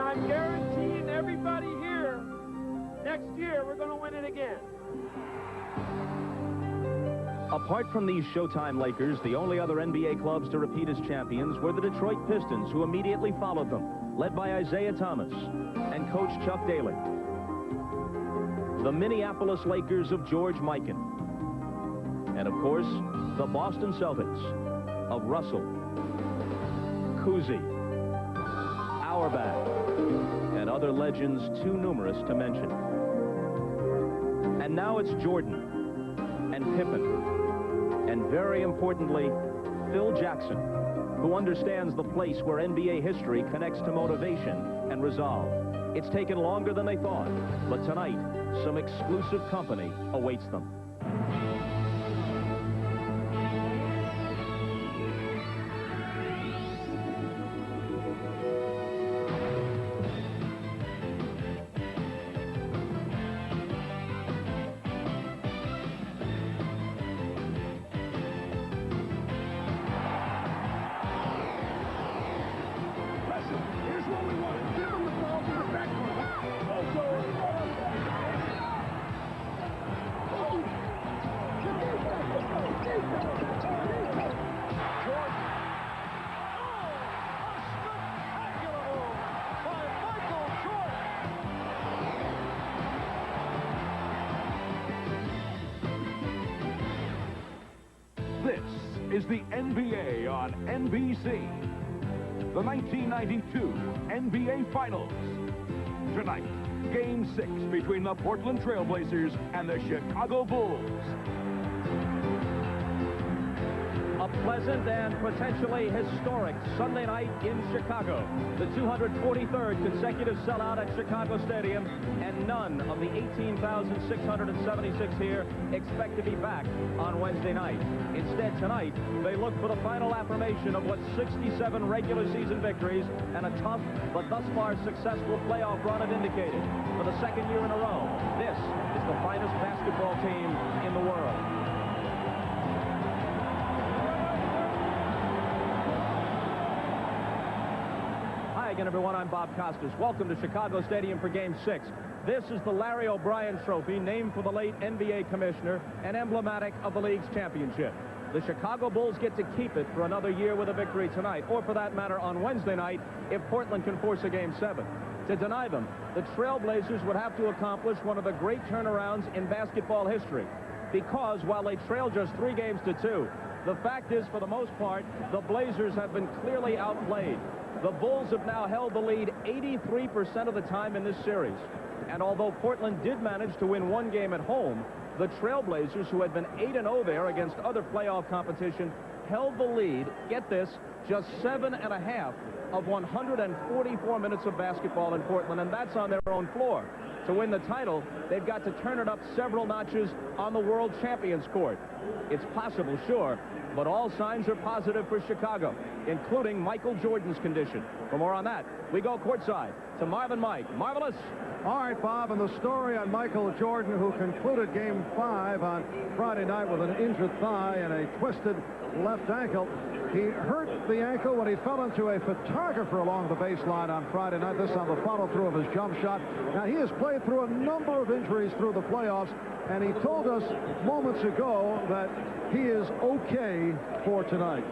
I'm guaranteeing everybody here, next year we're going to win it again. Apart from these Showtime Lakers, the only other NBA clubs to repeat as champions were the Detroit Pistons, who immediately followed them, led by Isaiah Thomas and coach Chuck Daly. The Minneapolis Lakers of George Mikan. And, of course, the Boston Celtics of Russell, Cousy, Auerbach, and other legends too numerous to mention. And now it's Jordan and Pippen, and very importantly, Phil Jackson, who understands the place where NBA history connects to motivation and resolve. It's taken longer than they thought, but tonight, some exclusive company awaits them. This is the NBA on NBC. The 1992 NBA Finals. Tonight, Game 6 between the Portland Trail Blazers and the Chicago Bulls. A pleasant and potentially historic Sunday night in Chicago. The 243rd consecutive sellout at Chicago Stadium, and none of the 18,676 here expect to be back on Wednesday night. Instead, tonight, they look for the final affirmation of what 67 regular season victories and a tough but thus far successful playoff run have indicated. For the second year in a row, this is the finest basketball team in the world. Again, everyone, I'm Bob Costas. Welcome to Chicago Stadium for Game 6. This is the Larry O'Brien Trophy, named for the late NBA commissioner and emblematic of the league's championship. The Chicago Bulls get to keep it for another year with a victory tonight, or for that matter on Wednesday night, if Portland can force a Game 7. To deny them, the Trailblazers would have to accomplish one of the great turnarounds in basketball history. Because while they trail just 3 games to 2, the fact is, for the most part, the Blazers have been clearly outplayed. The Bulls have now held the lead 83% of the time in this series. And although Portland did manage to win 1 game at home, the Trailblazers, who had been 8-0 there against other playoff competition, held the lead, get this, just 7.5 of 144 minutes of basketball in Portland, and that's on their own floor. To win the title, they've got to turn it up several notches on the world champions court. It's possible, sure, but all signs are positive for Chicago, including Michael Jordan's condition. For more on that, we go courtside to Marvin Mike. Marvelous. All right, Bob, and the story on Michael Jordan, who concluded Game 5 on Friday night with an injured thigh and a twisted left ankle. He hurt the ankle when he fell into a photographer along the baseline on Friday night. This on the follow-through of his jump shot. Now, he has played through a number of injuries through the playoffs, and he told us moments ago that he is okay for tonight.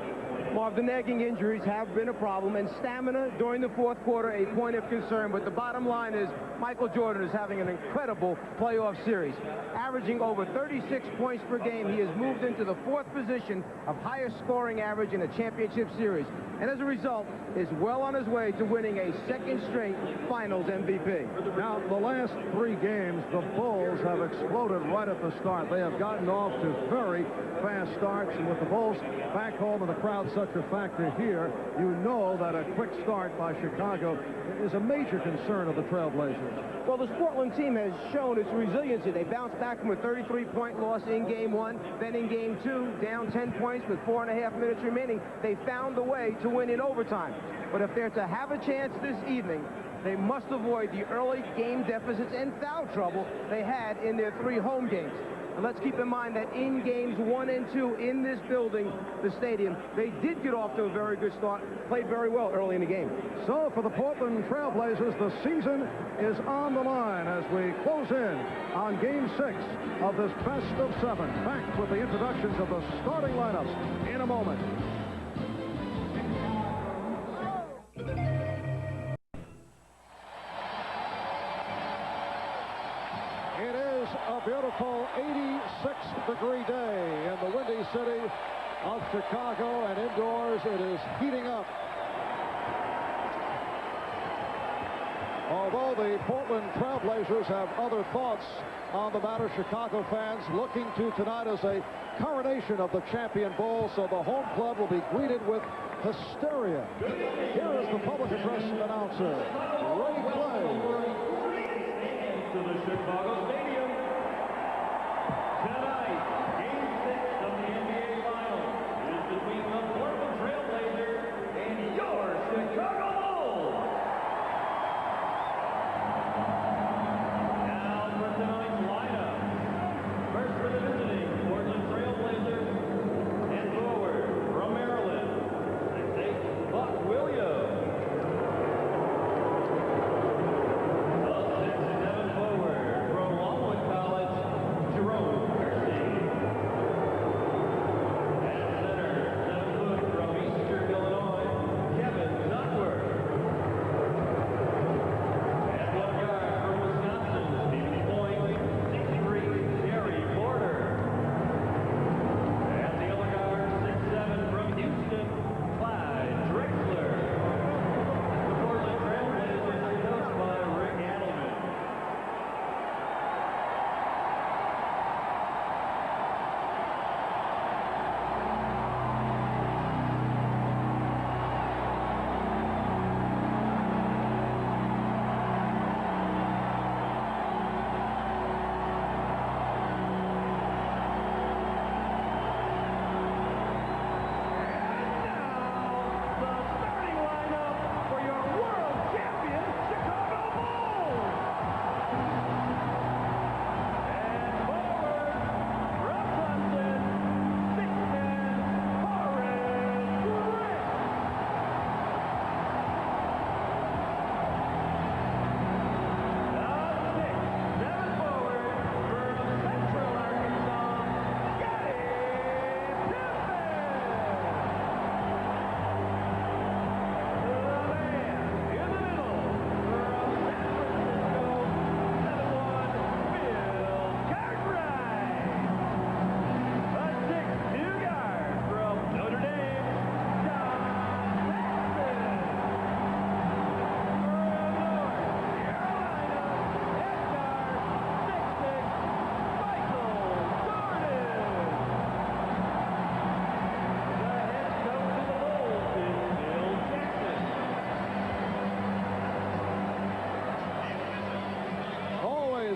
Marv, the nagging injuries have been a problem, and stamina during the fourth quarter a point of concern. But the bottom line is Michael Jordan is having an incredible playoff series. Averaging over 36 points per game, he has moved into the 4th position of highest scoring average in a championship series. And as a result, is well on his way to winning a 2nd straight Finals MVP. Now, the last 3 games, the Bulls have exploded right at the start. They have gotten off to very fast starts, and with the Bulls back home and the crowd such a factor here, you know that a quick start by Chicago is a major concern of the Trailblazers. Well, this Portland team has shown its resiliency. They bounced back from a 33-point loss in Game 1, then in Game 2, down 10 points with 4.5 minutes remaining. They found a way to win in overtime. But if they're to have a chance this evening, they must avoid the early game deficits and foul trouble they had in their 3 home games. And let's keep in mind that in games 1 and 2 in this building, the stadium, they did get off to a very good start, played very well early in the game. So for the Portland Trailblazers, the season is on the line as we close in on Game 6 of this best of 7. Back with the introductions of the starting lineups in a moment. It is a beautiful 86-degree day in the windy city of Chicago, and indoors it is heating up. Although the Portland Trailblazers have other thoughts on the matter, Chicago fans looking to tonight as a coronation of the champion bowl, so the home club will be greeted with hysteria. Here is the public address announcer, Ray Clay. To the Chicago Stadium. Tonight, Game 6 of the NBA Finals is between the Portland Trailblazers and your Chicago Bulls. Now for tonight's lineup. First for the visiting Portland Trailblazers and forward from Maryland, 6'8" Buck Williams.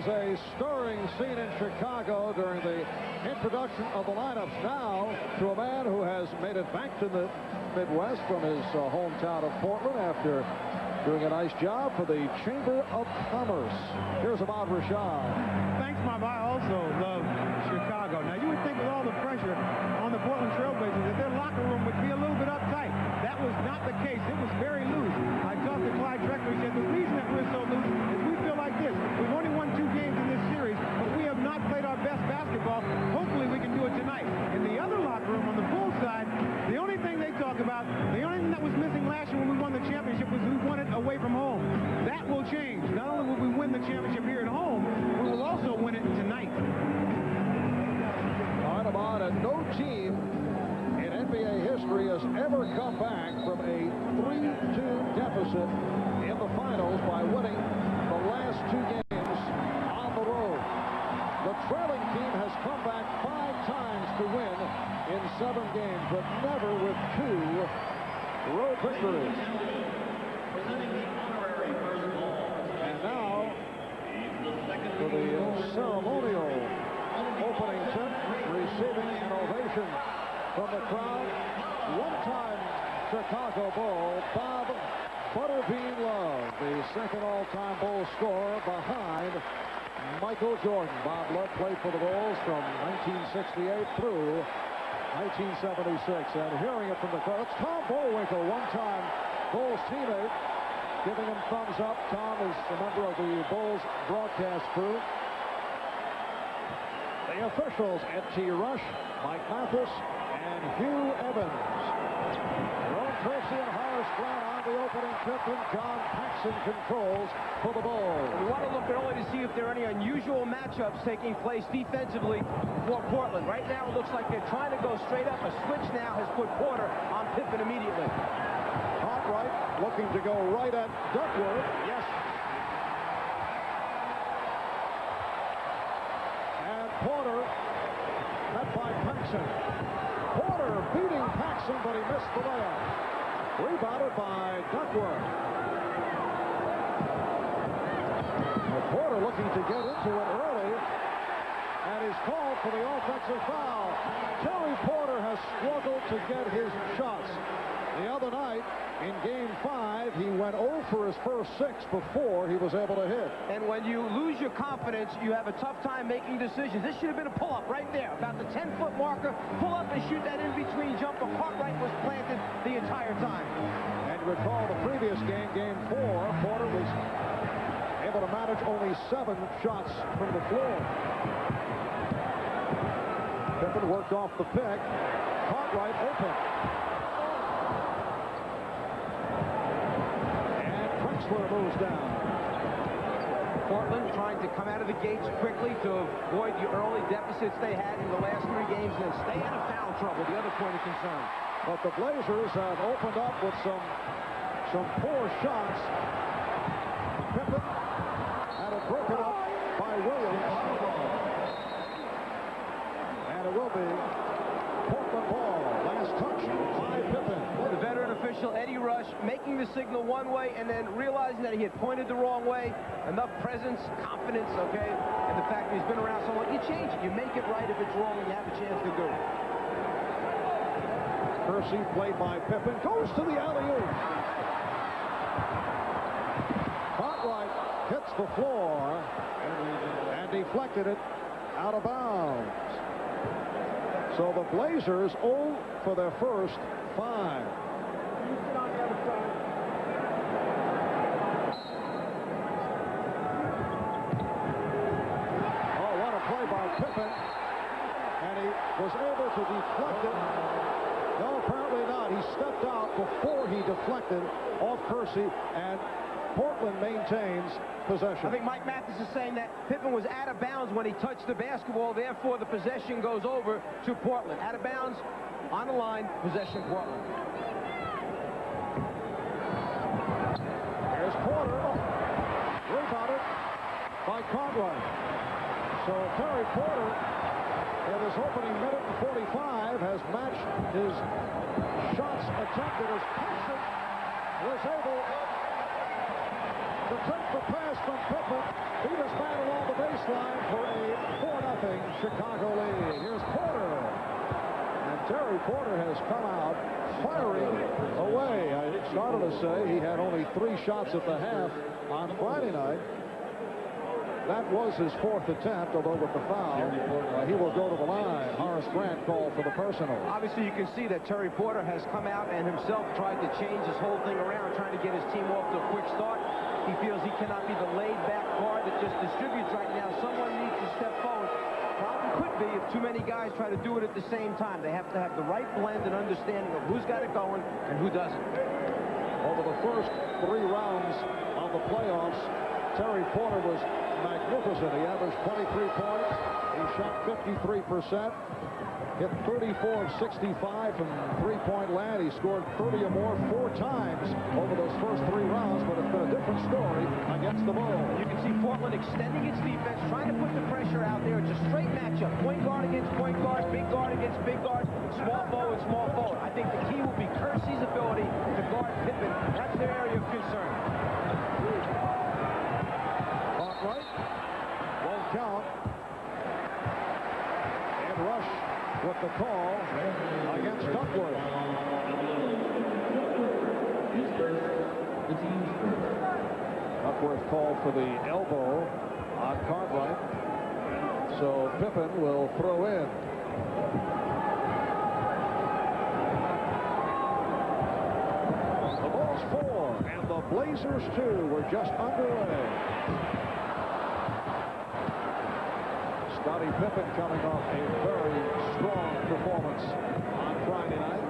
A stirring scene in Chicago during the introduction of the lineups. Now to a man who has made it back to the Midwest from his hometown of Portland after doing a nice job for the Chamber of Commerce. Here's Ahmad Rashad. Thanks, Bob. I also love Chicago. Now, you would think with all the pressure on the Portland Trailblazers that their locker room would be a little bit uptight. That was not the case. It was very loose. I talked to Clyde Drexler. He said the reason that we're so loose is we feel like this. We've only won 2 games in this series, but we have not played our best basketball. Hopefully we can do it tonight. In the other locker room on the Bulls side, the only thing they talk about, the only thing that was missing last year when we won the championship was we won it away from home. That will change. Not only will we win the championship here at home, we will also win it tonight. All right, Ahmad, and no team in NBA history has ever come back from a 3-2 deficit in the finals by winning the last 2 games on the road. The trailing team has come back 5 times to win in 7 games, but never with 2 road victories. And now, for the ceremonial opening tip, receiving an ovation from the crowd, one-time Chicago Bull, Bob Butterbean Love, the second all-time Bull scorer behind Michael Jordan. Bob Love played for the Bulls from 1968 through 1976. And hearing it from the crowd, it's Tom Bullwinkle, one-time Bulls teammate, giving him thumbs up. Tom is a member of the Bulls broadcast crew. The officials, Ed T. Rush, Mike Mathis, and Hugh Evans. Ron Kersey and Horace Grant on the opening tip, and John Paxson controls for the Bulls. We want to look early to see if there are any unusual matchups taking place defensively for Portland. Right now, it looks like they're trying to go straight up. A switch now has put Porter on Pippen immediately. Cartwright looking to go right at Duckworth. Yes. And Porter met by Paxson. Porter beating Paxson, but he missed the layup. Rebounded by Duckworth. Well, Porter looking to get into it early, and he's called for the offensive foul. Terry Porter has struggled to get his shots. The other night, in Game 5, he went 0 for his first 6 before he was able to hit. And when you lose your confidence, you have a tough time making decisions. This should have been a pull-up right there, about the 10-foot marker. Pull up and shoot that in-between jumper. Cartwright was planted the entire time. And recall the previous game, Game 4, Porter was able to manage only 7 shots from the floor. Pippen worked off the pick. Cartwright open. And moves down. Portland trying to come out of the gates quickly to avoid the early deficits they had in the last 3 games and stay out of foul trouble, the other point of concern. But the Blazers have opened up with some poor shots. Pippen had it broken up by Williams. And it will be Portland ball. Last touch by Pippen. The veteran official, Eddie Rush, making the signal one way and then realizing that he had pointed the wrong way. Enough presence, confidence, okay? And the fact that he's been around so long, you change it. You make it right if it's wrong and you have a chance to do it. Kersey, played by Pippen, goes to the alley-oop. Cartwright hits the floor and deflected it out of bounds. So the Blazers 0 for their first 5. Oh, what a play by Pippen. And he was able to deflect it. No, apparently not. He stepped out before he deflected off Kersey, and Portland maintains possession. I think Mike Mathis is saying that Pippen was out of bounds when he touched the basketball, therefore the possession goes over to Portland. Out of bounds, on the line, possession Portland. Here's Porter. Rebounded by Cartwright. So Terry Porter, in his opening minute and 45, has matched his shots attempted as Paxson was able to take the pass from Pippen, beat his man along the baseline for a 4-0 Chicago lead. Here's Porter. And Terry Porter has come out firing away. I started to say he had only 3 shots at the half on Friday night. That was his 4th attempt, although with the foul, he will go to the line. Horace Grant called for the personal. Obviously, you can see that Terry Porter has come out and himself tried to change his whole thing around, trying to get his team off to a quick start. He feels he cannot be the laid-back guard that just distributes right now. Someone needs to step forward. Problem could be if too many guys try to do it at the same time. They have to have the right blend and understanding of who's got it going and who doesn't. Over the first 3 rounds of the playoffs, Terry Porter was magnificent. He averaged 23 points. He shot 53%. Hit 34 of 65 from three-point land. He scored 30 or more 4 times over those first 3 rounds, but it's been a different story against the Bulls. You can see Portland extending its defense, trying to put the pressure out there. It's a straight matchup. Point guard against point guard, big guard against big guard, small forward, small forward. I think the key will be Kersey's ability to guard Pippen. That's their area of concern. Right. Won't count. And Rush with the call against Duckworth. A Duckworth called for the elbow on Cartwright. So Pippen will throw in. The Bulls 4 and the Blazers 2 were just underway. Scottie Pippen coming off a very strong performance on Friday night.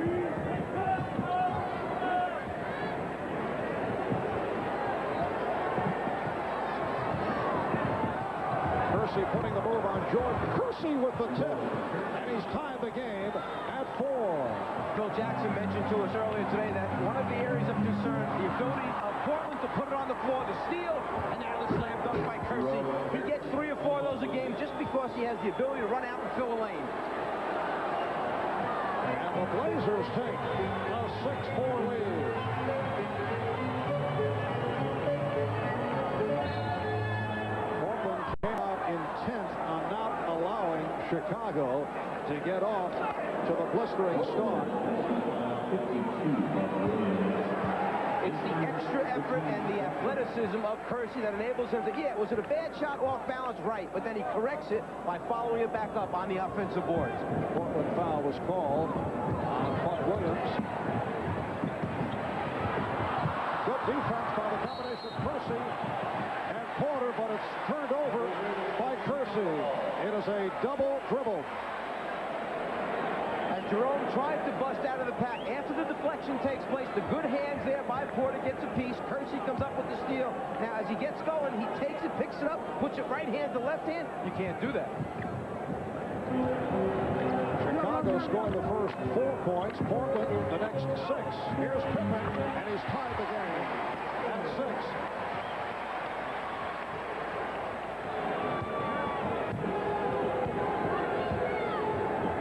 Kersey putting the move on Jordan. Kersey with the tip, and he's tied the game at 4. Phil Jackson mentioned to us earlier today that one of the areas of concern, the ability of Portland to put it on the floor, to steal, and now the slam dunk by Kersey. He gets 3 or 4 of those a game just because he has the ability to run out and fill a lane. And the Blazers take a 6-4 lead. Portland came out intent on not allowing Chicago to get off to the blistering start. It's the extra effort and the athleticism of Kersey that enables him to, was it a bad shot off balance? Right, but then he corrects it by following it back up on the offensive boards. Portland foul was called on Buck Williams. Good defense by the combination of Kersey and Porter, but it's turned over by Kersey. It is a double dribble. Jerome tries to bust out of the pack. After the deflection takes place, the good hands there by Porter gets a piece. Kersey comes up with the steal. Now, as he gets going, he takes it, picks it up, puts it right hand to left hand. You can't do that. Chicago scored the first 4 points. Portland the next 6. Here's Pippen, and he's tied the game at 6.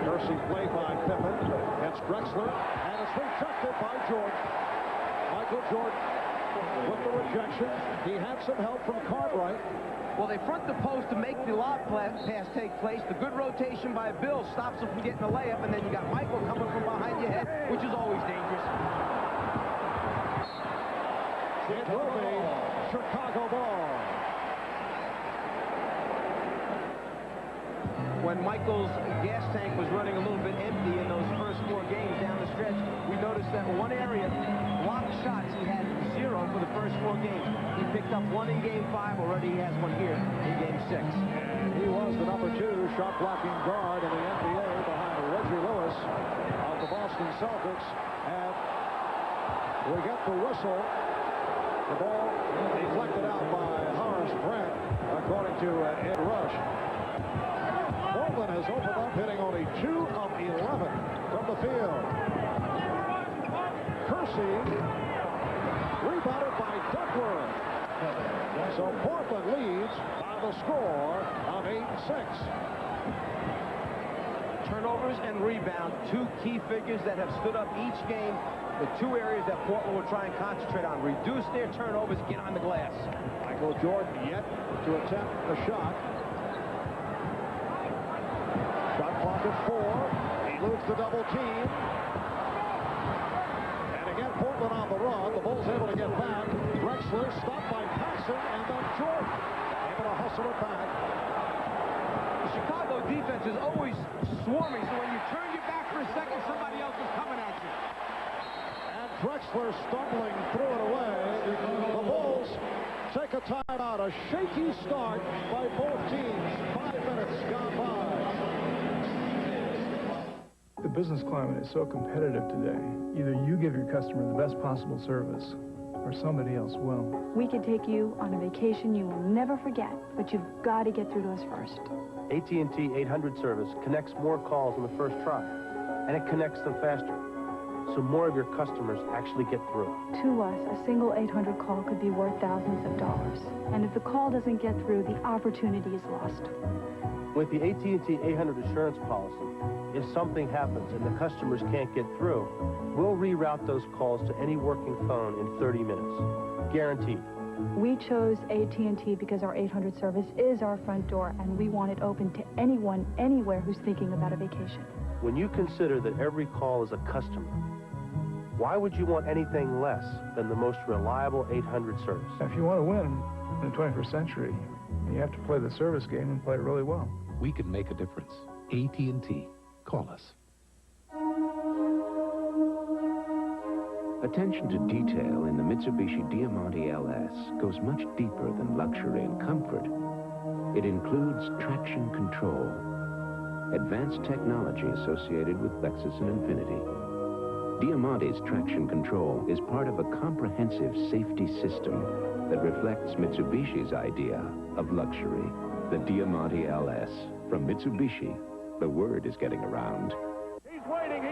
Kersey played by Pippen against Drexler, and it's rejected by Jordan. Michael Jordan with the rejection. He had some help from Cartwright. Well, they front the post to make the lob pass take place. The good rotation by Bill stops him from getting a layup, and then you got Michael coming from behind your head, which is always dangerous. It will be Chicago ball. When Michael's gas tank was running a little bit empty in those first 4 games down the stretch, we noticed that one area, blocked shots, he had 0 for the first 4 games. He picked up 1 in Game 5. Already he has 1 here in Game 6. And he was the number 2 shot blocking guard in the NBA behind Reggie Lewis of the Boston Celtics. And we get the whistle. The ball deflected out by Horace Grant, according to Ed Rush. Portland has opened up, hitting only 2 of 11 from the field. Kersey rebounded by Duckworth. So Portland leads by the score of 8-6. Turnovers and rebound, 2 key figures that have stood up each game. The 2 areas that Portland will try and concentrate on. Reduce their turnovers, get on the glass. Michael Jordan yet to attempt a shot. Shot clock at 4. Eludes the double team. And again, Portland on the run. The Bulls able to get back. Drexler stopped by Paxson, and then Jordan able to hustle it back. The Chicago defense is always swarming, so when you turn your back for a second, somebody else is coming at you. And Drexler stumbling threw it away. The Bulls take a timeout. A shaky start by both teams. 5 minutes gone by. The business climate is so competitive today. Either you give your customer the best possible service, or somebody else will. We could take you on a vacation you will never forget, but you've got to get through to us first. AT&T 800 service connects more calls on the first try, and it connects them faster, so more of your customers actually get through. To us, a single 800 call could be worth thousands of dollars. And if the call doesn't get through, the opportunity is lost. With the AT&T 800 assurance policy, if something happens and the customers can't get through, we'll reroute those calls to any working phone in 30 minutes. Guaranteed. We chose AT&T because our 800 service is our front door, and we want it open to anyone, anywhere who's thinking about a vacation. When you consider that every call is a customer, Why would you want anything less than the most reliable 800 service? If you want to win in the 21st century, you have to play the service game and play it really well. We can make a difference. AT&T. Call us. Attention to detail in the Mitsubishi Diamante LS goes much deeper than luxury and comfort. It includes traction control, advanced technology associated with Lexus and Infiniti. Diamante's traction control is part of a comprehensive safety system that reflects Mitsubishi's idea of luxury. The Diamante LS from Mitsubishi. The word is getting around. He's waiting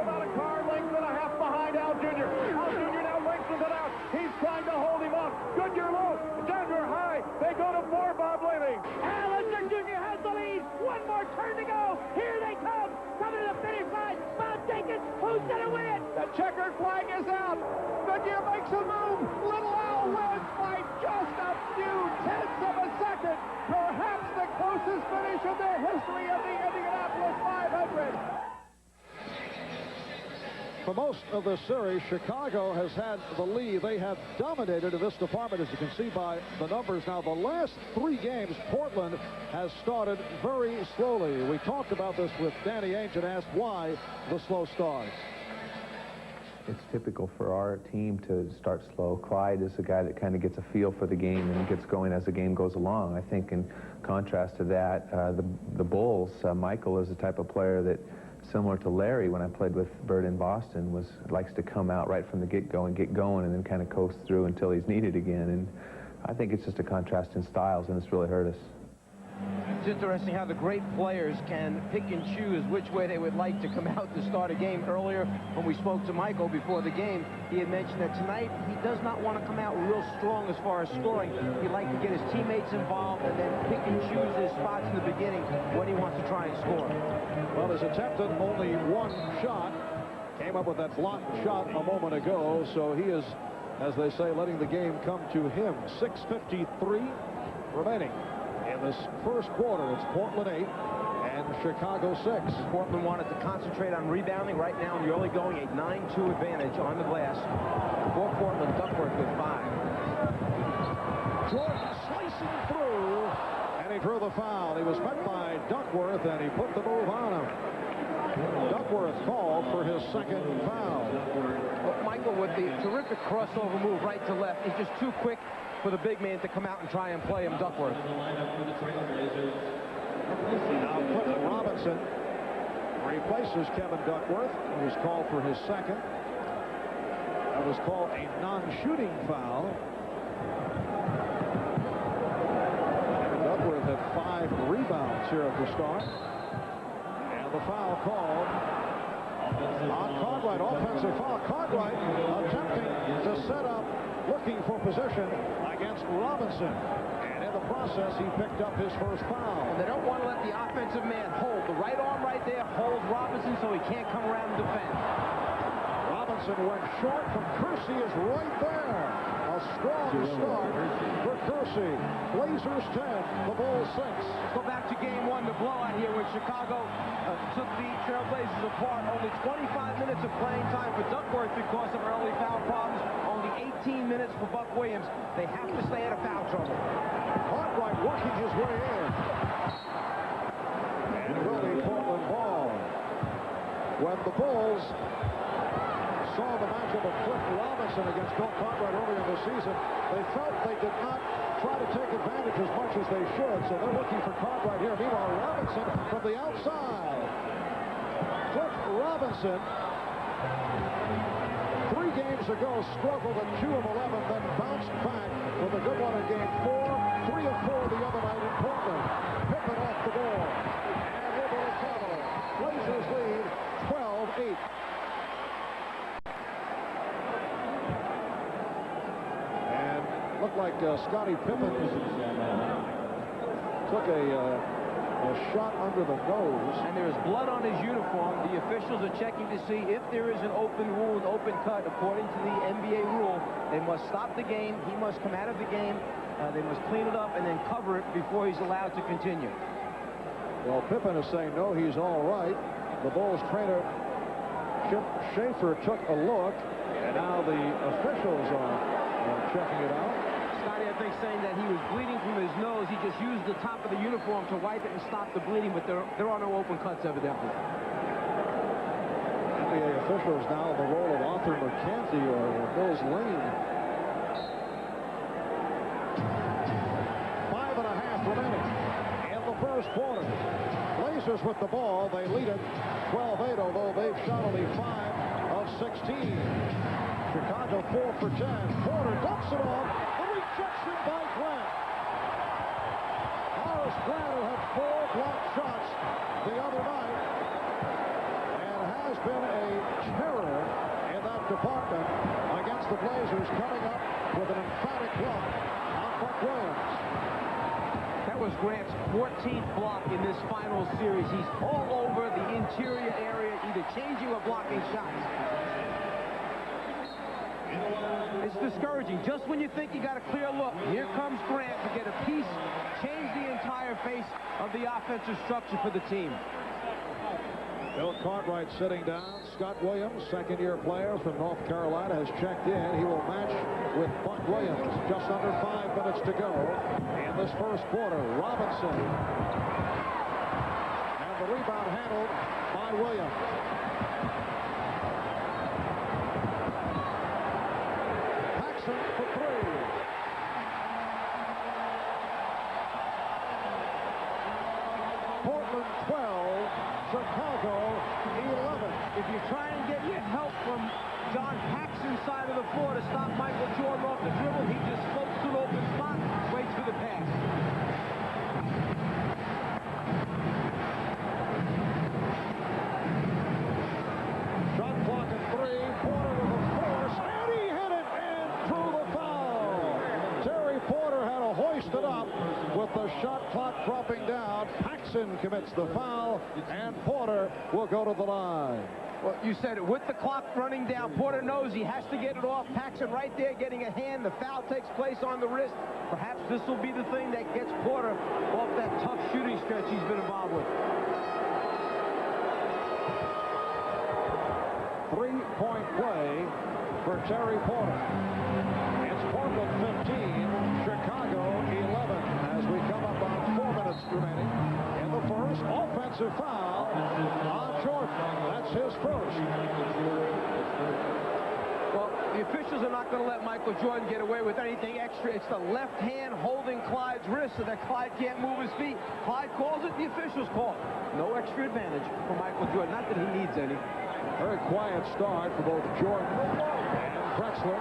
about a car length and a half behind Al Jr. Al Jr. now lengthens it out. He's trying to hold him off. Goodyear low, Denver high. They go to 4, Bob Levy. Allison Jr. has the lead. One more turn to go. Here they come. Coming to the finish line. Bob Jenkins, who's going to win it? The checkered flag is out. Goodyear makes a move. Little Al wins by just a few tenths of a second. Perhaps the closest finish in the history of the Indianapolis 500. For most of the series, Chicago has had the lead. They have dominated in this department, as you can see by the numbers. Now, the last 3 games, Portland has started very slowly. We talked about this with Danny Ainge and asked why the slow start. It's typical for our team to start slow. Clyde is a guy that kind of gets a feel for the game and gets going as the game goes along. I think in contrast to that, the Bulls, Michael is the type of player that, similar to Larry when I played with Bird in Boston, likes to come out right from the get-go and get going and then kind of coast through until he's needed again. And I think it's just a contrast in styles, and it's really hurt us. It's interesting how the great players can pick and choose which way they would like to come out to start a game. Earlier, when we spoke to Michael before the game, he had mentioned that tonight he does not want to come out real strong as far as scoring. He'd like to get his teammates involved and then pick and choose his spots in the beginning when he wants to try and score. Well, he's attempted only 1 shot. Came up with that blocked shot a moment ago, so he is, as they say, letting the game come to him. 6:53 remaining. In this first quarter, it's Portland 8 and Chicago 6. Portland wanted to concentrate on rebounding right now in the early going, a 9-2 advantage on the glass. For Portland, Duckworth with 5. Jordan slicing through, and he drew the foul. He was met by Duckworth, and he put the move on him. Duckworth called for his second foul. Well, Michael, with the terrific crossover move right to left, is just too quick for the big man to come out and try and play him, Duckworth. Now Clinton Robinson replaces Kevin Duckworth, who was called for his second. That was called a non-shooting foul. Kevin Duckworth had 5 rebounds here at the start. And the foul called on Cartwright, offensive foul. Cartwright attempting to set up, looking for position against Robinson. And in the process, he picked up his first foul. And they don't want to let the offensive man hold. The right arm right there holds Robinson so he can't come around and defend. Robinson went short from Kersey is right there. A strong start for Kersey. Blazers 10, the Bulls 6. Let's go back to game 1, the blowout here when Chicago took the Trailblazers apart. Only 25 minutes of playing time for Duckworth because of early foul problems. Only 18 minutes for Buck Williams. They have to stay out of foul trouble. Cartwright working his way in. And it will be Portland ball. When the Bulls saw the matchup of Cliff Robinson against Bill Cartwright earlier in the season, they felt they did not try to take advantage as much as they should, so they're looking for Cartwright here. Meanwhile, Robinson from the outside. Cliff Robinson, 3 games ago, struggled at 2 of 11, then bounced back with a good one in game 4, 3 of 4 the other night in Portland. Pippen off the ball, and over the cover. Blazers lead 12-8. Looked like Scottie Pippen took a shot under the nose. And there is blood on his uniform. The officials are checking to see if there is an open wound, open cut. According to the NBA rule, they must stop the game. He must come out of the game. They must clean it up and then cover it before he's allowed to continue. Well, Pippen is saying no, he's all right. The Bulls trainer Chip Schaefer took a look, and now the officials are checking it out. Scotty, I think, saying that he was bleeding from his nose. He just used the top of the uniform to wipe it and stop the bleeding, but there are no open cuts, evidently. NBA officials now in the role of Arthur McKenzie or Mills Lane. 5.5 remaining in the first quarter. Blazers with the ball. They lead it 12-8, although they've shot only 5 of 16. Chicago 4 for 10. Porter dumps it off. The rejection by Grant. Horace Grant, who had 4 blocked shots the other night, and has been a terror in that department against the Blazers, coming up with an emphatic block on Buck Williams. That was Grant's 14th block in this final series. He's all over the interior area, either changing or blocking shots. It's discouraging. Just when you think you got a clear look, here comes Grant to get a piece, change the entire face of the offensive structure for the team. Bill Cartwright sitting down. Scott Williams, second-year player from North Carolina, has checked in. He will match with Buck Williams. Just under 5 minutes to go in this first quarter. Robinson. And the rebound handled by Williams. Paxson for 3. Portland 12, Chicago 11. If you try and get your help from John Paxson's side of the floor to stop Michael Jordan off the dribble, he just floats to an open spot, waits for the pass. Shot clock at 3. Porter with a force, and he hit it in through the foul. Terry Porter had to hoist it up with the shot clock dropping down. Paxson commits the foul, and Porter will go to the line. Well, you said it. With the clock running down, Porter knows he has to get it off. Paxson right there getting a hand. The foul takes place on the wrist. Perhaps this will be the thing that gets Porter off that tough shooting stretch he's been involved with. 3-point play for Terry Porter. It's Portland 15, Chicago 11, as we come up on 4 minutes remaining in the first. Offensive foul on Jordan. That's his first. Well, the officials are not going to let Michael Jordan get away with anything extra. It's the left hand holding Clyde's wrist so that Clyde can't move his feet. Clyde calls it, the officials call it. No extra advantage for Michael Jordan. Not that he needs any. Very quiet start for both Jordan and Drexler.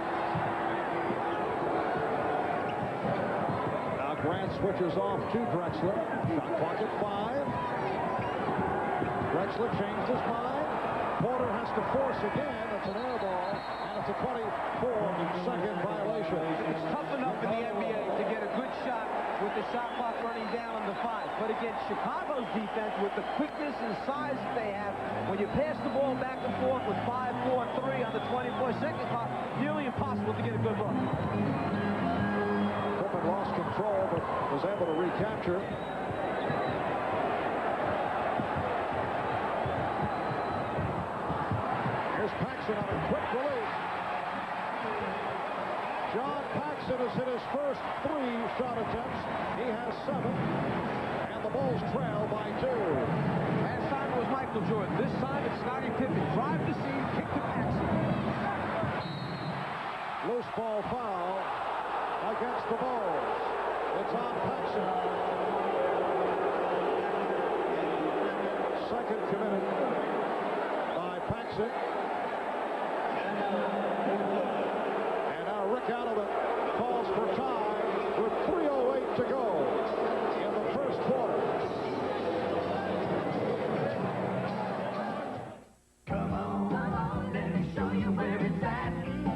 Now Grant switches off to Drexler. Shot clock at 5. Drexler changed his mind. Porter has to force again. It's an air ball, and it's a 24-second violation. It's tough enough in the NBA to get a good shot with the shot clock running down on the 5. But against Chicago's defense, with the quickness and size that they have, when you pass the ball back and forth with 5, 4, 3 on the 24-second clock, nearly impossible to get a good look. Pippen lost control, but was able to recapture. Here's Paxson on a quick release. John Paxson has hit his first 3 shot attempts. He has 7. And the Bulls trail by 2. Last time it was Michael Jordan. This time it's Scottie Pippen. Drive the seam, kick to Paxson. Loose ball foul against the Bulls. It's on Paxson. Second committed by Paxson. And now Rick Allen calls for time with 3:08 to go in the first quarter. Come on, let me show you where it's at.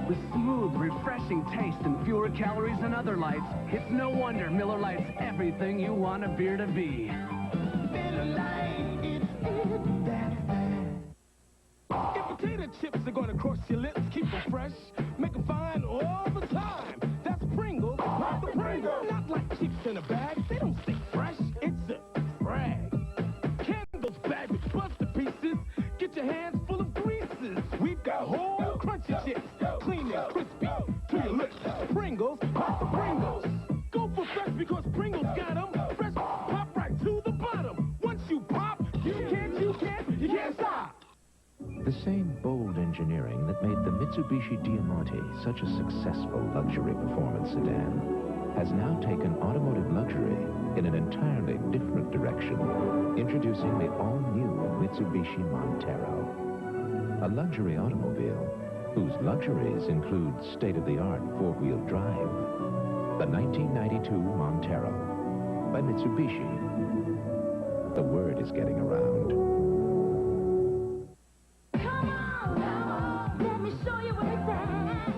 With smooth, refreshing taste and fewer calories than other lights, it's no wonder Miller Lite's everything you want a beer to be. Miller Lite, it's good, that's that. If potato chips are going to cross your lips, keep them fresh, make them fine all the time. That's Pringles, not the Pringles. Not like chips in a bag, they don't stay fresh, it's a brag. Candles bagged with buster pieces, get your hands full of greases. Pringles. Go for fresh because Pringles got them. Fresh pop right to the bottom. Once you pop, you can't stop. The same bold engineering that made the Mitsubishi Diamante such a successful luxury performance sedan has now taken automotive luxury in an entirely different direction, introducing the all-new Mitsubishi Montero, a luxury automobile whose luxuries include state-of-the-art four-wheel drive. The 1992 Montero by Mitsubishi. The word is getting around.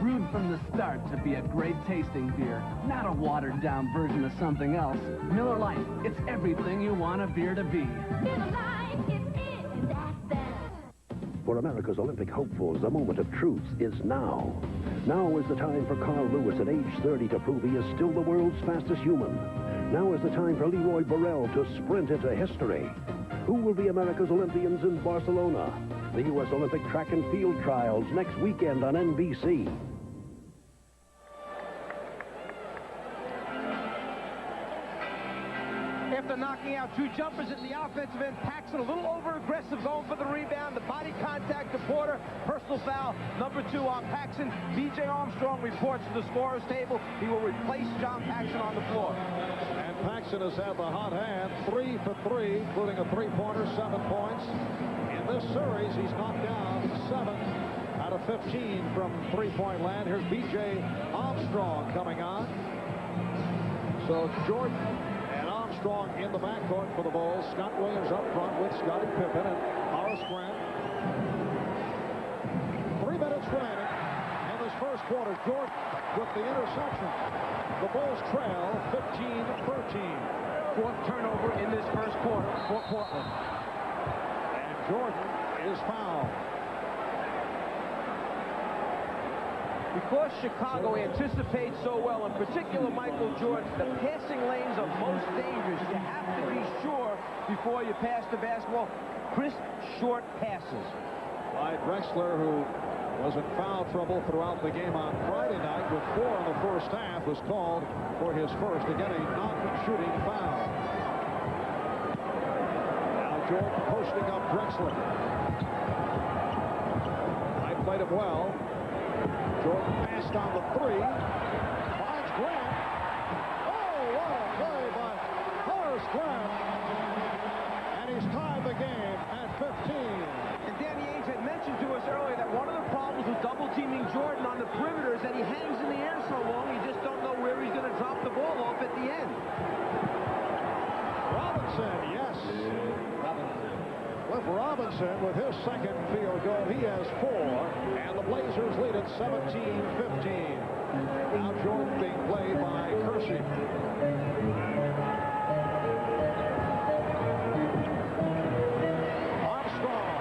Brewed from the start to be a great tasting beer, not a watered down version of something else. Miller Lite, it's everything you want a beer to be. Miller Lite, it's it, and that's that. For America's Olympic hopefuls, the moment of truth is now. Now is the time for Carl Lewis at age 30 to prove he is still the world's fastest human. Now is the time for Leroy Burrell to sprint into history. Who will be America's Olympians in Barcelona? The U.S. Olympic Track and Field Trials next weekend on NBC. After knocking out two jumpers in the offensive end, Paxson a little over-aggressive going for the rebound. The body contact to Porter. Personal foul, number 2 on Paxson. B.J. Armstrong reports to the scorer's table. He will replace John Paxson on the floor. And Paxson has had the hot hand, 3 for 3, including a three-pointer, 7 points. In this series, he's knocked down 7 out of 15 from three-point land. Here's B.J. Armstrong coming on. So Jordan and Armstrong in the backcourt for the Bulls. Scott Williams up front with Scottie Pippen and Horace Grant. 3 minutes remaining in this first quarter. Jordan with the interception. The Bulls trail 15-13. 4th turnover in this first quarter for Portland. And Jordan is fouled. Because Chicago anticipates so well, in particular Michael Jordan, the passing lanes are most dangerous. You have to be sure before you pass the basketball. Crisp, short passes. Clyde Drexler, who was in foul trouble throughout the game on Friday night with 4 in the first half, was called for his first, again, a non-shooting foul. Now Jordan posting up Drexler. I played him well. Jordan passed on the 3. Finds Grant. Oh, what a play by Horace Grant. And he's tied the game at 15. And Danny Ainge had mentioned to us earlier that one of the problems with double-teaming Jordan on the perimeter is that he hangs in the air so long, you just don't know where he's going to drop the ball off at the end. Robinson, yes. Cliff Robinson with his second field goal. He has 4, and the Blazers lead at 17-15. Now Jordan being played by Kersey. Armstrong.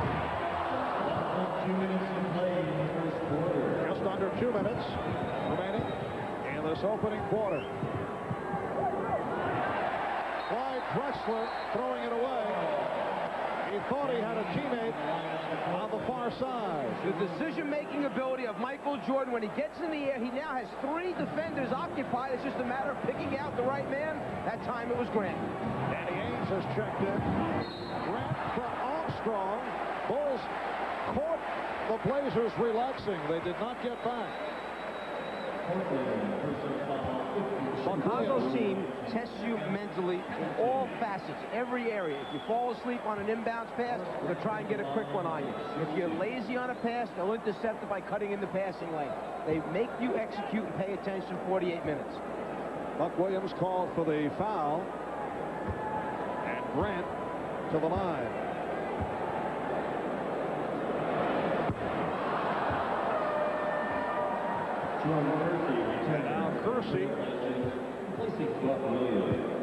Just under 2 minutes remaining in this opening quarter. Clyde Drexler throwing it away. He thought he had a teammate on the far side. The decision-making ability of Michael Jordan, when he gets in the air, he now has 3 defenders occupied. It's just a matter of picking out the right man. That time it was Grant. Danny Ainge has checked in. Grant from Armstrong. Bulls caught the Blazers relaxing. They did not get back. Chicago's team tests you mentally in all facets, every area. If you fall asleep on an inbounds pass, they'll try and get a quick one on you. If you're lazy on a pass, they'll intercept it by cutting in the passing lane. They make you execute and pay attention 48 minutes. Buck Williams called for the foul. And Grant to the line. And now Kersey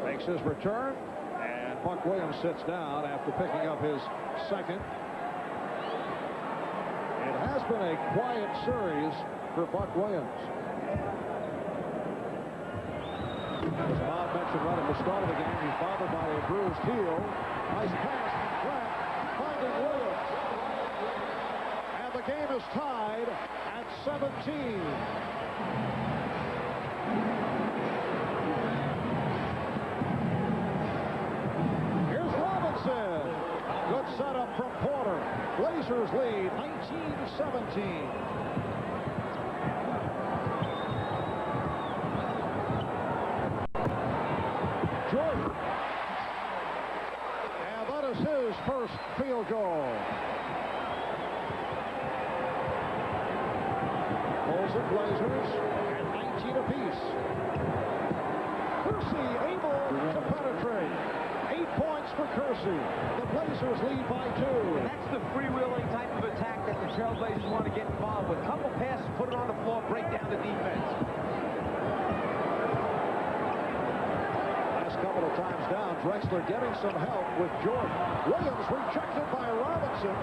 makes his return, and Buck Williams sits down after picking up his second. It has been a quiet series for Buck Williams. As Bob mentioned right at the start of the game, he's bothered by a bruised heel. Nice pass from Grant, finding Williams. And the game is tied at 17. Blazers lead 19-17. Jordan. And that is his first field goal. Pulls it Blazers and 19 apiece. Kersey able to penetrate. 8 points for Kersey. The Blazers lead by 2. And that's the freewheeling type of attack that the Trailblazers want to get involved with. Couple passes, put it on the floor, break down the defense. Last couple of times down, Drexler getting some help with Jordan. Williams rejected by Robinson.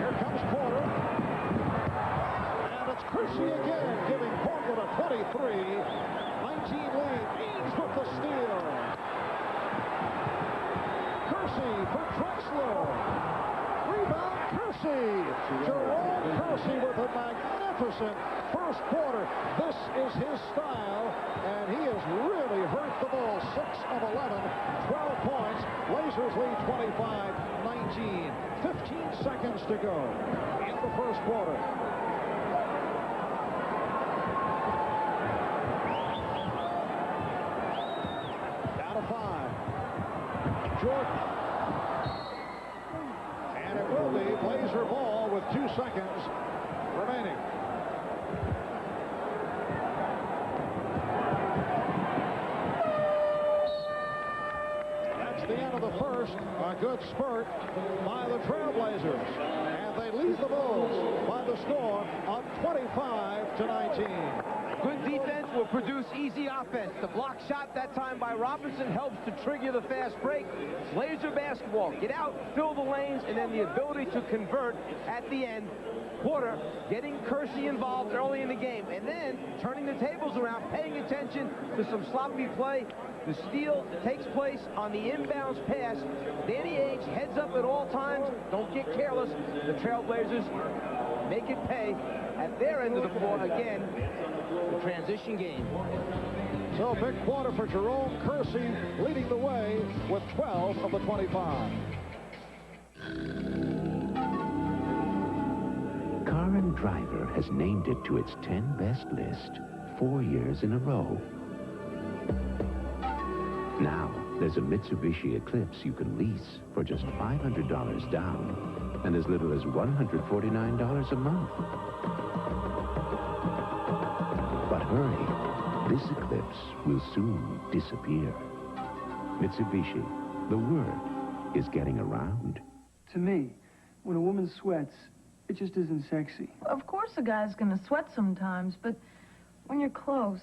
Here comes Porter. And it's Kersey again, giving Portland a 23. 19 lead. Eames with the steal. Kersey for Drexler. Rebound, Kersey. Jerome Kersey with a magnificent first quarter. This is his style, and he has really hurt the ball. 6 of 11, 12 points. Blazers lead 25-19. 15 seconds to go in the first quarter. Down to 5. Jordan. And it will be Blazer ball with 2 seconds remaining. That's the end of the first. A good spurt by the Trailblazers. And they lead the Bulls by the score of 25-19. Good defense will produce easy offense. The block shot that time by Robinson helps to trigger the fast break. Blazer basketball. Get out, fill the lanes, and then the ability to convert at the end. Porter getting Kersey involved early in the game, and then turning the tables around, paying attention to some sloppy play. The steal takes place on the inbounds pass. Danny Ainge heads up at all times. Don't get careless. The Trailblazers make it pay at their end of the floor again. The transition game. So a big quarter for Jerome Kersey, leading the way with 12 of the 25. Car and Driver has named it to its 10 best list 4 years in a row. Now, there's a Mitsubishi Eclipse you can lease for just $500 down and as little as $149 a month. But hurry, this Eclipse will soon disappear. Mitsubishi, the word is getting around. To me, when a woman sweats, it just isn't sexy. Of course a guy's gonna sweat sometimes, but when you're close,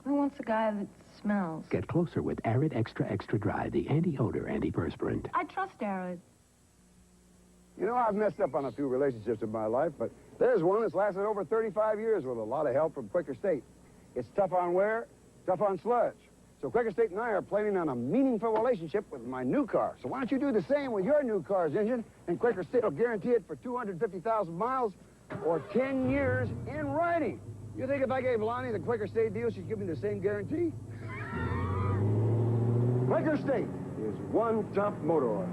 who wants a guy that smells? Get closer with Arid Extra Extra Dry, the anti-odor, antiperspirant. I trust Arid. You know, I've messed up on a few relationships in my life, but there's one that's lasted over 35 years with a lot of help from Quaker State. It's tough on wear, tough on sludge. So Quaker State and I are planning on a meaningful relationship with my new car. So why don't you do the same with your new car's engine, and Quaker State will guarantee it for 250,000 miles or 10 years in writing. You think if I gave Lonnie the Quaker State deal, she'd give me the same guarantee? Quaker State is one tough motor oil.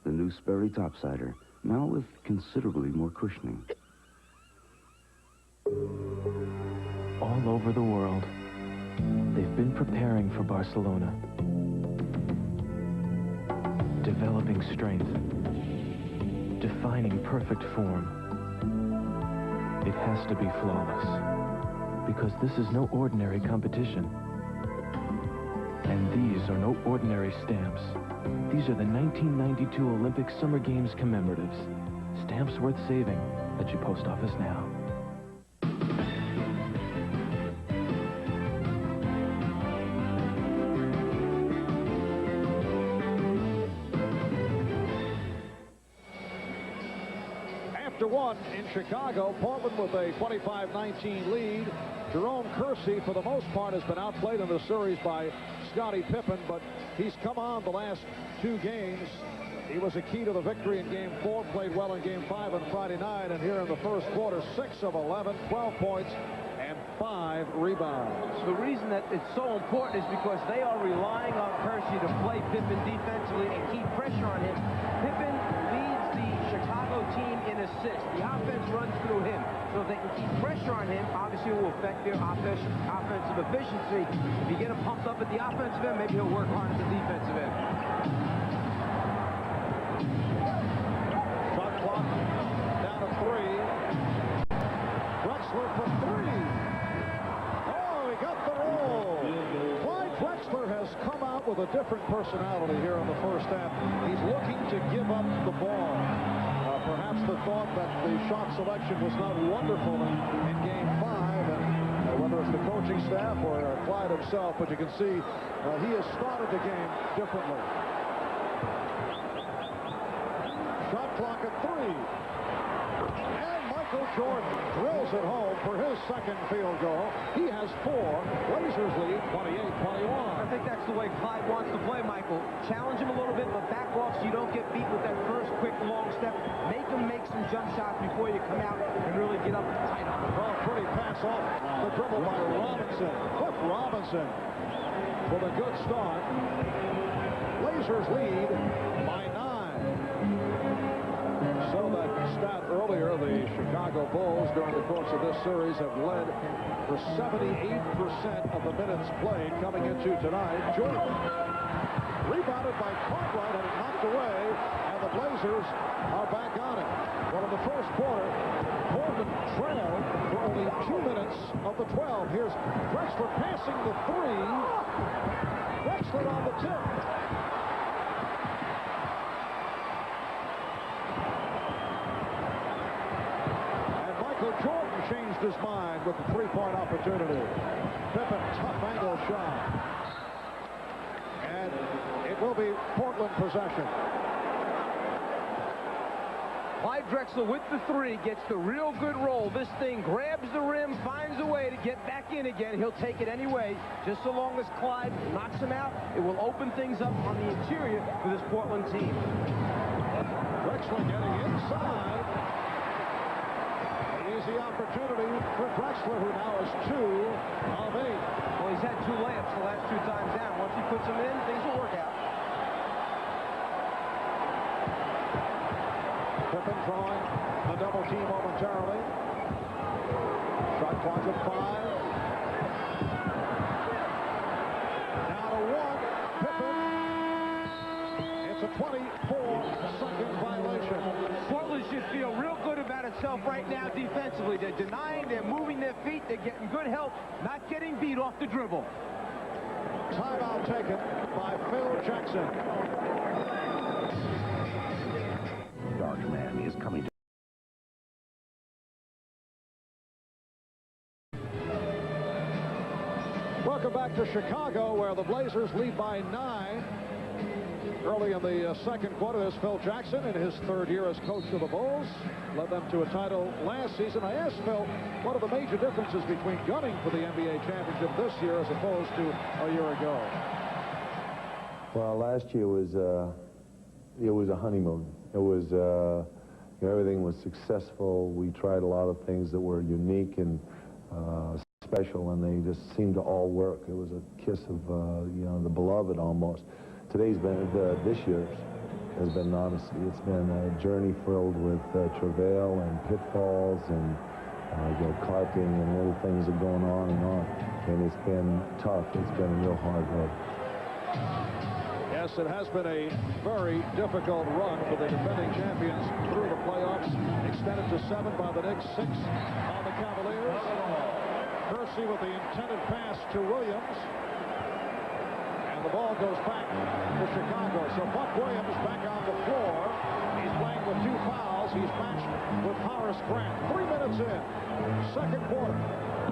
The new Sperry Topsider, now with considerably more cushioning. All over the world, they've been preparing for Barcelona. Developing strength. Defining perfect form. It has to be flawless. Because this is no ordinary competition. And these are no ordinary stamps. These are the 1992 Olympic Summer Games commemoratives. Stamps worth saving at your post office now. After one in Chicago, Portland with a 25-19 lead. Jerome Kersey, for the most part, has been outplayed in the series by Scottie Pippen, but he's come on the last 2 games. He was a key to the victory in Game 4, played well in Game 5 on Friday night, and here in the first quarter, 6 of 11, 12 points, 5 rebounds. The reason that it's so important is because they are relying on Kersey to play Pippen defensively and keep pressure on him. Pippen leads the Chicago team in assists. The offense runs through him. So if they can keep pressure on him, obviously it will affect their offensive efficiency. If you get him pumped up at the offensive end, maybe he'll work hard at the defensive end. Shot clock down to 3. Drexler for 3. Oh, he got the roll. Clyde Drexler has come out with a different personality here in the first half. He's looking to give up the ball. Perhaps the thought that the shot selection was not wonderful in Game 5, and whether it's the coaching staff or Clyde himself, but you can see he has started the game differently. Shot clock at 3. And Michael Jordan drills it home for his second field goal. He has 4. Blazers lead 28-21. I think that's the way Clyde wants to play, Michael. Challenge him a little bit, but back off so you don't get beat with that first quick long step. Make him make some jump shots before you come out and really get up tight on him. Oh, pretty pass off the dribble by Robinson. Cliff Robinson with a good start. Blazers lead by 9. So that stat earlier, the Chicago Bulls during the course of this series have led for 78% of the minutes played coming into tonight. Jordan rebounded by Cartwright and knocked away, and the Blazers are back on it. Well, in the first quarter, Portland trailed for only 2 minutes of the 12. Here's Drexler passing the 3. Drexler on the tip. Jordan changed his mind with the 3-point opportunity. Pippen, tough angle shot. And it will be Portland possession. Clyde Drexler with the 3 gets the real good roll. This thing grabs the rim, finds a way to get back in again. He'll take it anyway. Just so long as Clyde knocks him out, it will open things up on the interior for this Portland team. Drexler getting inside. Easy opportunity for Drexler, who now is 2 of 8. Well, he's had 2 layups the last 2 times down. Once he puts them in, things will work out. Pippen drawing the double team momentarily. Shot clock at 5. Down to 1. Pippen. It's a 24-second violation. Portland should feel real good about itself right now defensively. They're denying, they're moving their feet, they're getting good help, not getting beat off the dribble. Timeout taken by Phil Jackson. Dark Man is coming to... Welcome back to Chicago, where the Blazers lead by 9. Early in the second quarter, there's Phil Jackson in his 3rd year as coach of the Bulls. Led them to a title last season. I asked Phil, what are the major differences between gunning for the NBA championship this year as opposed to a year ago? Well, last year was a honeymoon. It was you know, everything was successful. We tried a lot of things that were unique and special, and they just seemed to all work. It was a kiss of you know, the beloved almost. Today's been, this year's has been, honestly, it's been a journey filled with travail and pitfalls and you know, carping and little things that are going on. And it's been tough. It's been a real hard road. Yes, it has been a very difficult run for the defending champions through the playoffs. Extended to 7 by the Knicks, 6 on the Cavaliers. Kersey with the intended pass to Williams. And the ball goes back to Chicago. So Buck Williams back on the floor. He's playing with 2 fouls. He's matched with Horace Grant. 3 minutes in, second quarter.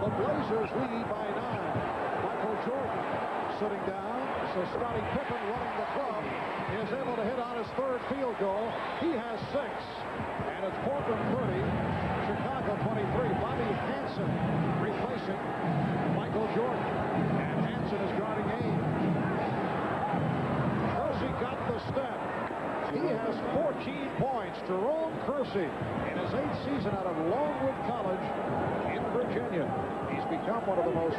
The Blazers lead by 9. Michael Jordan sitting down. So Scottie Pippen running the club is able to hit on his 3rd field goal. He has 6. And it's Portland 30, Chicago 23. Bobby Hansen replacing Michael Jordan. And Hansen is guarding Ames. Kersey got the step. He has 14 points. Jerome Kersey in his 8th season out of Longwood College in Virginia. He's become one of the most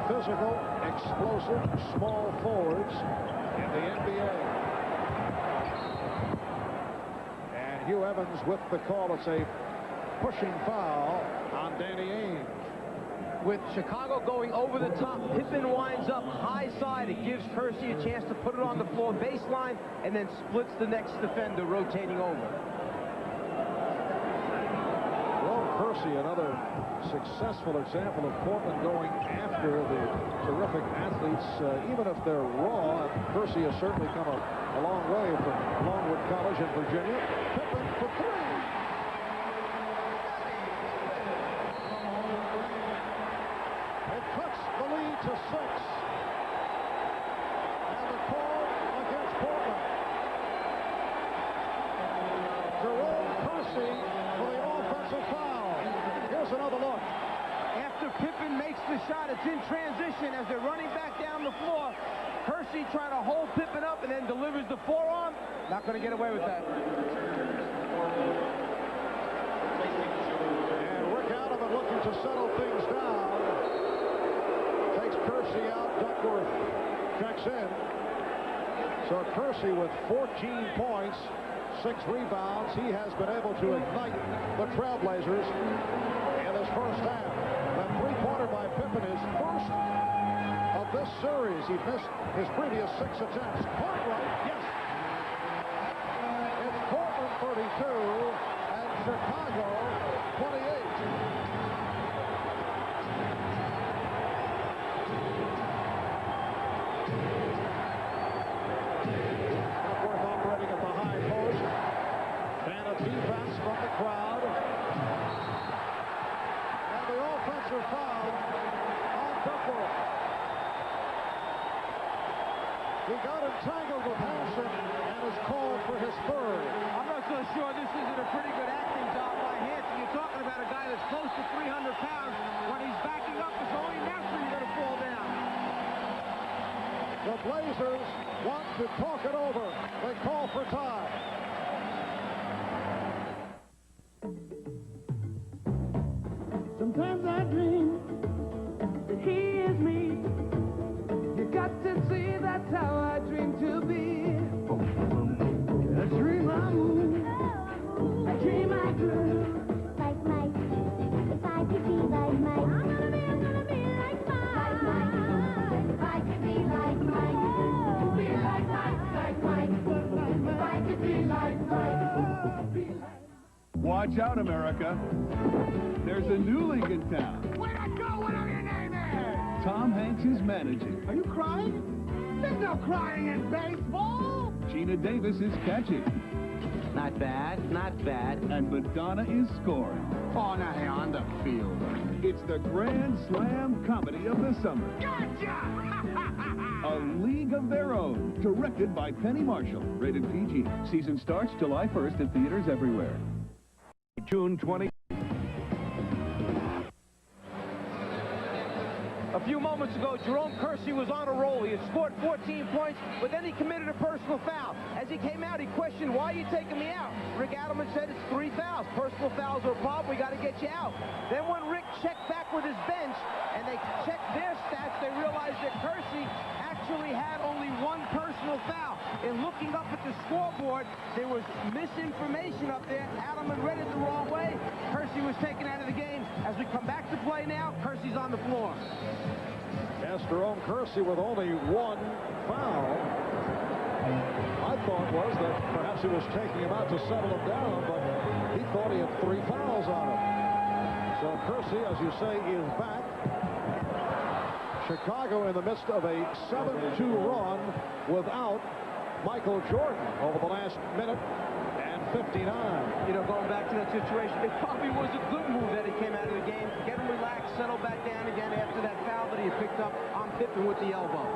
physical, explosive, small forwards in the NBA. And Hugh Evans with the call. It's a pushing foul on Danny Ainge. With Chicago going over the top, Pippen winds up high side. It gives Kersey a chance to put it on the floor baseline and then splits the next defender rotating over. Jerome Kersey, another successful example of Portland going after the terrific athletes, even if they're raw. Kersey has certainly come a long way from Longwood College in Virginia. Pippen for 3. To 6. And the call against Portland. Jerome Kersey for the offensive foul. Here's another look. After Pippen makes the shot, it's in transition as they're running back down the floor. Kersey trying to hold Pippen up and then delivers the forearm. Not going to get away with that. And Rick Adelman looking to settle things down. Kersey out, Duckworth checks in. So Kersey with 14 points, 6 rebounds. He has been able to ignite the Trailblazers in this first half. That three-pointer by Pippen is first of this series. He missed his previous 6 attempts. Cartwright, yes. It's Portland 32 and Chicago 28. Defense from the crowd. And the offensive foul on Duckworth. He got entangled with Hanson and is called for his 3rd. I'm not so sure this isn't a pretty good acting job by Hanson. You're talking about a guy that's close to 300 pounds. When he's backing up, it's only natural you're going to fall down. The Blazers want to talk it over. They call for time. Sometimes I dream that he is me. You got to see that's how I dream to be. A dream I move, a dream I do. Like Mike, if I could be like Mike, I'm gonna be like Mike. Like Mike, if I could be like Mike, be like Mike, like Mike. If I could be like Mike. Watch out, America. There's a new league in town. Where'd I go? Whatever your name is! Tom Hanks is managing. Are you crying? There's no crying in baseball! Gina Davis is catching. Not bad, not bad. And Madonna is scoring. Oh, now hey, on the field. It's the Grand Slam comedy of the summer. Gotcha! A League of Their Own, directed by Penny Marshall. Rated PG. Season starts July 1st at theaters everywhere. June 20. A few moments ago, Jerome Kersey was on a roll. He had scored 14 points, but then he committed a personal foul. As he came out, he questioned, why are you taking me out? Rick Adelman said it's 3 fouls. Personal fouls are a problem. We got to get you out. Then when Rick checked back with his bench and they checked their stats, they realized that Kersey actually had only 1 personal foul. In looking up at the scoreboard, there was misinformation up there. Adelman read it the wrong way. Kersey was taken out of the game. As we come back to play now, Kersey's on the floor. Yes, Jerome Kersey with only 1 foul. I thought was that perhaps he was taking him out to settle him down, but he thought he had 3 fouls on him. So Kersey, as you say, is back. Chicago in the midst of a 7-2 run without Michael Jordan over the last minute and 59. You know, going back to that situation, it probably was a good move that he came out of the game. Get him relaxed, settle back down again after that foul that he picked up on Pippen with the elbow.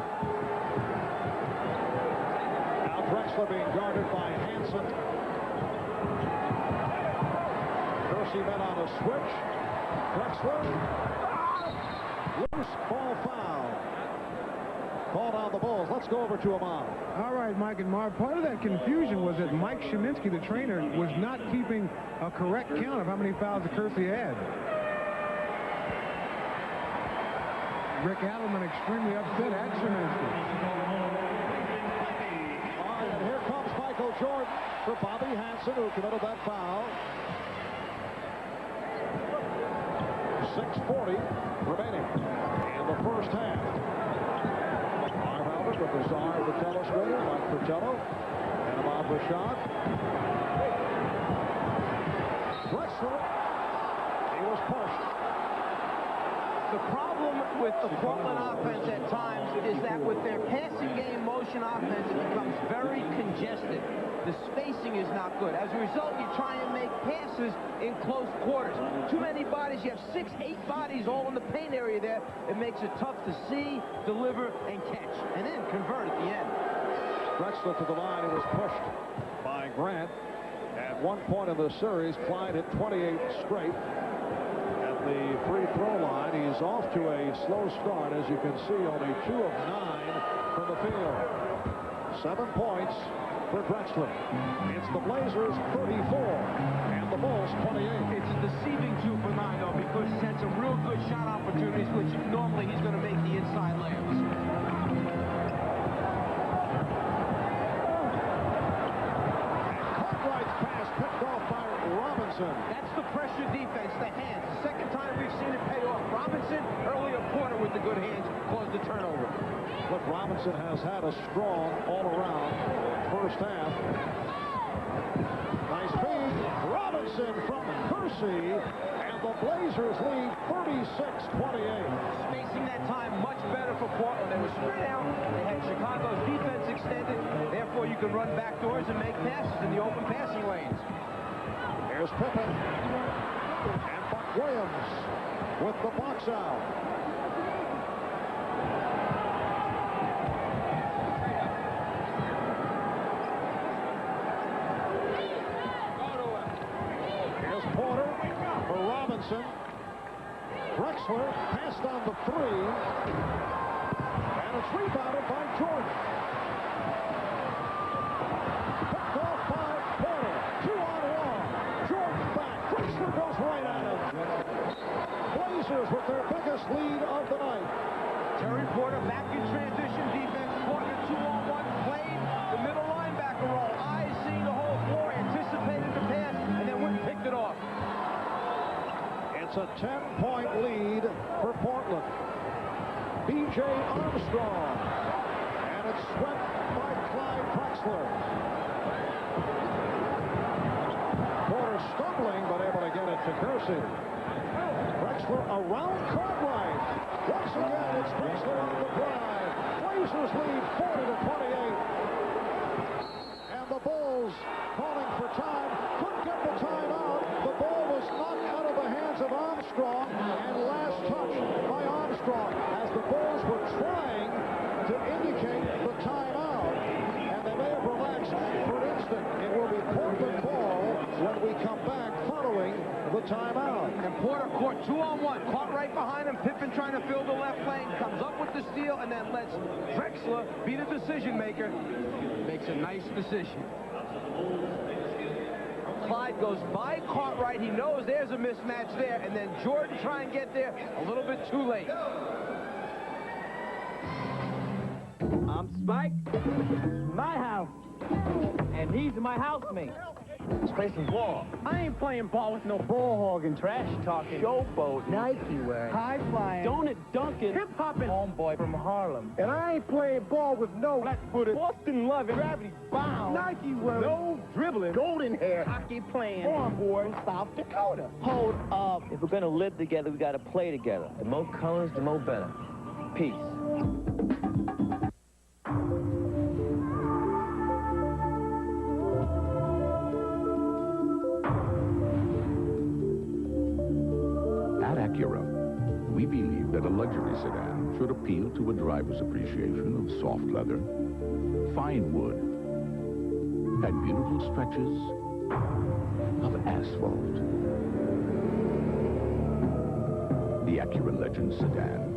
Now Drexler being guarded by Hanson. Kersey met on a switch. Drexler. Loose ball foul. called on the Bulls. Let's go over to Ahmad. All right, Mike and Marv, part of that confusion was that Mike Sheminsky, the trainer, was not keeping a correct count of how many fouls that Kersey had. Rick Adelman extremely upset at Sheminsky. All right, and here comes Michael Jordan for Bobby Hansen, who committed that foul. 6:40 remaining in the first half. Marv Albert with the czar of the telestrator, Mike Fratello, and Ahmad Rashad. Drexler, he was pushed. The problem with the Portland offense at times is that with their passing game motion offense, it becomes very congested. The spacing is not good. As a result, you try and make passes in close quarters. Too many bodies. You have 6, 8 bodies all in the paint area there. It makes it tough to see, deliver, and catch, and then convert at the end. Drexler to the line. He was pushed by Grant. At one point in the series, Clyde hit 28 straight. The free throw line. He's off to a slow start. As you can see, only 2 of 9 from the field. 7 points for Drexler. It's the Blazers 34 and the Bulls 28. It's a deceiving 2 for 9, though, because he's had some real good shot opportunities, which normally he's going to make the inside layups. Cartwright's pass picked off by Robinson. That's the pressure defense, the hands. The second time we've seen it pay off. Robinson, earlier Porter with the good hands, caused the turnover. But Robinson has had a strong all-around first half. Nice feed. Robinson from Kersey, and the Blazers lead 36-28. Spacing that time much better for Portland. They were spread out. They had Chicago's defense extended. Therefore, you can run backdoors and make passes in the open passing lanes. Here's Pippen and Buck Williams with the box out. Here's Porter for Robinson. Drexler passed on the 3, and it's rebounded by Jordan. Picked off by Porter. 2-on-1. Jordan back. Drexler goes right at him. Blazers with their biggest lead of the night. Terry Porter back in transition defense. Porter 2-on-1 played the middle linebacker role. Eyes seeing the whole floor, anticipated the pass, and then went and picked it off. It's a 10-point lead for Portland. B.J. Armstrong. And it's swept by Clyde Drexler. Porter stumbling, but able to get it to Kersey. Drexler around Cartwright. Once again, it's Drexler on the drive. Blazers lead 40-28. And the Bulls calling for time. Couldn't get the time out. The ball was knocked out of the hands of Armstrong, and last touch by Armstrong as the Bulls were trying to indicate the timeout, and they may have relaxed for an instant. It will be Portland ball when we come back following the timeout. And Porter caught 2-on-1, caught right behind him. Pippen trying to fill the left lane, comes up with the steal, and then lets Drexler be the decision maker. Makes a nice decision. Clyde goes by Cartwright. He knows there's a mismatch there, and then Jordan try and get there a little bit too late. I'm Spike. My house. And these are my housemates. Let's play some ball. I ain't playing ball with no ball hogging, trash talking, showboat, Nike wearing, high flying, donut dunking, hip hopping, homeboy from Harlem. And I ain't playing ball with no flat-footed, Boston loving, gravity bound, Nike wearing, no dribbling, golden hair, hockey playing, farm boy from South Dakota. Hold up. If we're gonna live together, we gotta play together. The more colors, the more better. Peace. Acura, we believe that a luxury sedan should appeal to a driver's appreciation of soft leather, fine wood, and beautiful stretches of asphalt. The Acura Legend sedan.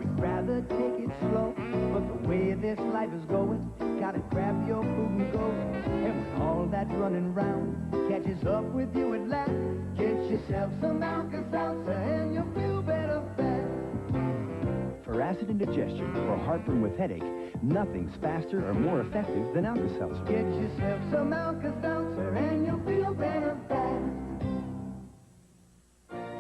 We'd rather take it slow, but the way this life is going, gotta grab your food and go. And when all that running round catches up with you at last, get yourself some Alka-Seltzer and you'll feel better fast. For acid indigestion or heartburn with headache, nothing's faster or more effective than Alka-Seltzer. Get yourself some Alka-Seltzer and you'll feel better fast.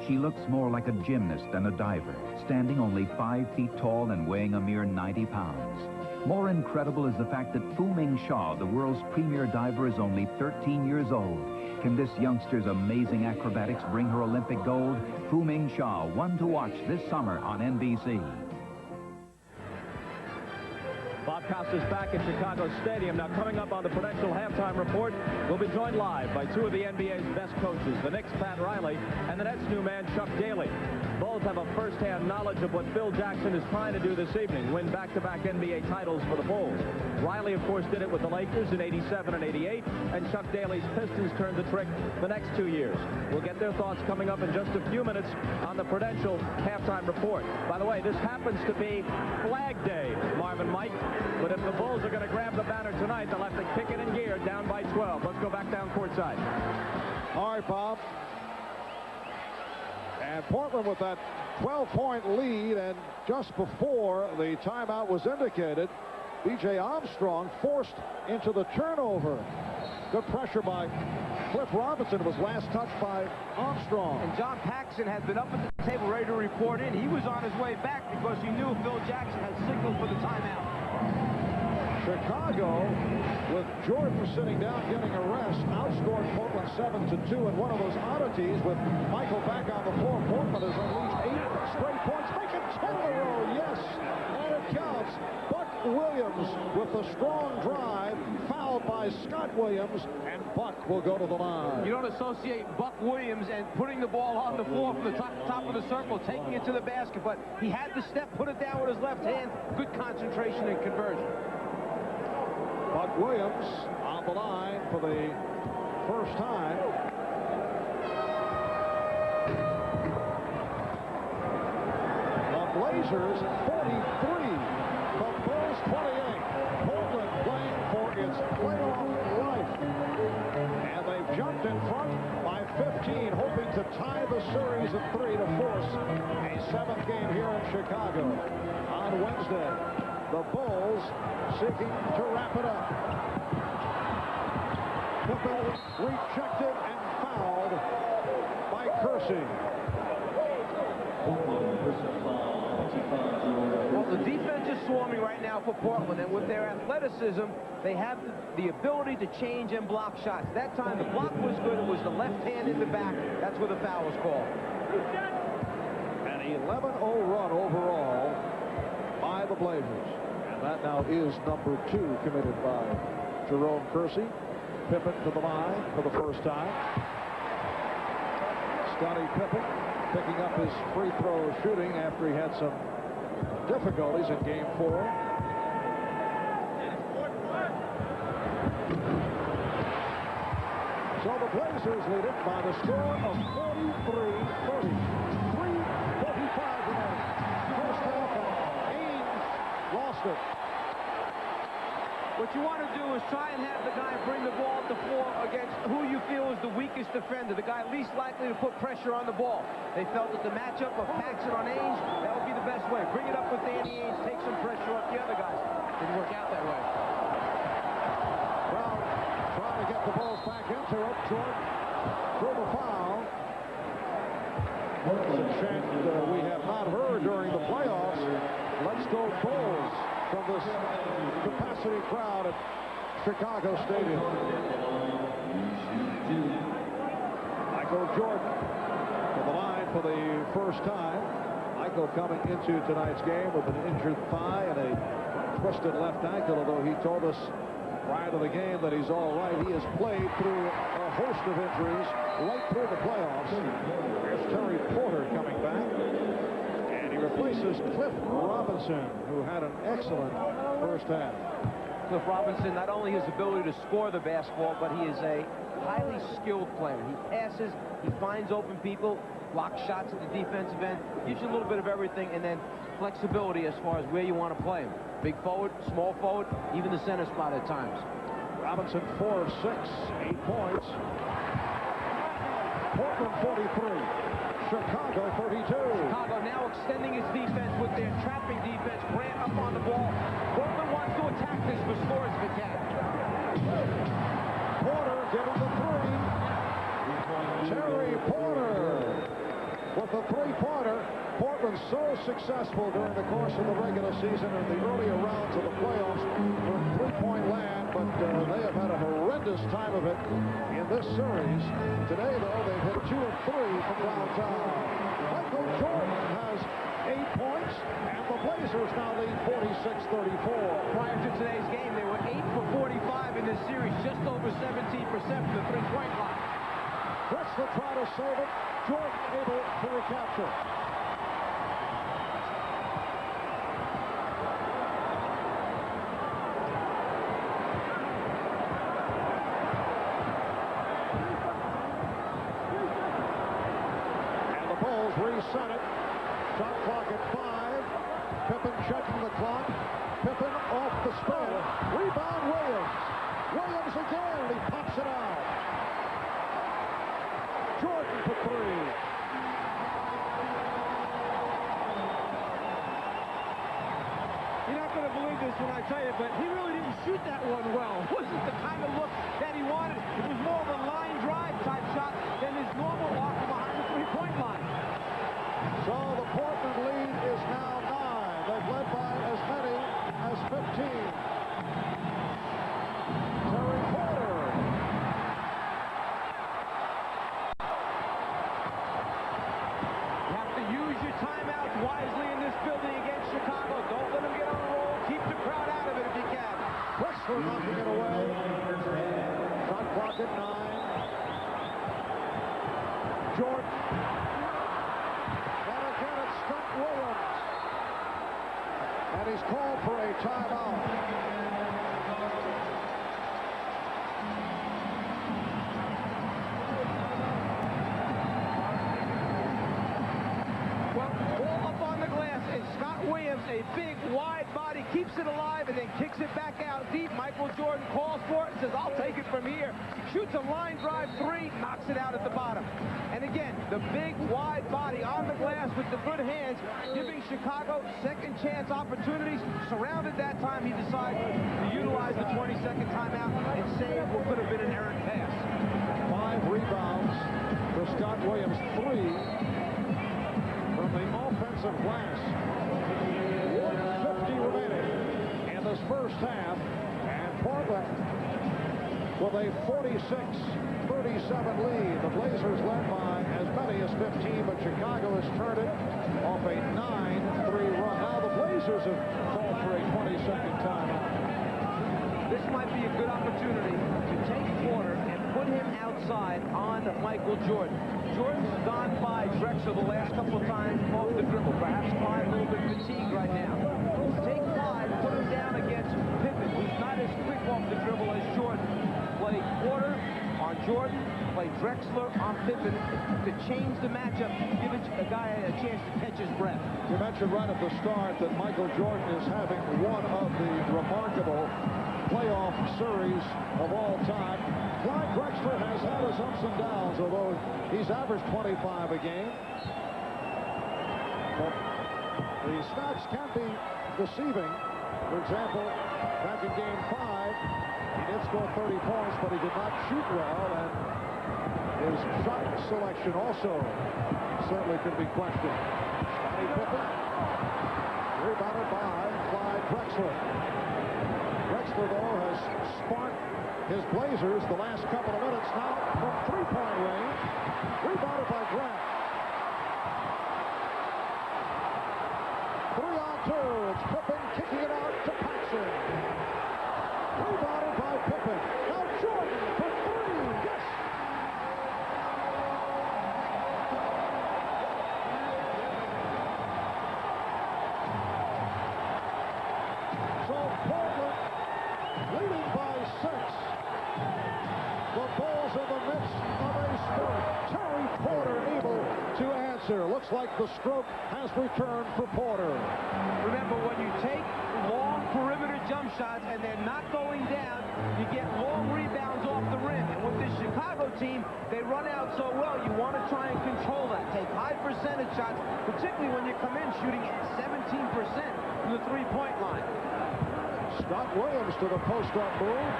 She looks more like a gymnast than a diver, standing only 5 feet tall and weighing a mere 90 pounds. More incredible is the fact that Fu Ming Shaw, the world's premier diver, is only 13 years old. Can this youngster's amazing acrobatics bring her Olympic gold? Fu Ming Shaw, one to watch this summer on NBC. Bob Costas back at Chicago Stadium. Now, coming up on the Prudential Halftime Report, we'll be joined live by 2 of the NBA's best coaches, the Knicks' Pat Riley and the Nets' new man, Chuck Daly. Both have a first-hand knowledge of what Phil Jackson is trying to do this evening, win back-to-back NBA titles for the Bulls. Riley, of course, did it with the Lakers in '87 and '88, and Chuck Daly's Pistons turned the trick the next 2 years. We'll get their thoughts coming up in just a few minutes on the Prudential Halftime Report. By the way, this happens to be Flag Day, Marvin Mike, but if the Bulls are going to grab the banner tonight, they'll have to kick it in gear down by 12. Let's go back down courtside. All right, Bob. And Portland with that 12-point lead, and just before the timeout was indicated, B.J. Armstrong forced into the turnover. Good pressure by Cliff Robinson. It was last touched by Armstrong. And John Paxson had been up at the table ready to report in. He was on his way back because he knew Phil Jackson had signaled for the timeout. Chicago, with Jordan sitting down getting a rest, outscored Portland 7-2, and one of those oddities with Michael back on the floor. Portland has unleashed 8 straight points. Make it 10 in a row, yes, and it counts. Buck Williams with the strong drive, fouled by Scott Williams, and Buck will go to the line. You don't associate Buck Williams and putting the ball on the floor from the top of the circle, taking it to the basket, but he had the step, put it down with his left hand. Good concentration and conversion. Buck Williams on the line for the first time. The Blazers 43, the Bulls 28. Portland playing for its playoff life. And they've jumped in front by 15, hoping to tie the series at 3 to force a 7th game here in Chicago on Wednesday. The Bulls seeking to wrap it up. Pippen rejected and fouled by Kersey. Well, the defense is swarming right now for Portland, and with their athleticism, they have the ability to change and block shots. That time, the block was good. It was the left hand in the back. That's where the foul was called. An 11-0 run overall by the Blazers. That now is number 2 committed by Jerome Kersey. Pippen to the line for the first time. Scottie Pippen picking up his free throw shooting after he had some difficulties in Game 4. So the Blazers lead it by the score of 43-30. 3:45 remaining. First half, and Ainge lost it. What you want to do is try and have the guy bring the ball up the floor against who you feel is the weakest defender, the guy least likely to put pressure on the ball. They felt that the matchup of Paxson on Ainge, that would be the best way. Bring it up with Danny Ainge, take some pressure off the other guys. Didn't work out that way. Brown trying to get the Bulls back into it. Jordan through the foul. It's a chant we have not heard during the playoffs. Let's go Bulls from this capacity crowd at Chicago Stadium. Michael Jordan to the line for the first time. Michael coming into tonight's game with an injured thigh and a twisted left ankle, although he told us prior to the game that he's all right. He has played through a host of injuries right through the playoffs. Here's Terry Porter coming back. And he replaces Cliff Robinson, who had an excellent first half. Cliff Robinson, not only his ability to score the basketball, but he is a highly skilled player. He passes, he finds open people. block shots at the defensive end, gives you a little bit of everything, and then flexibility as far as where you want to play him. Big forward, small forward, even the center spot at times. Robinson 4 of 6, 8 points. Portland 43, Chicago 32. Chicago now extending his defense with their trapping defense. Grant up on the ball. Portland wants to attack this for scores if it can. Porter giving the three. Terry Porter with the three-pointer. Portland so successful during the course of the regular season and the earlier rounds of the playoffs in three-point land, but they have had a horrendous time of it in this series. Today, though, they've hit 2 of 3 from downtown. Michael Jordan has 8 points, and the Blazers now lead 46-34. Prior to today's game, they were 8 for 45 in this series, just over 17% from the three-point line. Drexler trying to save it. Jordan able to recapture. And the Bulls reset it. Shot clock at 5. Pippen checking the clock. Pippen off the spin. Rebound Williams. Williams again. He pops it out. Jordan for 3. You're not going to believe this when I tell you, but he really didn't shoot that one well. It wasn't the kind of look that he wanted. It was more of a line drive type shot than his normal walk behind the three-point line. So the Portland lead is now 9. They've led by as many as 15. Terry Porter. You have to use your timeouts wisely in this building against Chicago. Don't let them get on a roll. Keep the crowd out of it if you can. Drexler knocking it away. Shot clock at 9. Jordan. And again it's Scott Williams. And he's called for a timeout. Scott Williams, a big, wide body, keeps it alive and then kicks it back out deep. Michael Jordan calls for it and says, I'll take it from here. Shoots a line drive 3, knocks it out at the bottom. And again, the big, wide body on the glass with the good hands, giving Chicago second chance opportunities. Surrounded that time, he decided to utilize the 20-second timeout and save what could have been an errant pass. 5 rebounds for Scott Williams, 3 from the offensive glass. 1:50 remaining in this first half, and Portland with a 46-37 lead. The Blazers led by as many as 15, but Chicago has turned it off a 9-3 run. Now the Blazers have called for a 20-second timeout. This might be a good opportunity to take Porter and put him outside on Michael Jordan. Jordan's gone by Drexler the last couple of times off the dribble. Perhaps Clyde a little bit fatigued right now. Take Clyde, put him down against Pippen, who's not as quick off the dribble as Jordan. Play Porter on Jordan, play Drexler on Pippen to change the matchup, give a guy a chance to catch his breath. You mentioned right at the start that Michael Jordan is having one of the remarkable playoff series of all time. Clyde Drexler has had his ups and downs, although he's averaged 25 a game. But the stats can be deceiving. For example, back in Game 5, he did score 30 points, but he did not shoot well, and his shot selection also certainly could be questioned. Scottie Pippen, rebounded by Clyde Drexler. Drexler, though, has sparked his Blazers the last couple of minutes now from three-point range. Rebounded by Grant. 3-on-2. It's Pippen kicking it out to Paxson. Rebounded by Pippen. Now Jordan for 3. Yes! So Portland leading by 6. The Bulls in the midst of a stroke. Terry Porter able to answer. Looks like the stroke has returned for Porter. Remember, when you take long perimeter jump shots and they're not going down, you get long rebounds off the rim. And with this Chicago team, they run out so well, you want to try and control that. Take high percentage shots, particularly when you come in shooting at 17% from the three-point line. Scott Williams to the post-up move.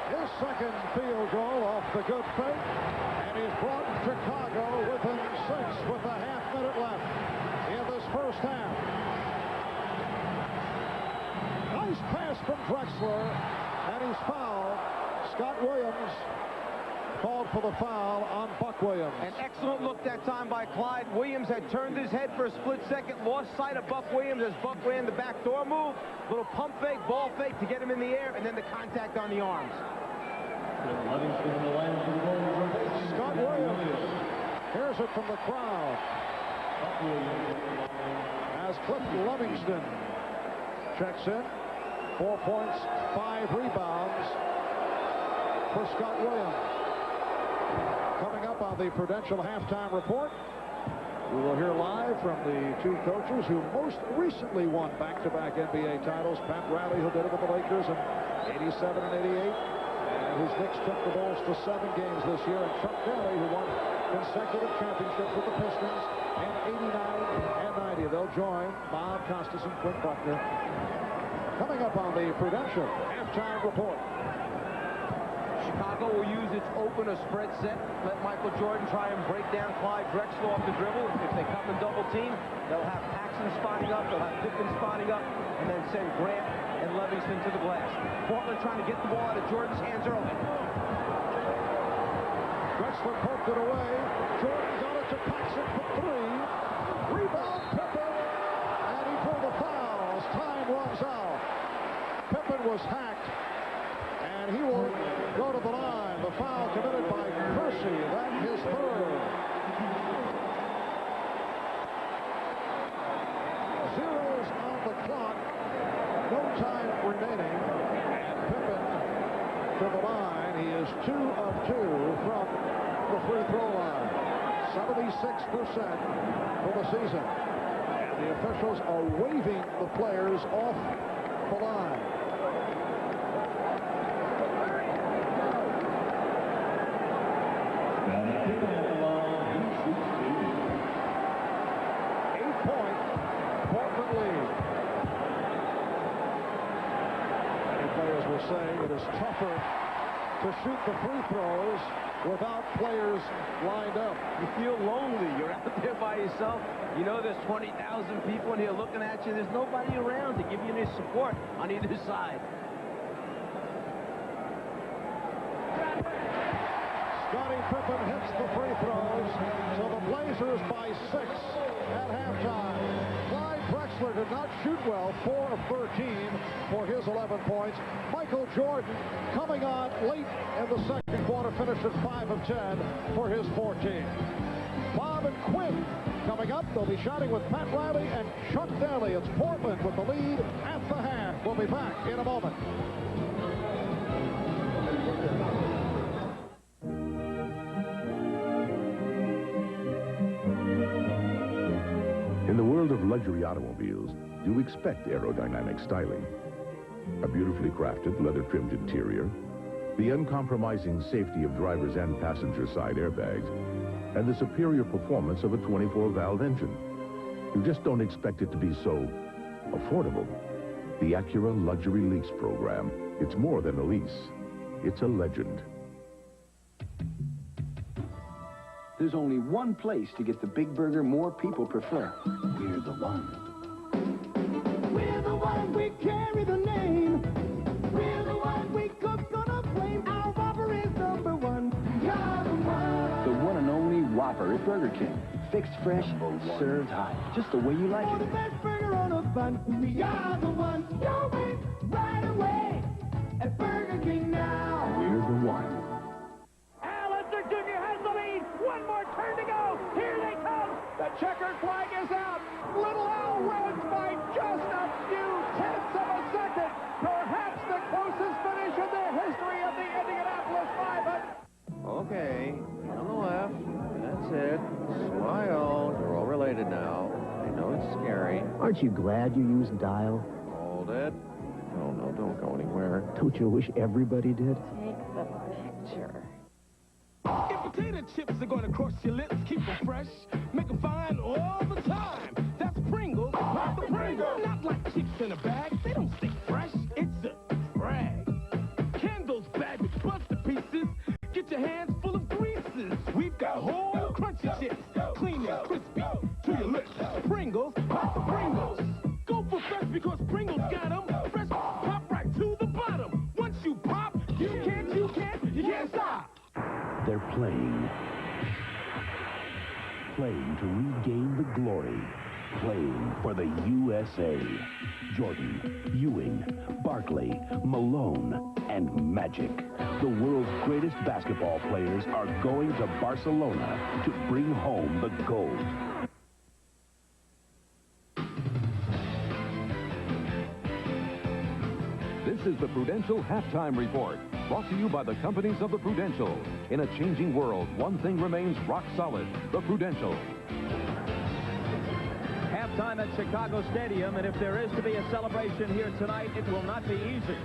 His second field goal off the good fake, and he's brought Chicago within 6 with a half-minute left in this first half. Nice pass from Drexler, and he's fouled. Scott Williams called for the foul on Buck Williams. An excellent look that time by Clyde. Williams had turned his head for a split second, lost sight of Buck Williams as Buck ran the backdoor move. Little pump fake, ball fake to get him in the air, and then the contact on the arms. Scott Williams hears it from the crowd as Cliff Livingston checks in. 4 points, 5 rebounds for Scott Williams. Coming up on the Prudential halftime report, we will hear live from the two coaches who most recently won back-to-back NBA titles. Pat Riley, who did it with the Lakers in '87 and '88. Whose Knicks took the Bulls to 7 games this year, and Chuck Daly, who won consecutive championships with the Pistons in '89 and '90. They'll join Bob Costas and Quinn Buckner. Coming up on the Prudential halftime report. Chicago will use its open or spread set. Let Michael Jordan try and break down Clyde Drexler off the dribble. If they come in double team, they'll have Paxson spotting up, they'll have Pippen spotting up, and then send Grant and Livingston to the glass. Portland trying to get the ball out of Jordan's hands early. Drexler poked it away. Jordan got it to Paxson for 3. Rebound Pippen, and he pulled the foul as time runs out. Pippen was hacked, and he will go to the line. The foul committed by Kersey. That's his 3rd. Zeros on the clock. No time remaining. And Pippen to the line. He is 2 of 2 from the free throw line. 76% for the season. And the officials are waving the players off the line. Say it is tougher to shoot the free throws without players lined up. You feel lonely. You're out there by yourself. You know there's 20,000 people in here looking at you. There's nobody around to give you any support on either side. Scottie Pippen hits the free throws, so the Blazers by 6 at halftime. Clyde Drexler did not shoot well, 4 of 13 for his 11 points. Michael Jordan coming on late in the second quarter, finished at 5 of 10 for his 14. Bob and Quinn coming up. They'll be shouting with Pat Riley and Chuck Daly. It's Portland with the lead at the half. We'll be back in a moment. In the world of luxury automobiles, you expect aerodynamic styling. A beautifully crafted, leather-trimmed interior, the uncompromising safety of drivers and passenger side airbags, and the superior performance of a 24-valve engine. You just don't expect it to be so affordable. The Acura Luxury Lease Program. It's more than a lease. It's a legend. There's only one place to get the big burger more people prefer. We're the one. We're the one, we carry the name. We're the one, we cook on a flame. Our Whopper is number 1. You're the one. The one and only Whopper at Burger King. Fixed fresh, served hot. Just the way you like For it. the best burger on a bun. We are the one. You'll wait right away at Burger King now. We're the one. One more turn to go. Here they come. The checkered flag is out. Little Al runs by just a few tenths of a second. Perhaps the Okay, on the left. That's it. Smile. You're all related now. I know it's scary. Aren't you glad you used dial? Hold it. Oh, no, don't go anywhere. Don't you wish everybody did? Take the picture. If potato chips are gonna cross your lips, keep them fresh, make them fine all the time. That's Pringles, not the Pringles. Not like chips in a bag, they don't stay fresh. It's a brag. Candles bagged with buster pieces. Get your hands full of greases. We've got whole crunchy chips, clean and crispy to your lips. Pringles, pop the Pringles. Go for fresh because Pringles got them. Fresh, pop right to the bottom. Once you pop, you can't stop. They're playing to regain the glory, playing for the USA. Jordan, Ewing, Barkley, Malone, and Magic. The world's greatest basketball players are going to Barcelona to bring home the gold. This is the Prudential Halftime Report, brought to you by the companies of the Prudential. In a changing world, one thing remains rock solid, the Prudential. Halftime at Chicago Stadium, and if there is to be a celebration here tonight, it will not be easy.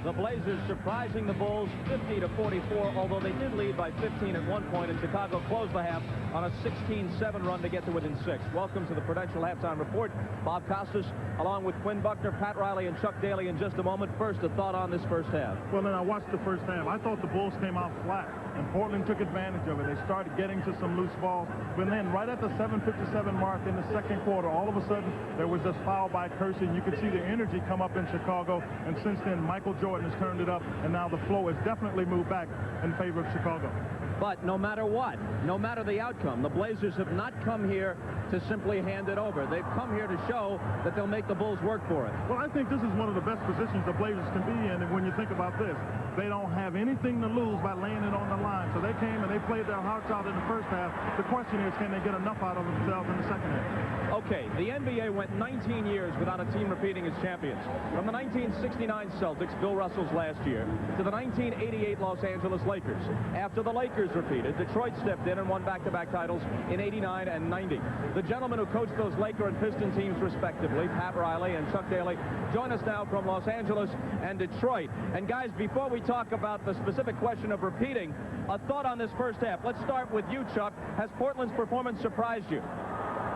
The Blazers surprising the Bulls 50-44, although they did lead by 15 at one point, and Chicago closed the half on a 16-7 run to get to within 6. Welcome to the Prudential Halftime Report. Bob Costas, along with Quinn Buckner, Pat Riley, and Chuck Daly in just a moment. First, a thought on this first half. Well, then I watched the first half. I thought the Bulls came out flat, and Portland took advantage of it. They started getting to some loose balls, but then right at the 7:57 mark in the second quarter, all of a sudden, there was this foul by Kersey, and you could see the energy come up in Chicago, and since then, Michael Jordan has turned it up, and now the flow has definitely moved back in favor of Chicago. But no matter what, no matter the outcome, the Blazers have not come here to simply hand it over. They've come here to show that they'll make the Bulls work for it. Well, I think this is one of the best positions the Blazers can be in, and when you think about this, they don't have anything to lose by laying it on the line. So they came and they played their hearts out in the first half. The question is, can they get enough out of themselves in the second half? Okay, the NBA went 19 years without a team repeating as champions. From the 1969 Celtics, Bill Russell's last year, to the 1988 Los Angeles Lakers. After the Lakers repeated, Detroit stepped in and won back-to-back titles in 89 and 90. The gentlemen who coached those Laker and Piston teams respectively, Pat Riley and Chuck Daly, join us now from Los Angeles and Detroit. And guys, before we talk about the specific question of repeating, a thought on this first half. Let's start with you, Chuck. Has Portland's performance surprised you?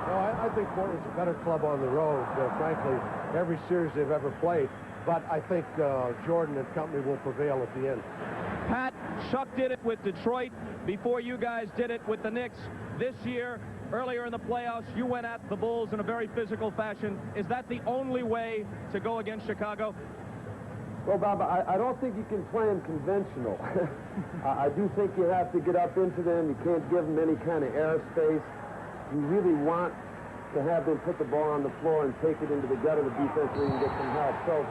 No, I think Portland's a better club on the road, frankly, every series they've ever played. But I think Jordan and company will prevail at the end. Pat, Chuck did it with Detroit before you guys did it with the Knicks. This year, earlier in the playoffs, you went at the Bulls in a very physical fashion. Is that the only way to go against Chicago? Well, Bob, I don't think you can play them conventional. I do think you have to get up into them. You can't give them any kind of airspace. You really want to have them put the ball on the floor and take it into the gut of the defense where you can get some help. So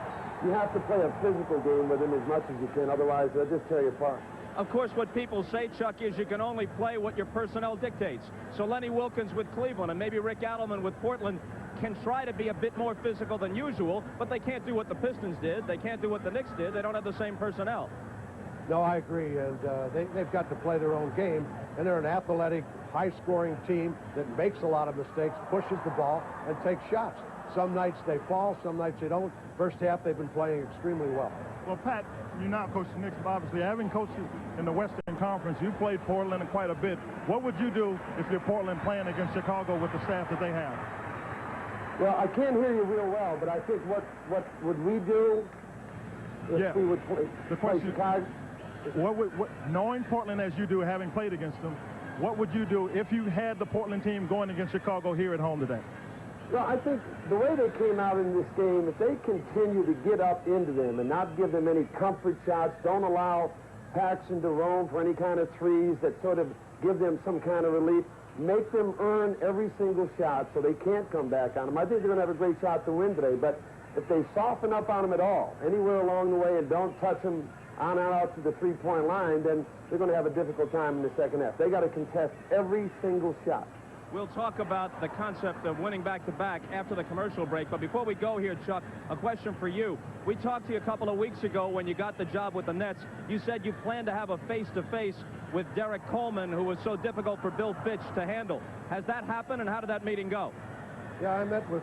you have to play a physical game with them as much as you can. Otherwise, they'll just tear you apart. Of course, what people say, Chuck, is you can only play what your personnel dictates. So Lenny Wilkins with Cleveland and maybe Rick Adelman with Portland can try to be a bit more physical than usual, but they can't do what the Pistons did. They can't do what the Knicks did. They don't have the same personnel. No, I agree, and they've got to play their own game, and they're an athletic, high-scoring team that makes a lot of mistakes, pushes the ball, and takes shots. Some nights they fall, some nights they don't. First half, they've been playing extremely well. Well, Pat, you now coach the Knicks, but obviously having coached in the Western Conference, you played Portland quite a bit. What would you do if you're Portland playing against Chicago with the staff that they have? Well, I can't hear you real well, but I think what would we do if we would play Chicago? Knowing Portland as you do, having played against them, what would you do if you had the Portland team going against Chicago here at home today? Well, I think the way they came out in this game, if they continue to get up into them and not give them any comfort shots, don't allow Paxson to roam for any kind of threes that sort of give them some kind of relief, make them earn every single shot so they can't come back on them. I think they're going to have a great shot to win today, but if they soften up on them at all, anywhere along the way, and don't touch them on out to the three-point line, then they're going to have a difficult time in the second half. They got to contest every single shot. We'll talk about the concept of winning back-to-back after the commercial break. But before we go here, Chuck, a question for you. We talked to you a couple of weeks ago when you got the job with the Nets. You said you planned to have a face-to-face with Derek Coleman, who was so difficult for Bill Fitch to handle. Has that happened, and how did that meeting go? Yeah, I met with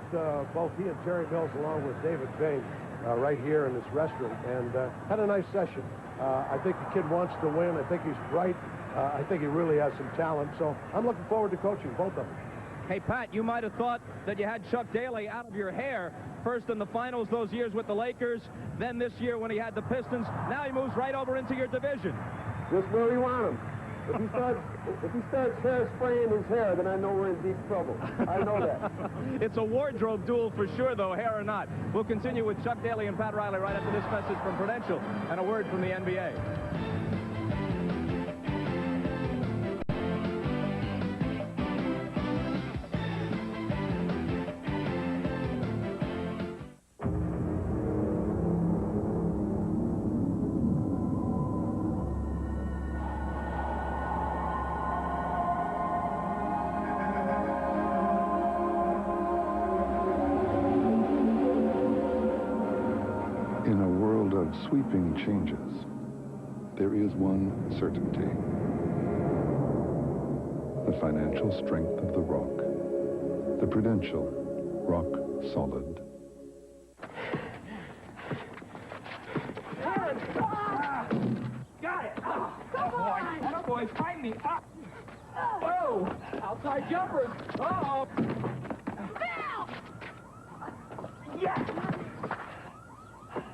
both he and Jerry Mills along with David Bain right here in this restaurant and had a nice session. I think the kid wants to win. I think he's bright. I think he really has some talent. So I'm looking forward to coaching both of them. Hey, Pat, you might have thought that you had Chuck Daly out of your hair first in the finals those years with the Lakers, then this year when he had the Pistons. Now he moves right over into your division. Just where we want him. If he starts hairspraying his hair, then I know we're in deep trouble. I know that. It's a wardrobe duel for sure, though, hair or not. We'll continue with Chuck Daly and Pat Riley right after this message from Prudential and a word from the NBA. In a world of sweeping changes, there is one certainty. The financial strength of the Rock. The Prudential Rock Solid. Got it! That boy, find me! Whoa! Outside jumpers! Uh-oh! Yes!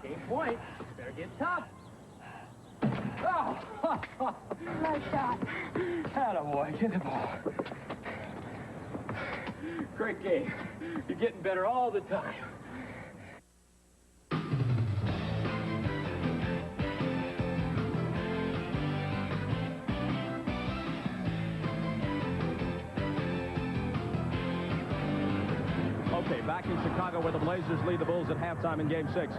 Game point. Better get tough. Oh! Nice shot. Attaboy, get the ball. Great game. You're getting better all the time. Okay, back in Chicago where the Blazers lead the Bulls at halftime in Game 6,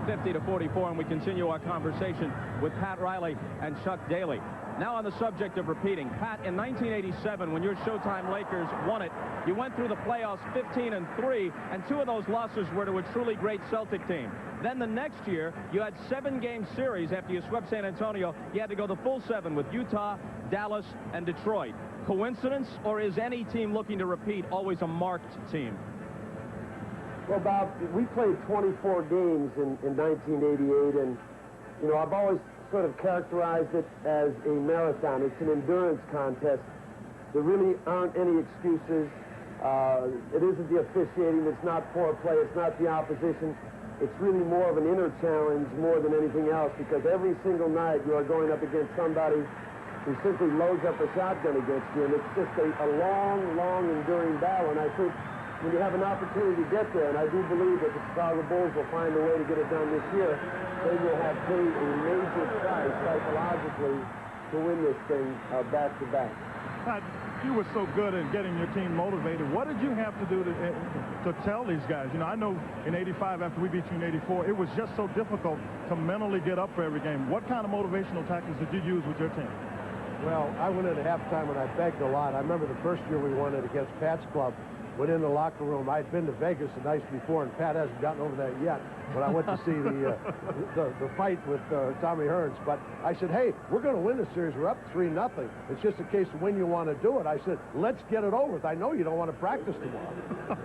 50-44, and we continue our conversation with Pat Riley and Chuck Daly. Now on the subject of repeating, Pat, in 1987, when your Showtime Lakers won it, you went through the playoffs 15-3, and 2 of those losses were to a truly great Celtic team. Then the next year, you had 7-game series after you swept San Antonio. You had to go the full 7 with Utah, Dallas, and Detroit. Coincidence, or is any team looking to repeat always a marked team? Well, Bob, we played 24 games in 1988, and, you know, I've always sort of characterized it as a marathon. It's an endurance contest. There really aren't any excuses. It isn't the officiating. It's not poor play. It's not the opposition. It's really more of an inner challenge more than anything else, because every single night you are going up against somebody who simply loads up a shotgun against you, and it's just a long, long, enduring battle. And I think when you have an opportunity to get there, and I do believe that the Chicago Bulls will find a way to get it done this year, they will have paid a major price psychologically to win this thing back-to-back. Pat, you were so good at getting your team motivated. What did you have to do to tell these guys? You know, I know in 85, after we beat you in 84, it was just so difficult to mentally get up for every game. What kind of motivational tactics did you use with your team? Well, I went into halftime and I begged a lot. I remember the first year we won it against Pat's club. Went in the locker room. I'd been to Vegas the night before, and Pat hasn't gotten over that yet. But I went to see the fight with Tommy Hearns. But I said, hey, we're going to win this series. We're up 3-0. It's just a case of when you want to do it. I said, let's get it over with. I know you don't want to practice tomorrow.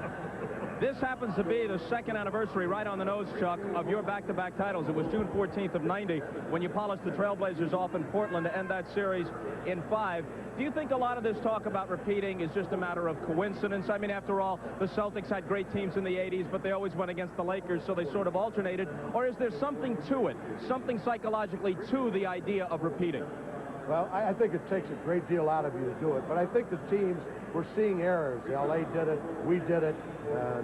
This happens to be the 2nd anniversary, right on the nose, Chuck, of your back-to-back titles. It was June 14th of 90 when you polished the Trailblazers off in Portland to end that series in 5. Do you think a lot of this talk about repeating is just a matter of coincidence? I mean, after all, the Celtics had great teams in the 80s, but they always went against the Lakers, so they sort of alternated. Or is there something to it, something psychologically to the idea of repeating? Well, I think it takes a great deal out of you to do it, but I think the teams, we're seeing errors. L.A. did it, we did it,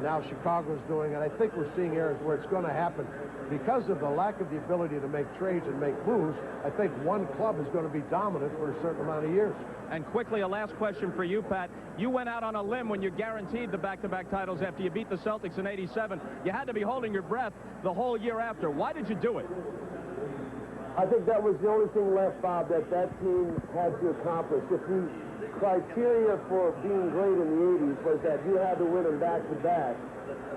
now Chicago's doing it. I think we're seeing errors where it's going to happen. Because of the lack of the ability to make trades and make moves, I think one club is going to be dominant for a certain amount of years. And quickly, a last question for you, Pat. You went out on a limb when you guaranteed the back-to-back titles after you beat the Celtics in '87. You had to be holding your breath the whole year after. Why did you do it? I think that was the only thing left, Bob, that team had to accomplish. If the criteria for being great in the 80s was that you had to win them back-to-back,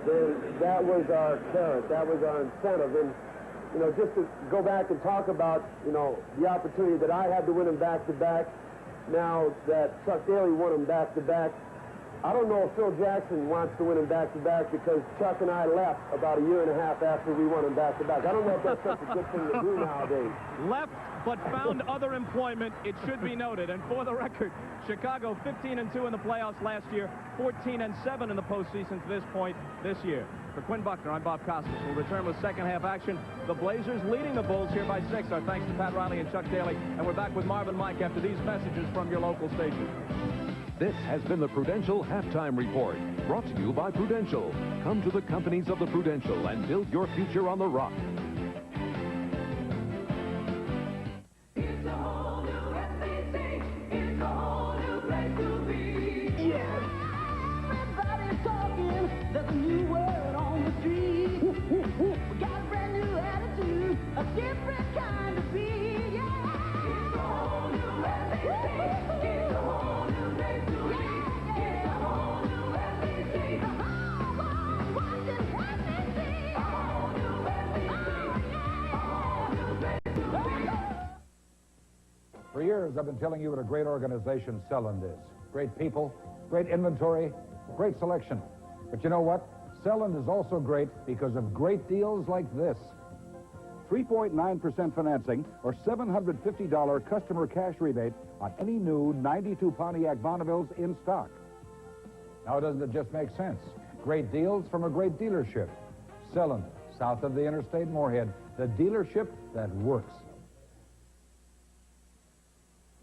then that was our carrot. That was our incentive. And you know, just to go back and talk about, you know, the opportunity that I had to win them back-to-back, now that Chuck Daly won them back-to-back, I don't know if Phil Jackson wants to win them back-to-back because Chuck and I left about a year and a half after we won them back-to-back. I don't know if that's such a good thing to do nowadays. Left, but found other employment, it should be noted. And for the record, Chicago 15-2 in the playoffs last year, 14-7 in the postseason to this point this year. For Quinn Buckner, I'm Bob Costas. We'll return with second half action. The Blazers leading the Bulls here by 6. Our thanks to Pat Riley and Chuck Daly. And we're back with Marvin Mike after these messages from your local station. This has been the Prudential Halftime Report, brought to you by Prudential. Come to the companies of the Prudential and build your future on the rock. It's a whole new SEC. It's a whole new place to be. Yes. Everybody's talking. There's a new word on the street. We got a brand new attitude, a different kind of beat. Yeah. It's a whole new SEC. It's a whole new place to be. It's a whole new SEC. The whole world watches SEC. A whole new SEC. A whole new place to be. For years, I've been telling you what a great organization Selland is. Great people, great inventory, great selection. But you know what? Selland is also great because of great deals like this. 3.9% financing or $750 customer cash rebate on any new 92 Pontiac Bonnevilles in stock. Now, doesn't it just make sense? Great deals from a great dealership. Selland, south of the interstate Moorhead, the dealership that works.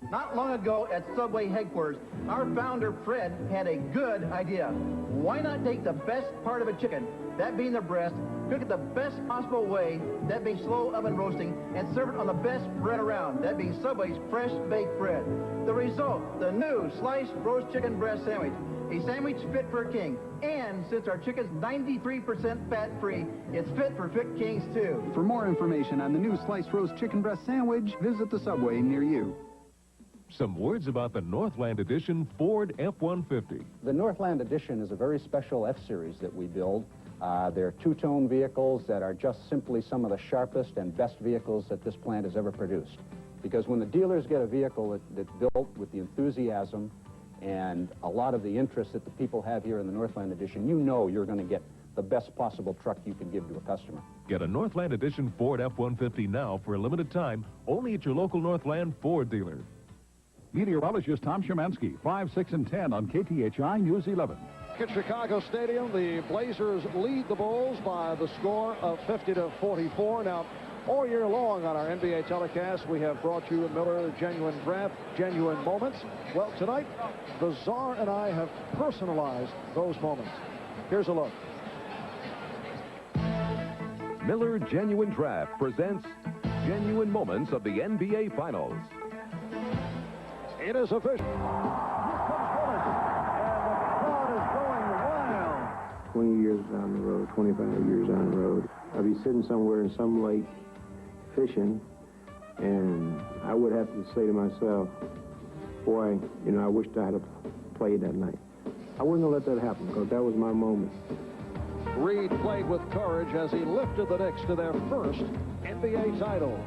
Not long ago at Subway headquarters, our founder, Fred, had a good idea. Why not take the best part of a chicken, that being the breast, cook it the best possible way, that being slow oven roasting, and serve it on the best bread around, that being Subway's fresh baked bread. The result, the new sliced roast chicken breast sandwich. A sandwich fit for a king. And since our chicken's 93% fat-free, it's fit for fit kings, too. For more information on the new sliced roast chicken breast sandwich, visit the Subway near you. Some words about the Northland Edition Ford F-150. The Northland Edition is a very special F-Series that we build. They're two-tone vehicles that are just simply some of the sharpest and best vehicles that this plant has ever produced. Because when the dealers get a vehicle that's built with the enthusiasm and a lot of the interest that the people have here in the Northland Edition, you know you're going to get the best possible truck you can give to a customer. Get a Northland Edition Ford F-150 now for a limited time, only at your local Northland Ford dealer. Meteorologist Tom Szymanski, 5, 6, and 10 on KTHI News 11. At Chicago Stadium, the Blazers lead the Bulls by the score of 50-44. Now, all year long on our NBA telecast, we have brought you Miller Genuine Draft, Genuine Moments. Well, tonight, the Czar and I have personalized those moments. Here's a look. Miller Genuine Draft presents Genuine Moments of the NBA Finals. It is official. 20 years down the road, 25 years down the road, I'll be sitting somewhere in some lake fishing, and I would have to say to myself, boy, you know, I wished I had played that night. I wouldn't have let that happen because that was my moment. Reed played with courage as he lifted the Knicks to their first NBA title.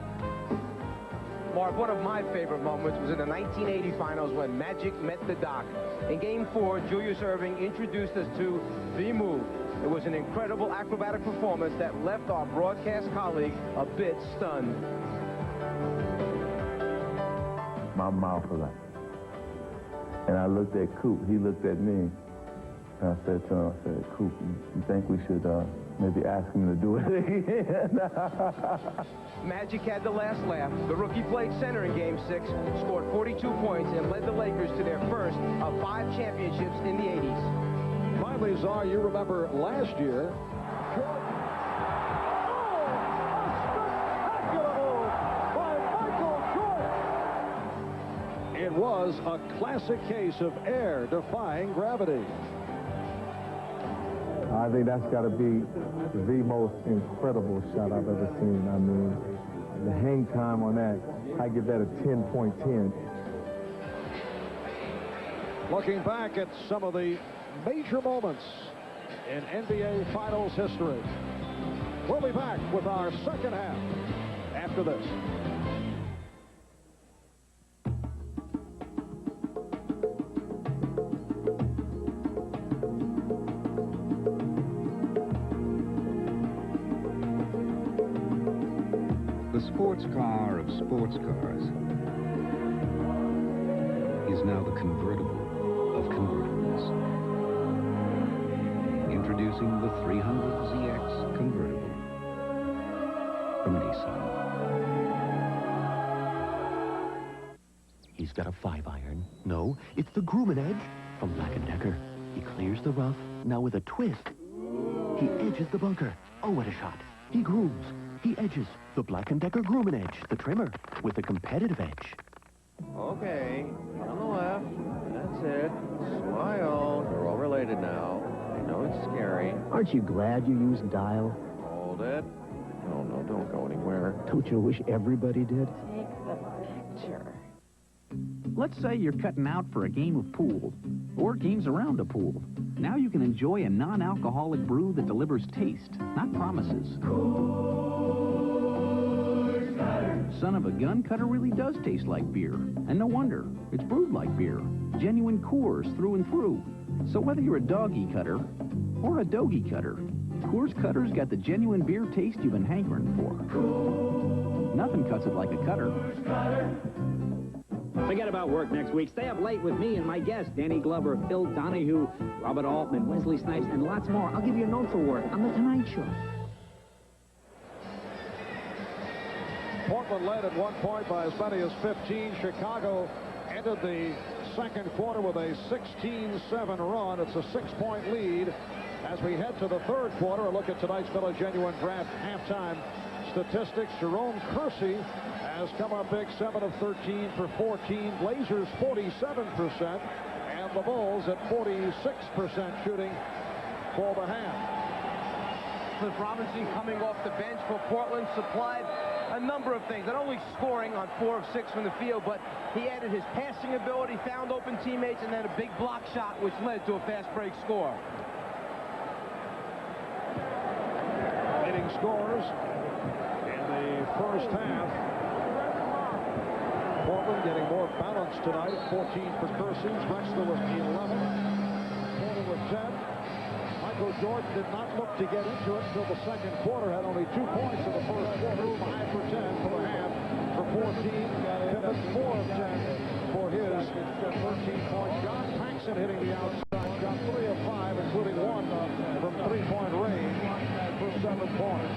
Marv, one of my favorite moments was in the 1980 finals when Magic met the Doc. In Game 4, Julius Erving introduced us to The Move. It was an incredible acrobatic performance that left our broadcast colleague a bit stunned. My mouth was like, and I looked at Coop. He looked at me, and I said to him, Coop, you think we should maybe ask him to do it again? Magic had the last laugh. The rookie played center in Game 6, scored 42 points, and led the Lakers to their first of 5 championships in the 80s. Finally, Czar, you remember last year. It was a classic case of air defying gravity. I think that's got to be the most incredible shot I've ever seen. I mean, the hang time on that, I give that a 10.10. Looking back at some of the major moments in NBA Finals history. We'll be back with our second half after this. The sports car of sports cars is now the convertible of convertibles. Introducing the 300ZX convertible from Nissan. He's got a 5-iron. No, it's the Grumman Edge from Black & Decker. He clears the rough. Now with a twist, he edges the bunker. Oh, what a shot. He grooms. He edges. The Black & Decker Grumman Edge, the trimmer, with a competitive edge. Okay, on the left. That's it. Smile. You're all related now. I know it's scary. Aren't you glad you used dial? Hold it. No, no, don't go anywhere. Don't you wish everybody did? Take the picture. Let's say you're cutting out for a game of pool, or games around a pool. Now you can enjoy a non-alcoholic brew that delivers taste, not promises. Son of a Gun Cutter really does taste like beer, and no wonder. It's brewed like beer. Genuine Coors through and through. So whether you're a doggy cutter or a dogie cutter, Coors Cutter's got the genuine beer taste you've been hankering for. Nothing cuts it like a cutter. Forget about work next week. Stay up late with me and my guests, Danny Glover, Phil Donahue, Robert Altman, Wesley Snipes, and lots more. I'll give you a note for work on The Tonight Show. Portland led at one point by as many as 15. Chicago ended the second quarter with a 16-7 run. It's a 6-point lead. As we head to the third quarter, a look at tonight's Miller Genuine Draft halftime statistics. Jerome Kersey has come up big, 7 of 13 for 14. Blazers 47%, and the Bulls at 46% shooting for the half. Cliff Robinson coming off the bench for Portland supplied a number of things, not only scoring on 4 of 6 from the field, but he added his passing ability, found open teammates, and then a big block shot, which led to a fast break score. Leading scorers in the first half. Portland getting more balance tonight. 14 for Kersey. Drexler with 11. Porter with 10. Michael Jordan did not look to get into it until the second quarter. Had only 2 points in the first quarter. 5 for 10 for the half for 14. Pippen 4 of 10 for his 13-point shot. Paxson hitting the outside shot. 3 of 5, including 1 from 3-point range for 7 points.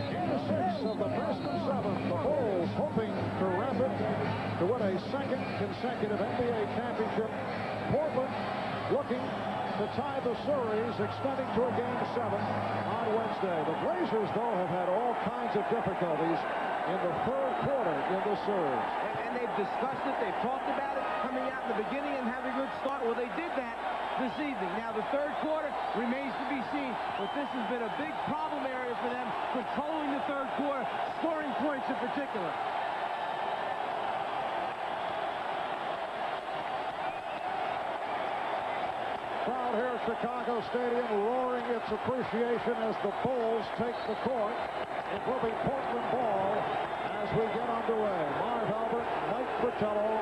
Game 6 of the best of 7. The Bulls hoping to wrap it to win a second consecutive NBA championship. Portland looking to tie the series, extending to a Game 7 on Wednesday. The Blazers, though, have had all kinds of difficulties in the third quarter in this series. And they've discussed it, they've talked about it, coming out in the beginning and having a good start. Well, they did that this evening. Now, the third quarter remains to be seen, but this has been a big problem area for them, controlling the third quarter, scoring points in particular. Crowd here at Chicago Stadium roaring its appreciation as the Bulls take the court. It will be Portland ball as we get underway. Marv Albert, Mike Fratello,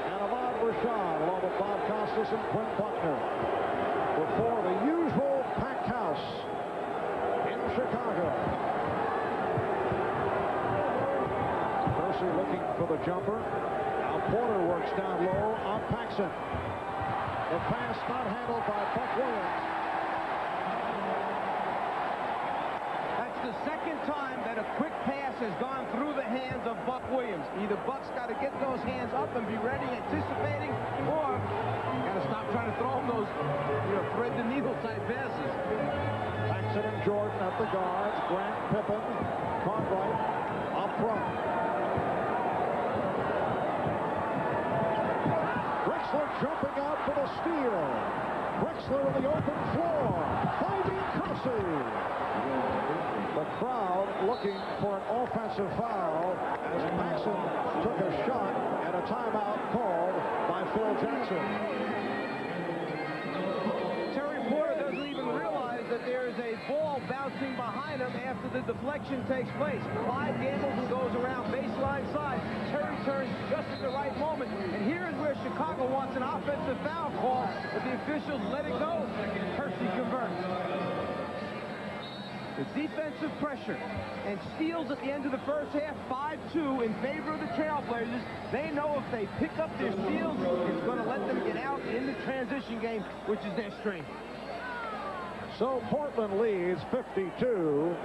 and Ahmad Rashad, along with Bob Costas and Quinn Buckner, before the usual packed house in Chicago. Kersey looking for the jumper. Now Porter works down low on Paxson. The pass not handled by Buck Williams. That's the second time that a quick pass has gone through the hands of Buck Williams. Either Buck's got to get those hands up and be ready, anticipating, or got to stop trying to throw him those, thread the needle type passes. Paxson and Jordan at the guards. Grant, Pippen, Cartwright up front. Drexler jumping out for the steal. Drexler in the open floor, finding Kersey. The crowd looking for an offensive foul as Paxson took a shot and a timeout called by Phil Jackson. Terry Porter doesn't even realize that there is a ball bouncing listening behind him after the deflection takes place. Clyde gambles and goes around baseline side. Terry turns just at the right moment. And here is where Chicago wants an offensive foul call, but the officials let it go. Kersey converts. The defensive pressure and steals at the end of the first half, 5-2 in favor of the Trailblazers. They know if they pick up their steals, it's going to let them get out in the transition game, which is their strength. So Portland leads 52-44.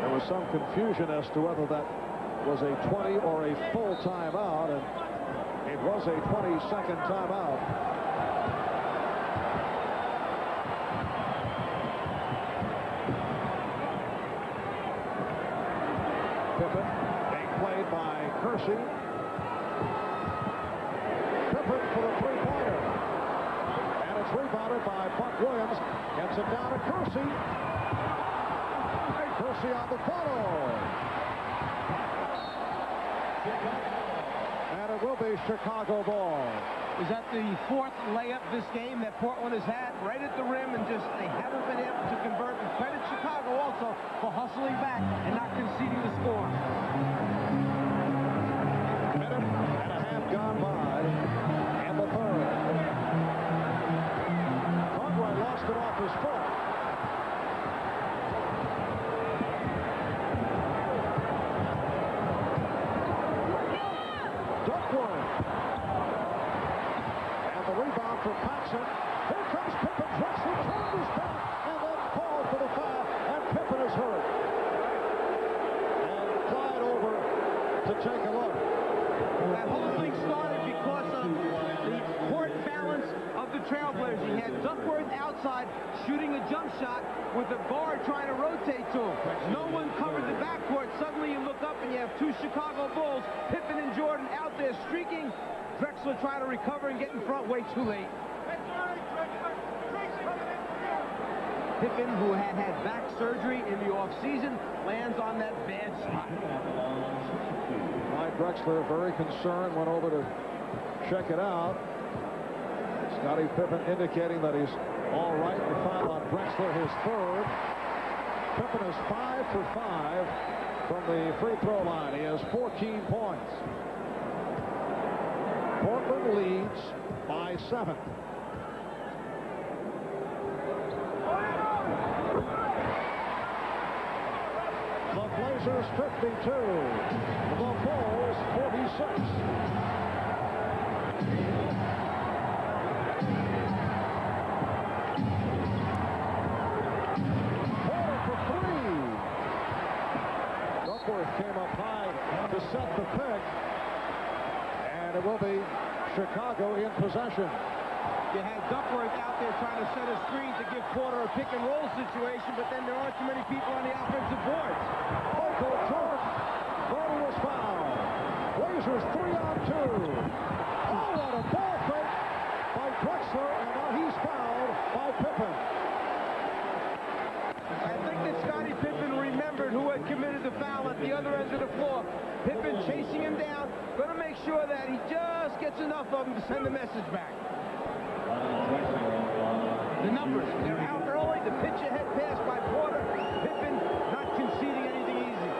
There was some confusion as to whether that was a 20 or a full timeout, and it was a 20-second timeout. Pippen being played by Kersey. Pippen for the three-pointer. And it's rebounded by Buck Williams. Gets it down to Kersey. Kersey on the follow. And it will be Chicago ball. Is that the fourth layup this game that Portland has had right at the rim, and just they haven't been able to convert? And credit Chicago also for hustling back and not conceding the score. Minute and a half gone by in the third. Conroy lost it off his foot. For Paxson. Here comes Pippen. Drexler turned his back and then called for the foul, and Pippen is hurt. And Clyde over to take a look. That whole thing started because of the court balance of the Trailblazers. You had Duckworth outside shooting a jump shot with the guard trying to rotate to him. No one covered the backcourt. Suddenly you look up and you have two Chicago Bulls, Pippen and Jordan, out there streaking. Drexler trying to recover and get in front way too late. Pippen, who had back surgery in the offseason, lands on that bad shot. Clyde Drexler, very concerned, went over to check it out. Scottie Pippen indicating that he's all right. The foul on Drexler, his third. Pippen is 5 for 5 from the free throw line. He has 14 points. Portland leads by 7. The Blazers 52. The Bulls 46. Porter for 3. Duckworth came up high to set the pick. And it will be Chicago in possession. You had Duckworth out there trying to set a screen to give Porter a pick-and-roll situation, but then there aren't too many people on the offensive boards. Michael Jordan. Jordan was fouled. Blazers 3-on-2. Oh, what a ball fake by Drexler, and now he's fouled by Pippen. I think that Scottie Pippen remembered who had committed the foul at the other end of the floor. Pippen chasing him down, going to make sure that he just gets enough of him to send a message back. The numbers, they're out early. The pitch ahead pass by Porter. Pippen not conceding anything easy.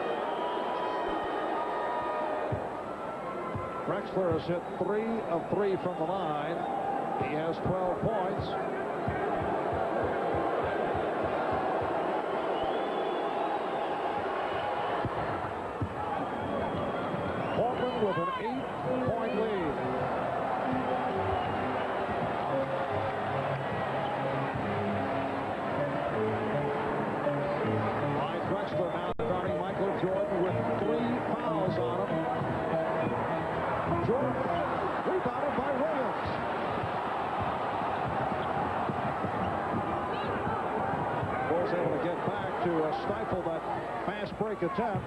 Drexler has hit 3 of 3 from the line. He has 12 points. Portland with an 8-point lead. Clyde Drexler now guarding Michael Jordan with 3 fouls on him. Jordan rebounded by Williams. Was able to get back to stifle that fast break attempt.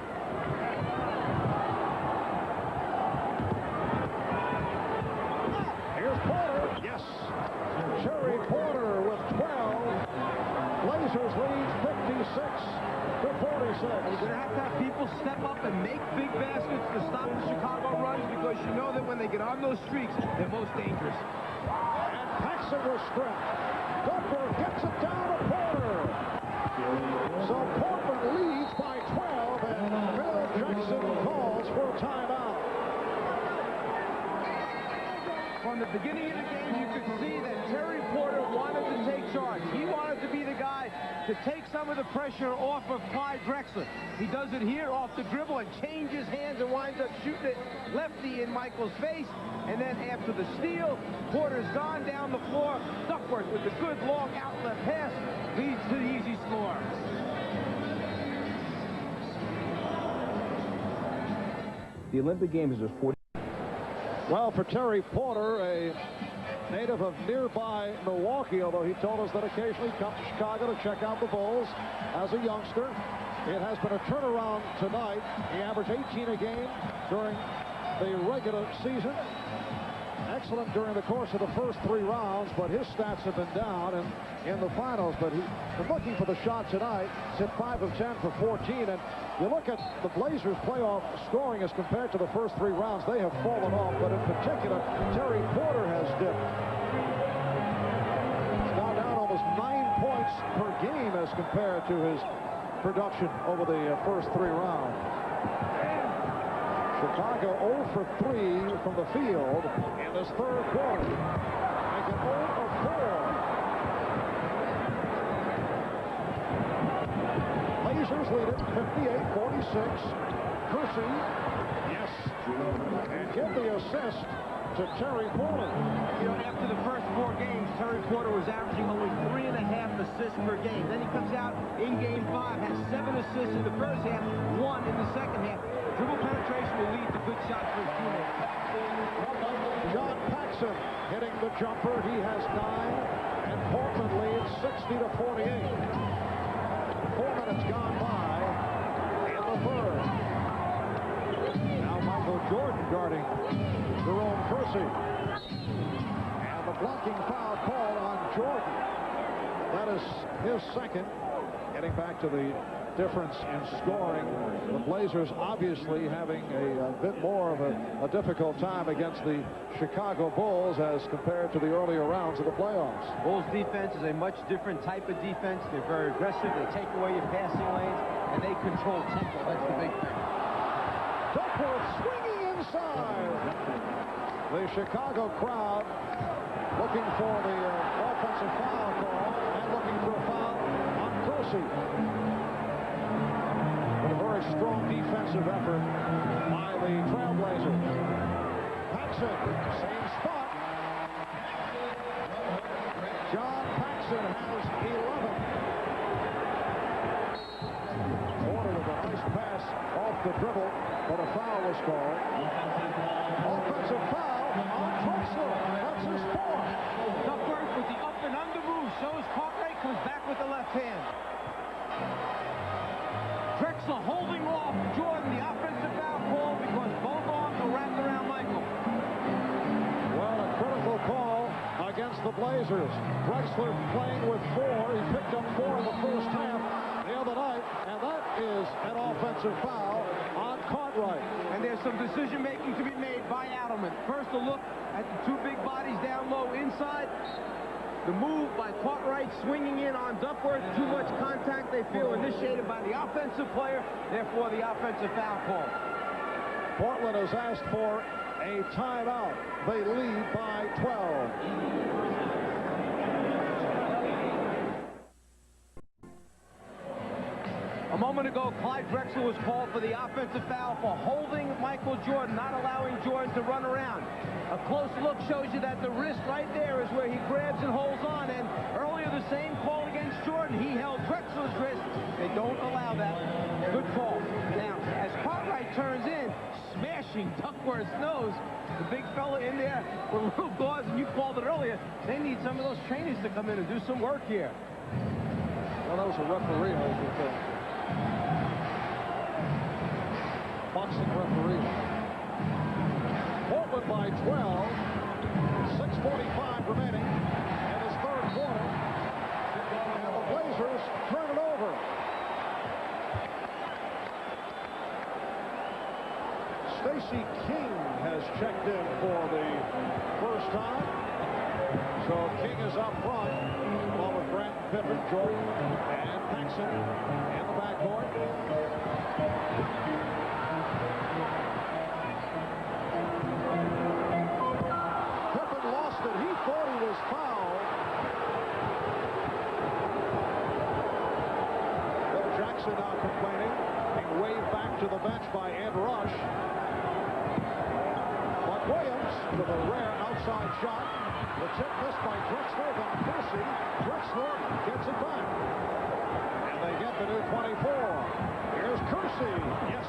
Here's Porter. Yes. Jerry Porter with 12. Blazers lead 56-46. You're going to have people step up and make big baskets to stop the Chicago runs, because you know that when they get on those streaks, they're most dangerous. And Paxson was stripped. Duckworth gets it down to Porter. So Portland leads by 12, and Phil Jackson calls for a timeout. From the beginning of the game, you could see that Terry Porter wanted to take charge. He wanted to be the guy to take some of the pressure off of Clyde Drexler. He does it here off the dribble and changes hands and winds up shooting it lefty in Michael's face. And then after the steal, Porter's gone down the floor. Duckworth with a good long outlet pass leads to the easy score. The Olympic Games is 40. Well, for Terry Porter, a native of nearby Milwaukee, although he told us that occasionally he comes to Chicago to check out the Bulls as a youngster. It has been a turnaround tonight. He averaged 18 a game during the regular season. Excellent during the course of the first 3 rounds, but his stats have been down in the finals. But he's looking for the shot tonight. He's hit 5 of 10 for 14. And you look at the Blazers' playoff scoring as compared to the first 3 rounds, they have fallen off. But in particular, Terry Porter has dipped. He's now down almost 9 points per game as compared to his production over the first 3 rounds. Chicago 0 for 3 from the field in this third quarter. Make it 0 for 4. Blazers lead it 58-46. Kersey, yes, and give the assist to Terry Porter. You know, after the first 4 games, Terry Porter was averaging only 3.5 assists per game. Then he comes out in Game 5, has 7 assists in the first half, 1 in the second half. Dribble penetration will lead to good shots for his teammates. John Paxson hitting the jumper. He has 9, and Portland leads 60-48. 4 minutes gone by in the third. Now Michael Jordan guarding Jerome Kersey. And the blocking foul called on Jordan. That is his second. Getting back to the difference in scoring, the Blazers obviously having a bit more of a difficult time against the Chicago Bulls as compared to the earlier rounds of the playoffs. Bulls defense is a much different type of defense. They're very aggressive. They take away your passing lanes, and they control tempo. That's the big thing. Duckworth swinging inside. The Chicago crowd looking for the offensive foul call and looking for a foul on Kersey. A very strong defensive effort by the Trailblazers. Paxson, same spot. John Paxson has 11. Porter with a nice pass off the dribble, but a foul was called. Offensive foul on Drexler. That's his 4th. Duckworth with the up and under move shows Cartwright, comes back with the left hand. Drexler holding off Jordan, the offensive foul call, because both arms are wrapped around Michael. Well, a critical call against the Blazers. Drexler playing with 4. He picked up 4 in the first half the other night, and that is an offensive foul on Cartwright. And there's some decision-making to be made by Adelman. First, a look at the 2 big bodies down low inside. The move by Cartwright swinging in on Duckworth. Too much contact, they feel, initiated by the offensive player. Therefore, the offensive foul call. Portland has asked for a timeout. They lead by 12. A moment ago, Clyde Drexler was called for the offensive foul for holding Michael Jordan, not allowing Jordan to run around. A close look shows you that the wrist right there is where he grabs and holds on. And earlier, the same call against Jordan. He held Drexler's wrist. They don't allow that. Good call. Now, as Cartwright turns in, smashing Duckworth's nose, the big fella in there with little gauze, and you called it earlier, they need some of those trainees to come in and do some work here. Well, that was a referee, I think. Boxing referee. Portland by 12. 6:45 remaining in this third quarter. And the Blazers Blazers turn it over. Stacey King has checked in for the first time. So King is up front, along with Grant, Pippen, Jordan, and Paxson in the backcourt. Pippen lost it. He thought he was fouled. Bill Jackson now complaining, being waved back to the bench by Ed Rush. Buck Williams with a rare outside shot. The tip missed by Drexler on Kersey. Drexler gets it back. And they get the new 24. Here's Kersey. Yes.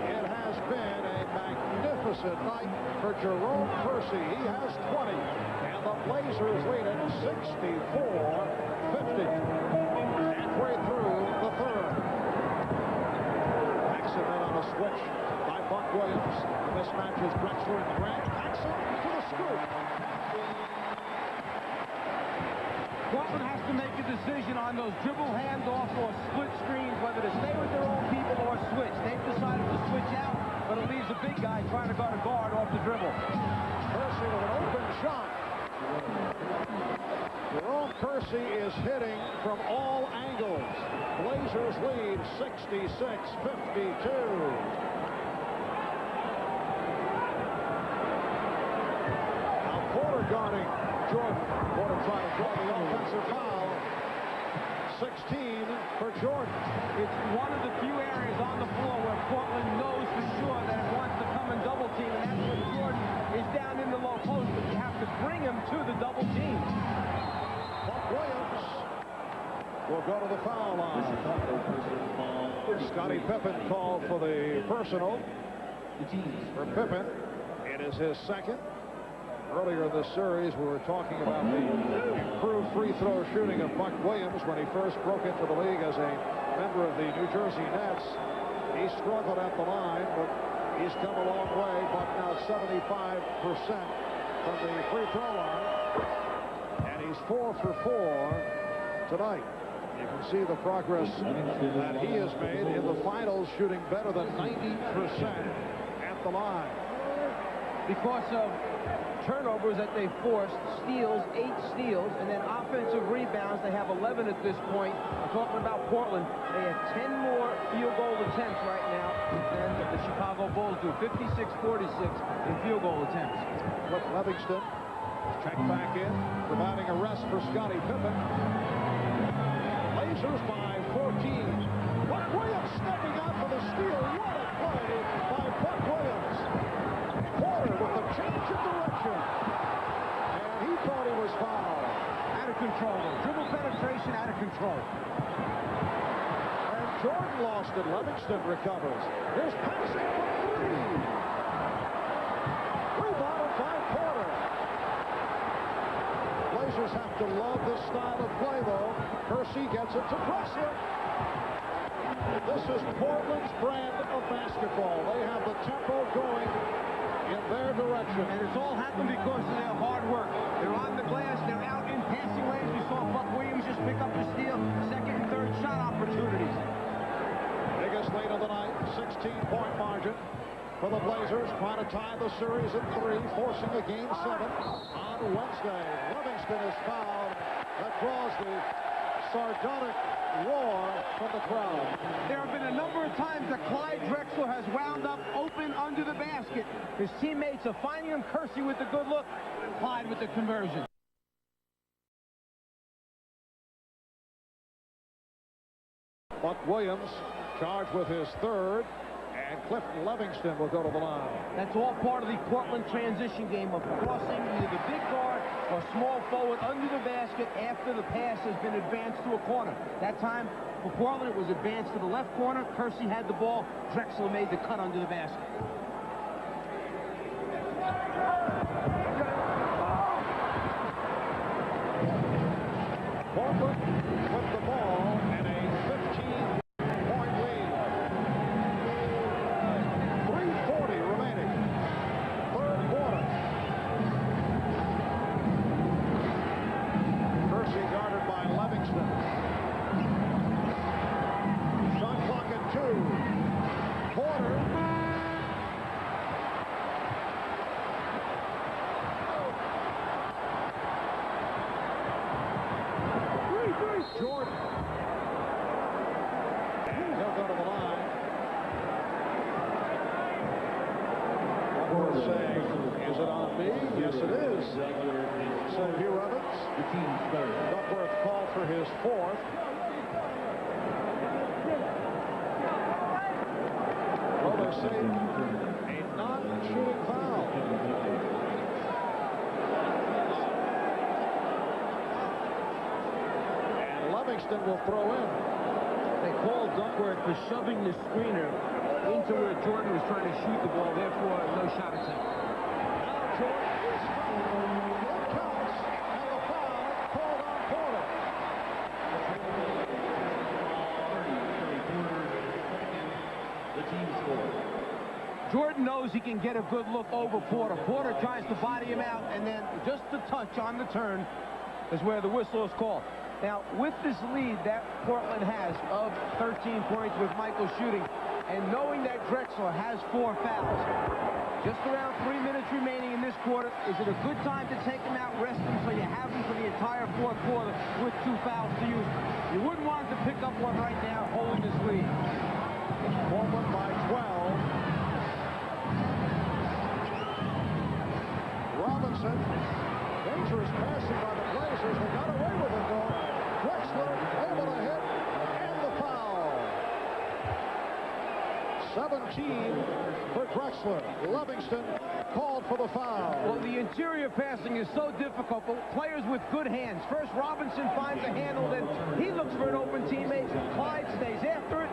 It has been a magnificent night for Jerome Kersey. He has 20. And the Blazers lead it 64-50. Halfway through the third. Paxson in on a switch by Buck Williams. The mismatch is Drexler and Grant. Paxson to the scoop. Portland has to make a decision on those dribble handoff or split screens, whether to stay with their own people or switch. They've decided to switch out, but it leaves a big guy trying to guard a guard off the dribble. Kersey with an open shot. Jerome Kersey is hitting from all angles. Blazers lead 66-52. Guarding Jordan. Porter trying to draw the offensive foul. 16 for Jordan. It's one of the few areas on the floor where Portland knows for sure that it wants to come and double team, and that's when Jordan is down in the low post, but you have to bring him to the double team. Buck Williams will go to the foul line. Scottie Pippen called for the personal. For Pippen, it is his second. Earlier in this series, we were talking about the improved free throw shooting of Buck Williams when he first broke into the league as a member of the New Jersey Nets. He struggled at the line, but he's come a long way. Buck now 75% from the free throw line, and he's 4 for 4 tonight. You can see the progress that he has made in the finals, shooting better than 90% at the line. Because of turnovers that they forced, steals, 8 steals, and then offensive rebounds. They have 11 at this point. I'm talking about Portland. They have 10 more field goal attempts right now than the Chicago Bulls do. 56-46 in field goal attempts. Cliff Livingston checked back in, providing a rest for Scottie Pippen. Blazers by 14. Buck Williams stepping out for the steal. What a play by Buck Williams. Porter with the change of direction. And he thought he was fouled. Out of control. Dribble penetration out of control. And Jordan lost it. Livingston recovers. Here's Paxson for 3. Rebounded by Porter. Blazers have to love this style of play, though. Kersey gets it to Drexler. This is Portland's brand of basketball. They have the tempo going in their direction. And it's all happened because of their hard work. They're on the glass. They're out in passing lanes. We saw Buck Williams just pick up the steal. Second and third shot opportunities. Biggest lead of the night. 16-point margin for the Blazers. Trying to tie the series at 3. Forcing a game 7 on Wednesday. Livingston is fouled. That draws the sardonic roar from the crowd. There have been a number of times that Clyde Drexler has wound up open under the basket. His teammates are finding him. Kersey with the good look. Clyde with the conversion. Buck Williams charged with his third, and Clifton Livingston will go to the line. That's all part of the Portland transition game of crossing either the big guard or small forward under the basket after the pass has been advanced to a corner. That time for Portland, it was advanced to the left corner. Kersey had the ball. Drexler made the cut under the basket. Portland with the ball and a 15-point lead. 3:40 remaining. Third quarter. Kersey guarded by saying, is it on me? Yes, it is. So Hugh Evans. Duckworth called for his fourth. Well, they're saying a non-shooting foul. And Livingston will throw in. They called Duckworth for shoving the screener into where Jordan was trying to shoot the ball, therefore no shot attempt. Now Jordan is fouled. That counts, and the foul called on Porter. The team score. Jordan knows he can get a good look over Porter. Porter tries to body him out, and then just a touch on the turn is where the whistle is called. Now, with this lead that Portland has of 13 points with Michael shooting, and knowing that Drexler has 4 fouls, just around 3 minutes remaining in this quarter, is it a good time to take him out, rest him, so you have him for the entire fourth quarter with 2 fouls to use? You wouldn't want him to pick up one right now, holding this lead. Portland by 12. Robinson, dangerous passing by the Blazers. They got away with it, though. Drexler able to hit, and the foul. 17 for Drexler. Livingston called for the foul. Well, the interior passing is so difficult, but players with good hands. First, Robinson finds a handle, then he looks for an open teammate. Clyde stays after it,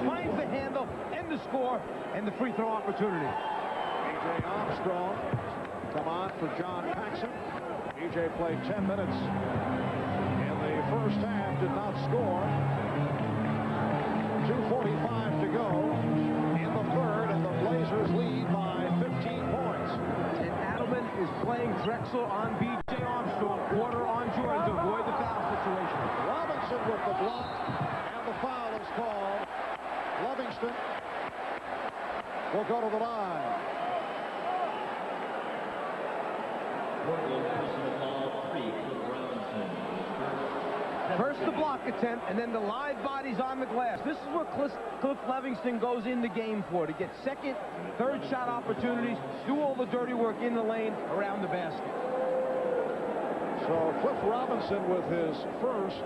finds the handle, and the score, and the free throw opportunity. E.J. Armstrong come on for John Paxson. E.J. played 10 minutes in the first half, did not score. 2:45 to go in the third, and the Blazers lead by 15 points. And Adelman is playing Drexler on B.J. Armstrong, quarter on Jordan to avoid the foul situation. Robinson with the block, and the foul is called. Livingston will go to the line. First the block attempt, and then the live bodies on the glass. This is what Cliff Livingston goes in the game for, to get second, third shot opportunities, do all the dirty work in the lane around the basket. So Cliff Robinson with his first.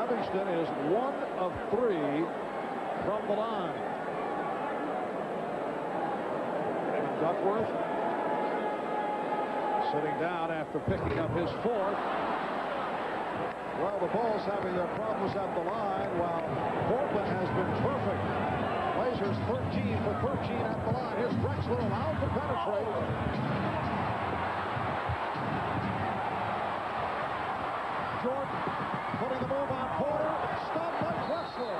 Livingston is 1 of 3 from the line. And Duckworth sitting down after picking up his fourth. Well, the Bulls having their problems at the line, while Portland has been perfect. Blazers 13 for 13 at the line. Here's Drexler allowed to penetrate. Jordan putting the move on Porter. Stopped by Drexler.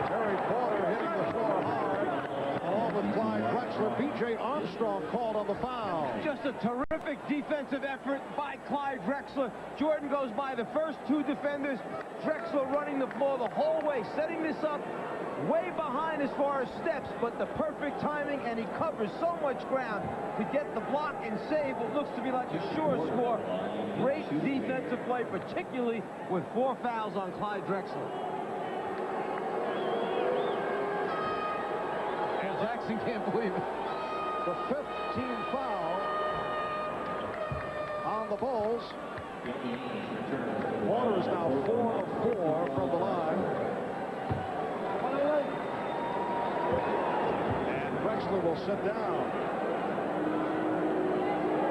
Terry Porter hitting the floor hard. Along with Clyde Drexler, B.J. Armstrong called on the foul. Just a terrific defensive effort by Clyde Drexler. Jordan goes by the first 2 defenders. Drexler running the floor the whole way, setting this up way behind as far as steps, but the perfect timing, and he covers so much ground to get the block and save what looks to be like a sure score. Great defensive play, particularly with 4 fouls on Clyde Drexler. And Jackson can't believe it. The 15th foul on the Bulls. Porter is now 4 of 4 from the line. And Drexler will sit down.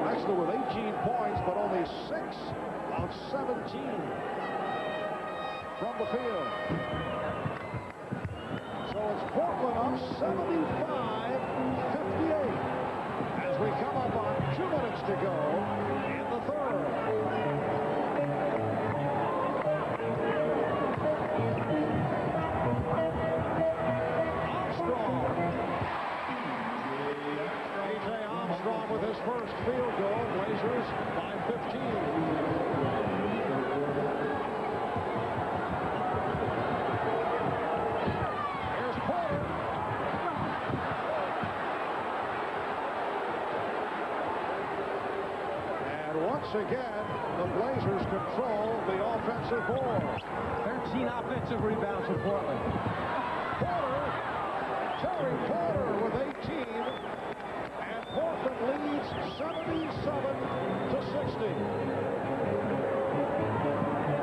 Drexler with 18 points, but only 6 of 17 from the field. So it's Portland up 75-58 as we come up on 2 minutes to go in the third. Armstrong with his first field goal. Blazers by 15. Here's Porter. And again, the Blazers control the offensive board. 13 offensive rebounds for Portland. Terry Porter with 18, and Portland leads 77-60.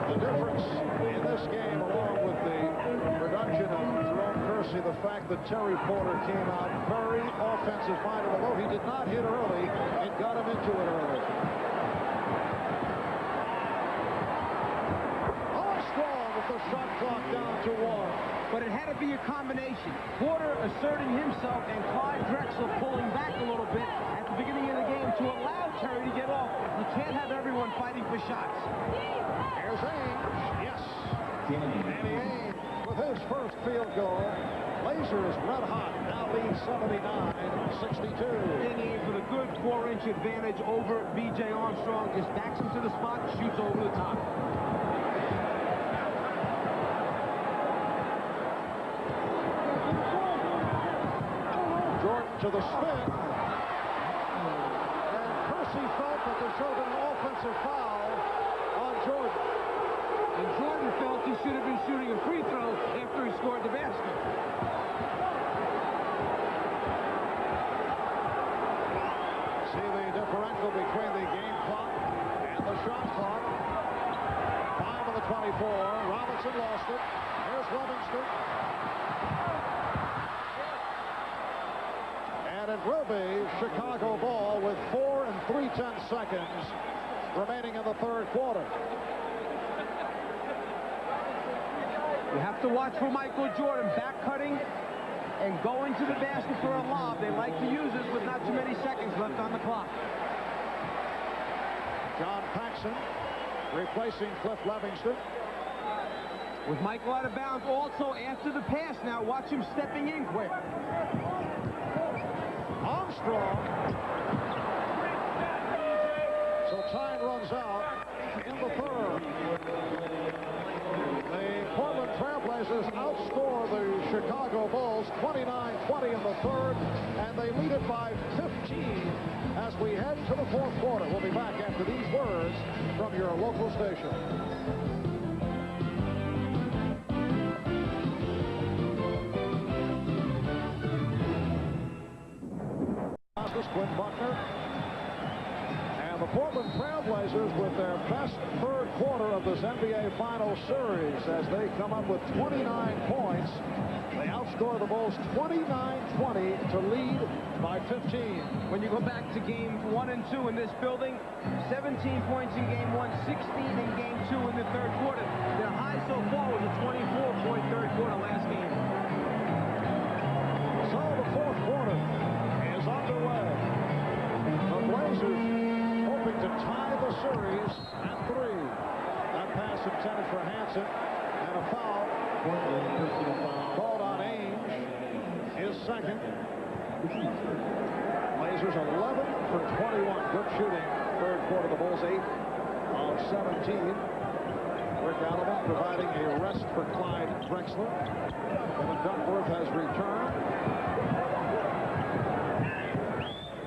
The difference in this game, along with the production of Jerome Kersey, the fact that Terry Porter came out very offensive-minded, although he did not hit early, it got him into it early. Armstrong with the shot clock down to 1. But it had to be a combination. Porter asserting himself and Clyde Drexler pulling back a little bit at the beginning of the game to allow Terry to get off. You can't have everyone fighting for shots. Here's Ainge. Yes. Danny Ainge with his first field goal. Blazers red hot. Now lead 79-62. Danny Ainge with a good 4-inch advantage over B.J. Armstrong. Just backs him to the spot, shoots over the top. To the spin, and Kersey felt that there should have been an offensive foul on Jordan. And Jordan felt he should have been shooting a free throw after he scored the basket. See the differential between the game clock and the shot clock. 5 of the 24. Robinson lost it. Here's Livingston. And it will be Chicago ball with 4 3/10 seconds remaining in the third quarter. You have to watch for Michael Jordan back cutting and going to the basket for a lob. They like to use it with not too many seconds left on the clock. John Paxson replacing Cliff Livingston. With Michael out of bounds also after the pass now. Watch him stepping in quick. Armstrong. So time runs out in the third. The Portland Trailblazers outscore the Chicago Bulls 29-20 in the third, and they lead it by 15 as we head to the fourth quarter. We'll be back after these words from your local station. Quinn Buckner, and the Portland Trailblazers with their best third quarter of this NBA Finals series as they come up with 29 points. They outscore the Bulls 29-20 to lead by 15. When you go back to game 1 and 2 in this building, 17 points in game 1, 16 in game 2 in the third quarter. Their high so far was a 24-point third quarter last game. So the fourth quarter is underway. The Blazers hoping to tie the series at 3. That pass intended for Hansen, and a foul called on Ainge. His second. Blazers 11 for 21. Good shooting. Third quarter. The Bulls 8 of 17. Rick Allen providing a rest for Clyde Drexler. Kevin Duckworth has returned.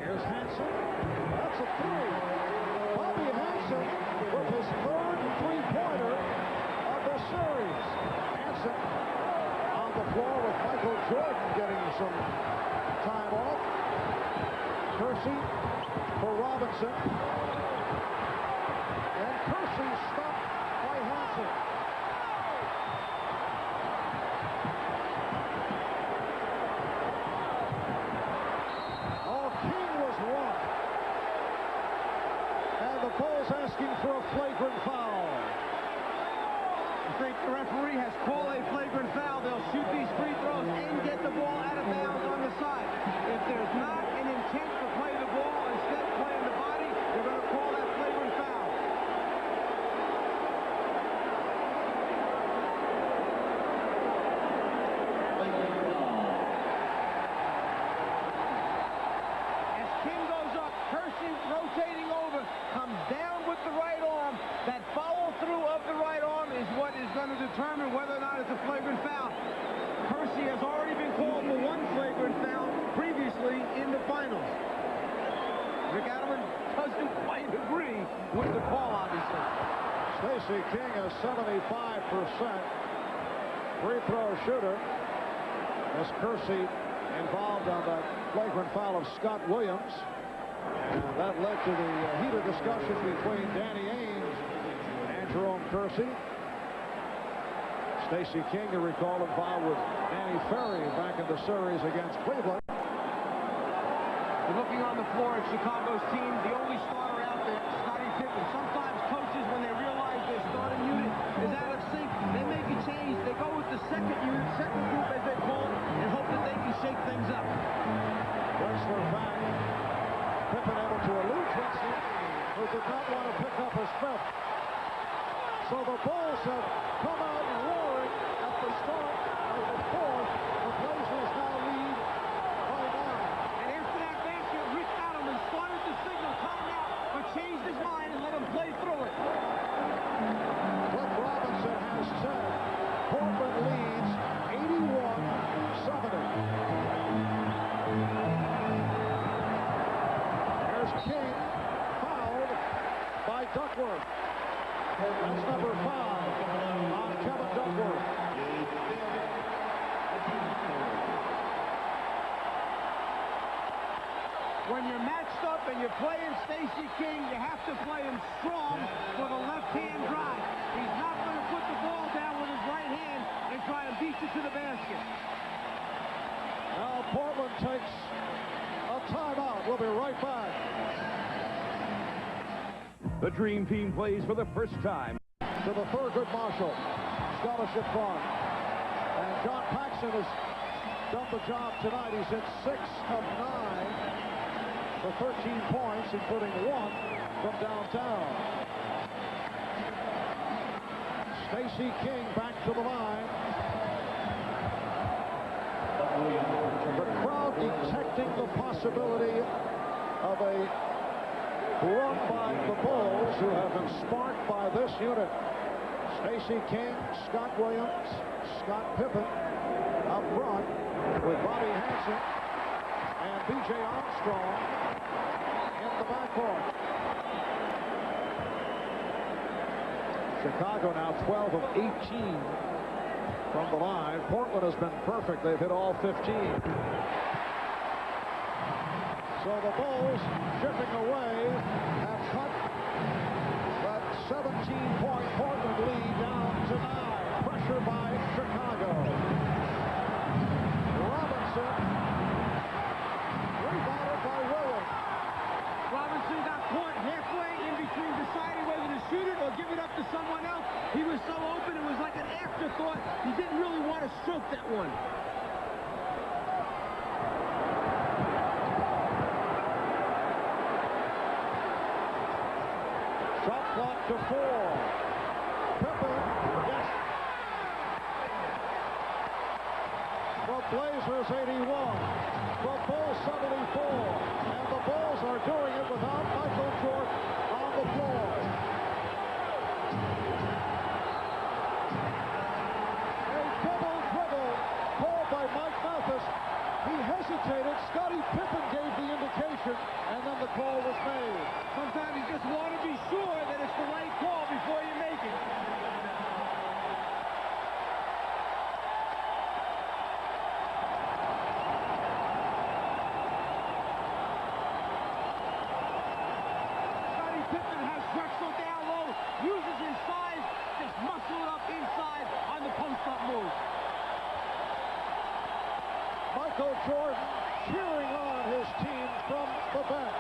Here's Hansen. That's a 3. Bobby Hansen with his third three-pointer of the series. Hansen on the floor with Michael Jordan getting some time off. Kersey for Robinson. And Kersey stopped by Hansen. Oh, King was wrong. And the Bulls asking for a flagrant foul. I think the referee has called a flagrant foul. They'll shoot these free throws and get the ball out of bounds on the side. If there's not an intent to play the ball, instead playing the body, they're going to call that flagrant foul. As King goes up, Kersey rotating over, comes down with the right arm. That follow-through of the right arm is what is going to determine whether or not it's a flagrant foul. Kersey has already been called for one flagrant foul previously in the finals. Rick Adelman doesn't quite agree with the call, obviously. Stacey King is 75% free throw shooter. As Kersey involved on that flagrant foul of Scott Williams. And that led to the heated discussion between Danny Ainge and Jerome Kersey. Stacey King, you recall, involved with Danny Ferry back in the series against Cleveland. You're looking on the floor at Chicago's team, the only starter out there, Scottie Pippen. Sometimes coaches, when they realize their starting unit is out of sync, they make a change. They go with the second unit, second group as they call it, and hope that they can shake things up. Wrestler back. Pippen able to elude Drexler, who did not want to pick up his fifth. So the Bulls have come out roaring at the start of the fourth. The Blazers now lead by 9. And after that basket, Rick Adelman started to signal timeout, but changed his mind and let him play through it. Cliff Robinson has said Portland leads 81-70. There's King fouled by Duckworth. That's number 5 on Kevin Duckworth. When you're matched up and you're playing Stacey King, you have to play him strong for the left-hand drive. He's not going to put the ball down with his right hand and try and beat you to the basket. Now Portland takes a timeout. We'll be right back. The Dream Team plays for the first time. To the Thurgood Marshall Scholarship Fund. And John Paxson has done the job tonight. He's hit 6 of 9 for 13 points, including 1 from downtown. Stacey King back to the line. The crowd detecting the possibility of a run by the Bulls, who have been sparked by this unit. Stacey King, Scott Williams, Scott Pippen up front with Bobby Hansen and B.J. Armstrong in the backcourt. Chicago now 12 of 18 from the line. Portland has been perfect. They've hit all 15. So the Bulls, chipping away, have cut that 17-point Portland lead down to 9. Pressure by Chicago. Robinson, rebounded by Williams. Robinson got caught halfway in between deciding whether to shoot it or give it up to someone else. He was so open, it was like an afterthought. He didn't really want to stroke that one. Shot clock to 4. Pippen gets the Blazers 81. The Bulls 74. And the Bulls are doing it without Michael Jordan on the floor. A double dribble called by Mike Mathis. He hesitated. Scottie Pippen gave the indication, and then the call was made. Sometimes you just want to be sure that it's the right call before you make it. Scottie Pippen has Drexler down low, uses his size, just muscle it up inside on the post-up move. Michael Jordan cheering on his team from the bench.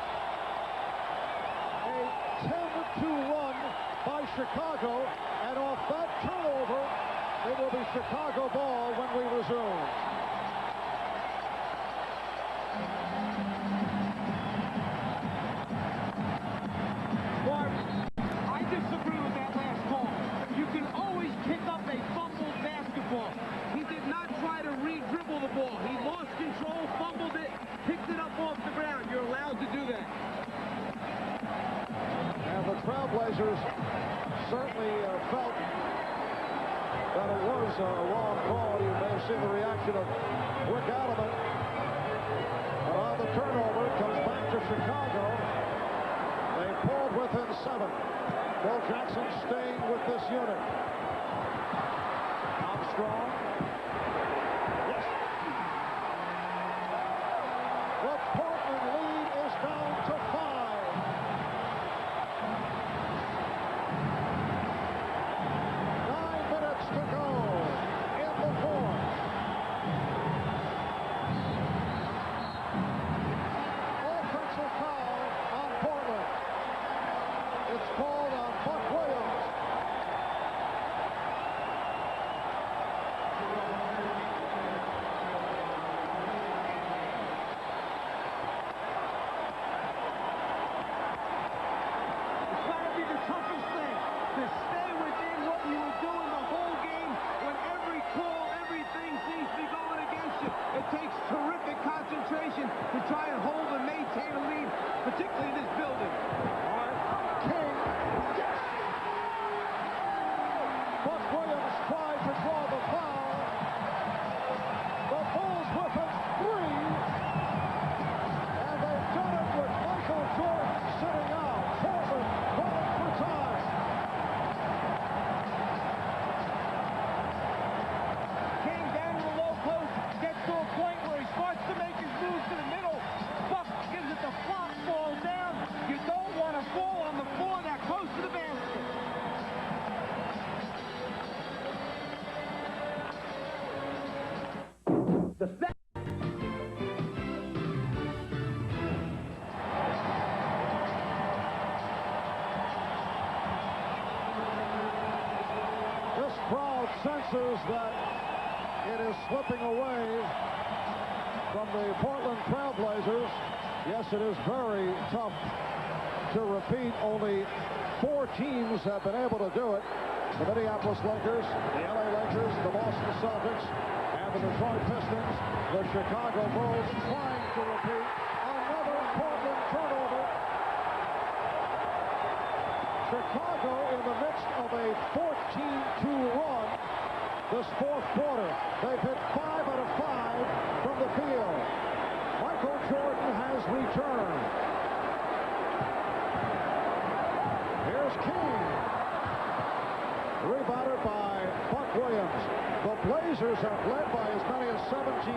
A 10-2 run by Chicago, and off that turnover, it will be Chicago ball when we resume. Mark, I disagree with that last call. You can always pick up a fumbled basketball. He did not try to re-dribble the ball. He lost control, fumbled it, picked it up off the ground. You're allowed to do that. And the Trailblazers certainly felt that it was a wrong call. You may have seen the reaction of Rick Adelman. But on the turnover, it comes back to Chicago. within 7. Phil Jackson staying with this unit. Armstrong. Yes. The Portland lead is down to 5. 9 minutes to go in the fourth. Offensive foul on Portland. It's called on Buck Williams. It's got to be the toughest thing to stay within what you were doing the whole game when every call, everything seems to be going against you. It takes terrific concentration to try and hold and maintain a lead, particularly in this building. King, yes! Buck Williams tried to draw the foul. The Bulls with a 3. And they've done it with Michael Jordan sitting out. Portland calling for time. King down to the low post, gets to a point where he starts to make his move to the middle. Buck gives it the flop, falls down. You don't want to fall on the floor that close to the basket. The fact This crowd senses that it is slipping away from the Portland Trailblazers. Yes, it is very tough to repeat. Only 4 teams have been able to do it. The Minneapolis Lakers, the LA Lakers, the Boston Celtics, and the Detroit Pistons. The Chicago Bulls trying to repeat. Another Portland turnover. Chicago in the midst of a 14-2 run this fourth quarter. They've hit 5 out of 5 from the field. Michael Jordan has returned. Here's King. Rebounded by Buck Williams. The Blazers have led by as many as 17.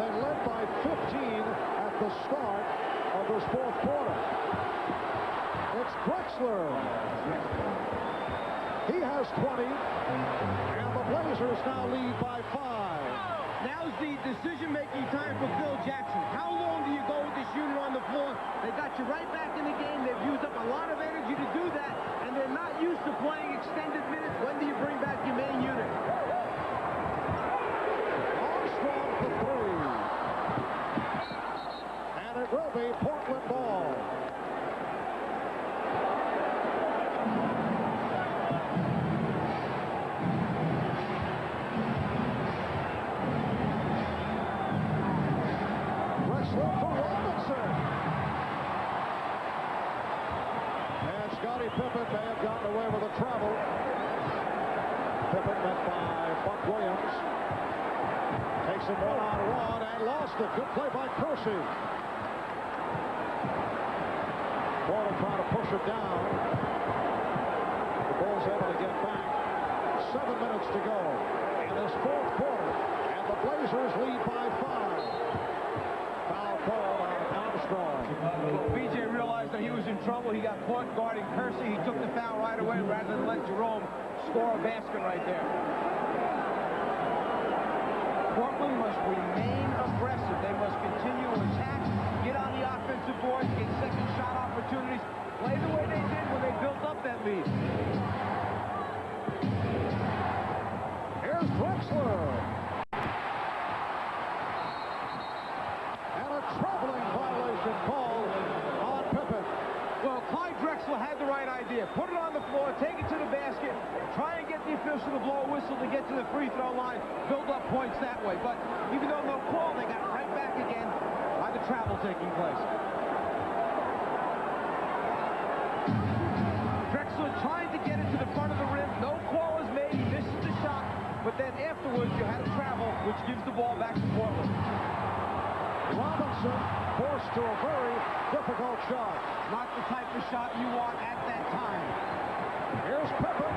They led by 15 at the start of this fourth quarter. It's Drexler. He has 20, and the Blazers now lead by 5. Now's the decision-making time for Phil Jackson. How long do you go with this unit on the floor? They got you right back in the game. They've used up a lot of energy to do that, and they're not used to playing extended minutes. When do you bring back your main unit? Armstrong for 3. And it will be Portland ball. Drexler for Robinson. And Scottie Pippen may have gotten away with a travel. Pippen met by Buck Williams. Takes him one-on-one and lost it. Good play by Kersey. Porter trying to push it down. The Bulls able to get back. 7 minutes to go in this fourth quarter. And the Blazers lead by 5. Foul called on Armstrong. BJ realized that he was in trouble. He got caught guarding Kersey. He took the foul right away rather than let Jerome score a basket right there. Portland must remain aggressive. They must continue to attack, get on the offensive boards, get second shot opportunities, play the way they did when they built up that lead. Here's Drexler. And a troubling violation called on Pippen. Well, Clyde Drexler had the right idea. Put it on the floor, take it to the basket, try and get the official to blow a whistle to get to the free throw line, build up points that way. But even though no call, they got right back again by the travel taking place. Drexler trying to get it to the front of the rim. No call is made. He misses the shot. But then afterwards, you had a travel, which gives the ball back to Portland. Robinson forced to a very difficult shot. Not the type of shot you want at that time. Here's Pippen.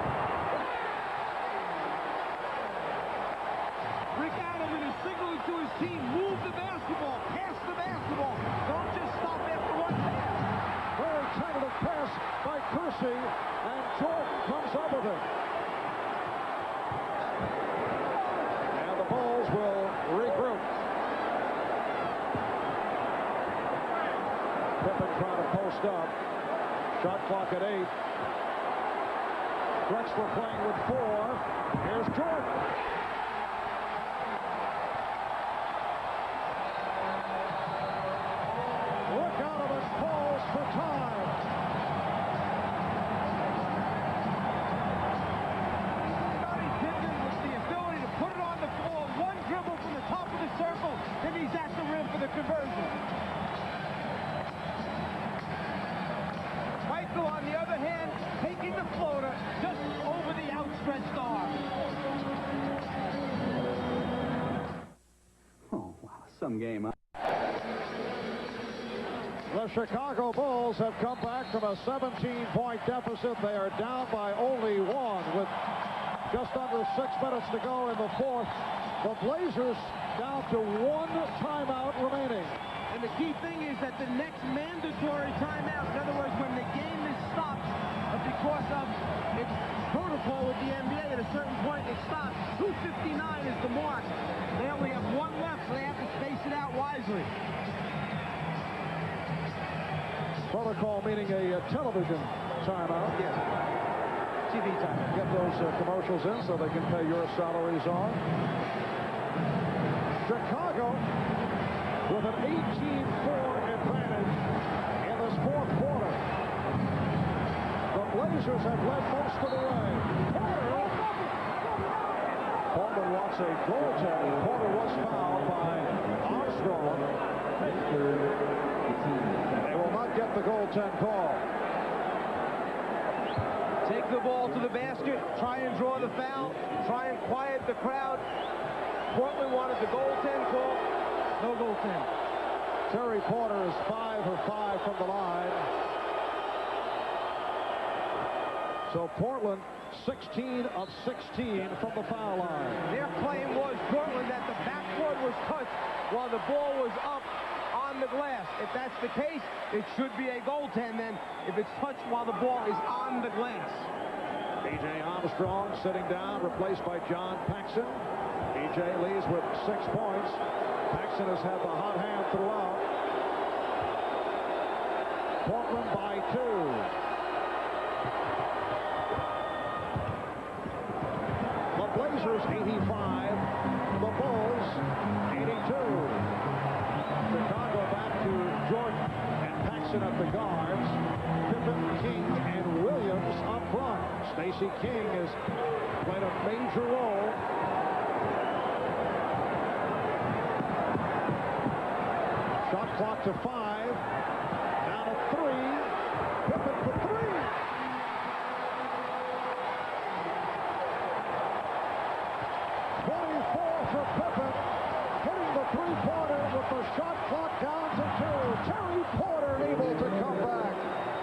Rick Adelman is signaling to his team, move the basketball, pass the basketball. Don't just stop after one pass. Very tentative pass by Kersey, and Jordan comes up with it. And the Bulls will regroup. Pippen trying to post up. Shot clock at 8. Drexler playing with 4. Here's Jordan. Look out of his calls for time. Scottie Pippen with the ability to put it on the floor, one dribble from the top of the circle, and he's at the rim for the conversion. Michael, on the other hand, taking the floater just over the outstretched arm. Oh, wow, some game, huh? The Chicago Bulls have come back from a 17-point deficit. They are down by only 1 with just under 6 minutes to go in the fourth. The Blazers down to 1 timeout remaining. And the key thing is that the next mandatory timeout, in other words, when the game is stopped because of its protocol with the NBA, at a certain point it stops. 2:59 is the mark. They only have 1 left, so they have to space it out wisely. Protocol meaning a television timeout. Yes. TV timeout. Get those commercials in so they can pay your salaries on. Chicago with an 18-4 advantage in this fourth quarter. The Blazers have led most of the way. Porter wants a goaltending. Porter was fouled by Armstrong. They will not get the goaltend call. Take the ball to the basket, try and draw the foul, try and quiet the crowd. Portland wanted the goaltend call. No goaltend. Terry Porter is 5 for 5 from the line. So Portland 16 of 16 from the foul line. Their claim was, Portland, that the backboard was touched while the ball was up on the glass. If that's the case, it should be a goaltend then if it's touched while the ball is on the glass. B.J. Armstrong sitting down, replaced by John Paxson. B.J. leads with 6 points. Paxson has had the hot hand throughout. Portland by 2. The Blazers 85. The Bulls 82. Chicago back to Jordan and Paxson at the guards. Pippen, King, and Williams up front. Stacey King has played a major role. Shot clock to 5. Down to 3. Pippen for 3. For Pippen, hitting the three-pointer with the shot clock down to 2. Terry Porter able to come back.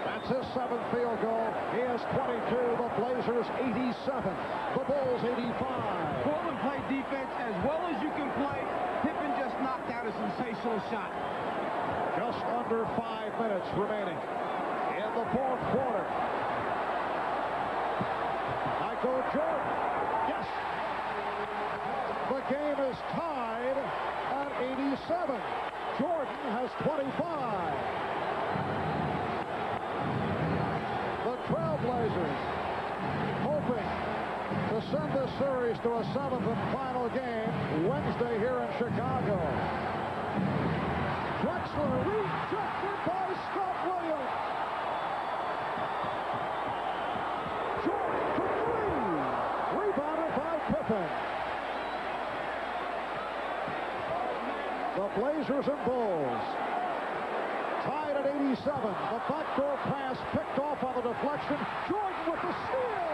That's his 7th field goal. He has 22. The Blazers 87. The Bulls 85. Portland played defense as well as you can play. Pippen just knocked out a sensational shot. Just under 5 minutes remaining in the fourth quarter. Michael Jordan. Yes. The game is tied at 87. Jordan has 25. The Trailblazers hoping to send this series to a 7th and final game Wednesday here in Chicago. Drexler rejected by Scott Williams. Jordan for 3. Rebounded by Pippen. The Blazers and Bulls tied at 87. The backdoor pass picked off on the deflection. Jordan with the steal.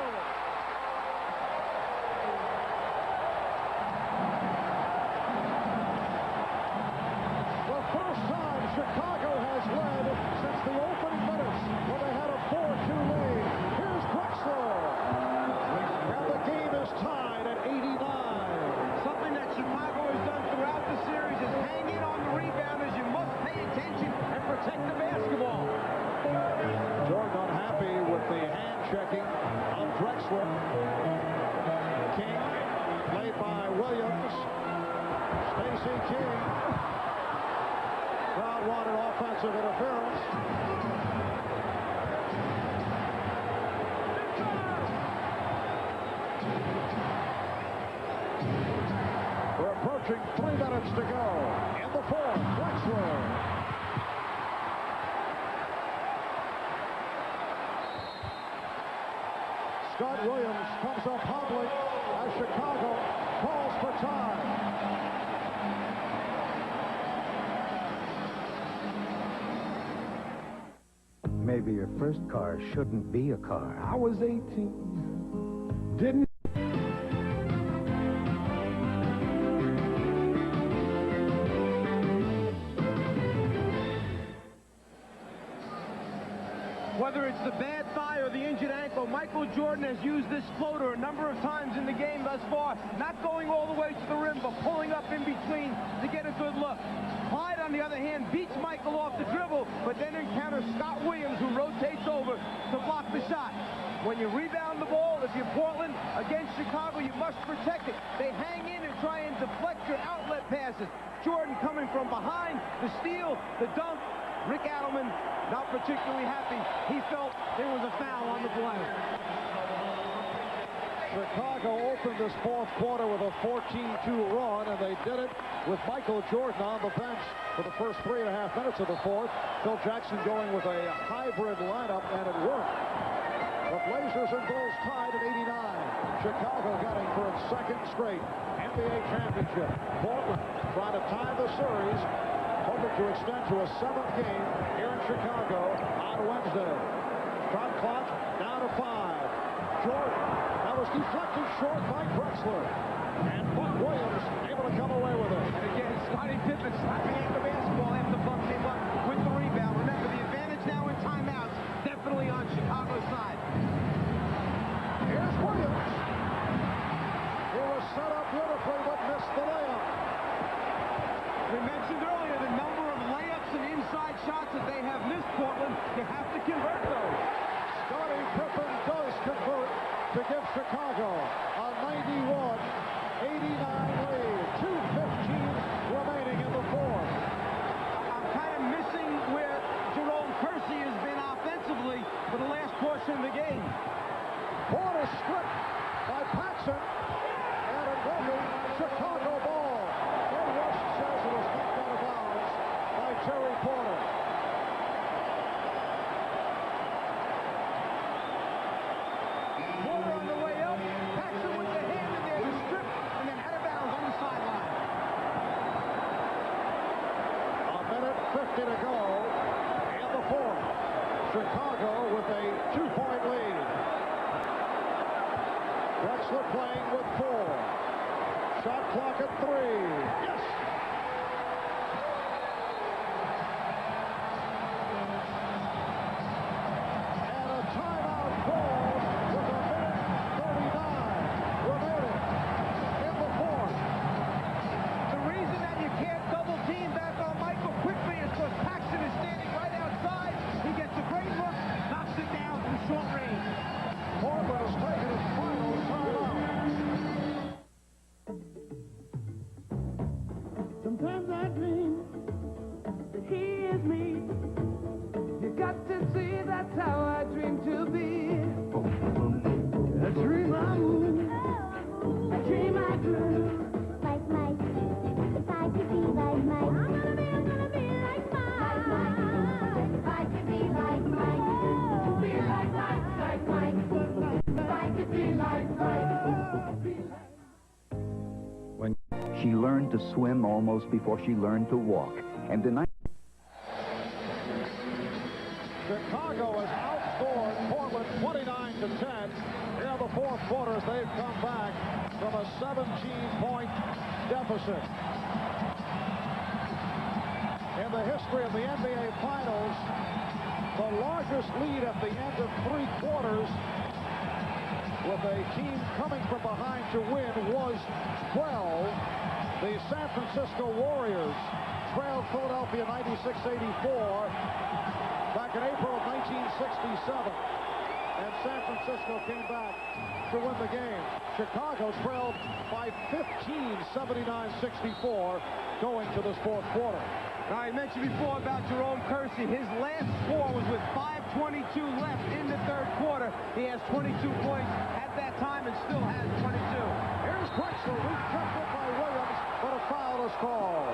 The first time Chicago Drexler. King, played by Williams. Stacey King. Crowd wanted offensive interference. We're approaching 3 minutes to go. In the fourth, Drexler. Scott Williams comes up hobbling as Chicago calls for time. Maybe your first car shouldn't be a car. I was 18. Didn't. Whether it's the bad thigh or the injured ankle, Michael Jordan has used this floater a number of times in the game thus far, not going all the way to the rim, but pulling up in between to get a good look. Clyde, on the other hand, beats Michael off the dribble, but then encounters Scott Williams, who rotates over to block the shot. When you rebound the ball, if you're Portland against Chicago, you must protect it. They hang in and try and deflect your outlet passes. Jordan coming from behind, the steal, the dunk. Rick Adelman not particularly happy. He felt there was a foul on the play. Chicago opened this fourth quarter with a 14-2 run, and they did it with Michael Jordan on the bench for the first 3.5 minutes of the fourth. Phil Jackson going with a hybrid lineup, and it worked. The Blazers and Bulls tied at 89. Chicago getting for its second straight NBA championship. Portland trying to tie the series, hoping to extend to a 7th game here in Chicago on Wednesday. Shot clock down to 5. Jordan, that was deflected short by Drexler. And Buck Williams able to come away with it. And again, Scottie Pippen slapping at the basketball after Buck came up with the rebound. Remember, the advantage now in timeouts definitely on Chicago's side. Here's Williams. He was set up beautifully, but missed the layup. We mentioned earlier the number of layups and inside shots that they have missed, Portland. You have to convert those. Scottie Pippen does convert to give Chicago a 91-89 lead. 2:15 remaining in the fourth. I'm kind of missing where Jerome Kersey has been offensively for the last portion of the game. Porter stripped by Paxson, and a broken Chicago ball. Ed West says it was knocked out of bounds by Terry Porter. Porter on the way up. Paxson with the hand in there to strip, and then out of bounds on the sideline. A minute 50 to go in the fourth. Chicago with a 2-point lead. Drexler playing with 4. Shot clock at 3. Yes! And a timeout call with a minute 39 remaining in the fourth. The reason that you can't double team back on Michael quickly is because Paxson is standing right outside. He gets a great look, knocks it down from short range. Portland has taken its final timeout. Sometimes I dream that he is me. You got to see that's how I dream to be. I dream I move. I dream I dream. Like Mike. If I could be like Mike. I'm gonna be like Mike. Like Mike. If I could be like Mike. Be like Mike. Like Mike. If I could be like Mike. When she learned to swim almost before she learned to walk. And the night Chicago has outscored Portland 29-10. Here in the fourth quarter as they've come back from a 17-point deficit. In the history of the NBA Finals, the largest lead at the end of 3 quarters with a team coming from behind to win was 12. The San Francisco Warriors trailed Philadelphia 96-84 back in April of 1967. and San Francisco came back to win the game. Chicago trailed by 15, 79-64, going to this fourth quarter. Now, I mentioned before about Jerome Kersey. His last score was with 5:22 left in the third quarter. He has 22 points at that time and still has 22. Here's Drexler, rejected by Williams, but a foul is called.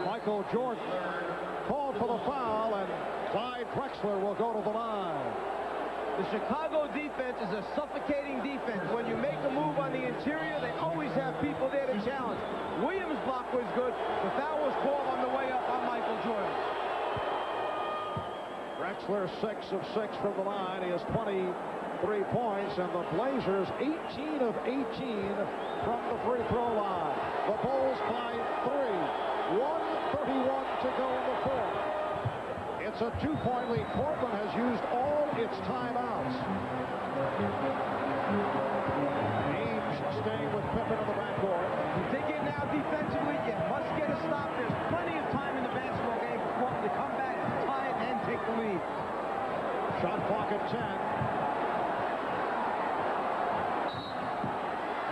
Michael Jordan called for the foul, and Clyde Drexler will go to the line. The Chicago defense is a suffocating defense. When you make a move on the interior, they always have people there to challenge. Williams' block was good. The foul was called on the way up on Michael Jordan. Drexler 6 of 6 from the line. He has 23 points, and the Blazers 18 of 18 from the free throw line. The Bulls by 3. 1:31 to go in the fourth. It's a 2-point lead. Portland has used all its timeouts. Ainge staying with Pippen in the backcourt. You dig in now defensively, you must get a stop. There's plenty of time in the basketball game for Portland to come back, tie it, and take the lead. Shot clock at 10.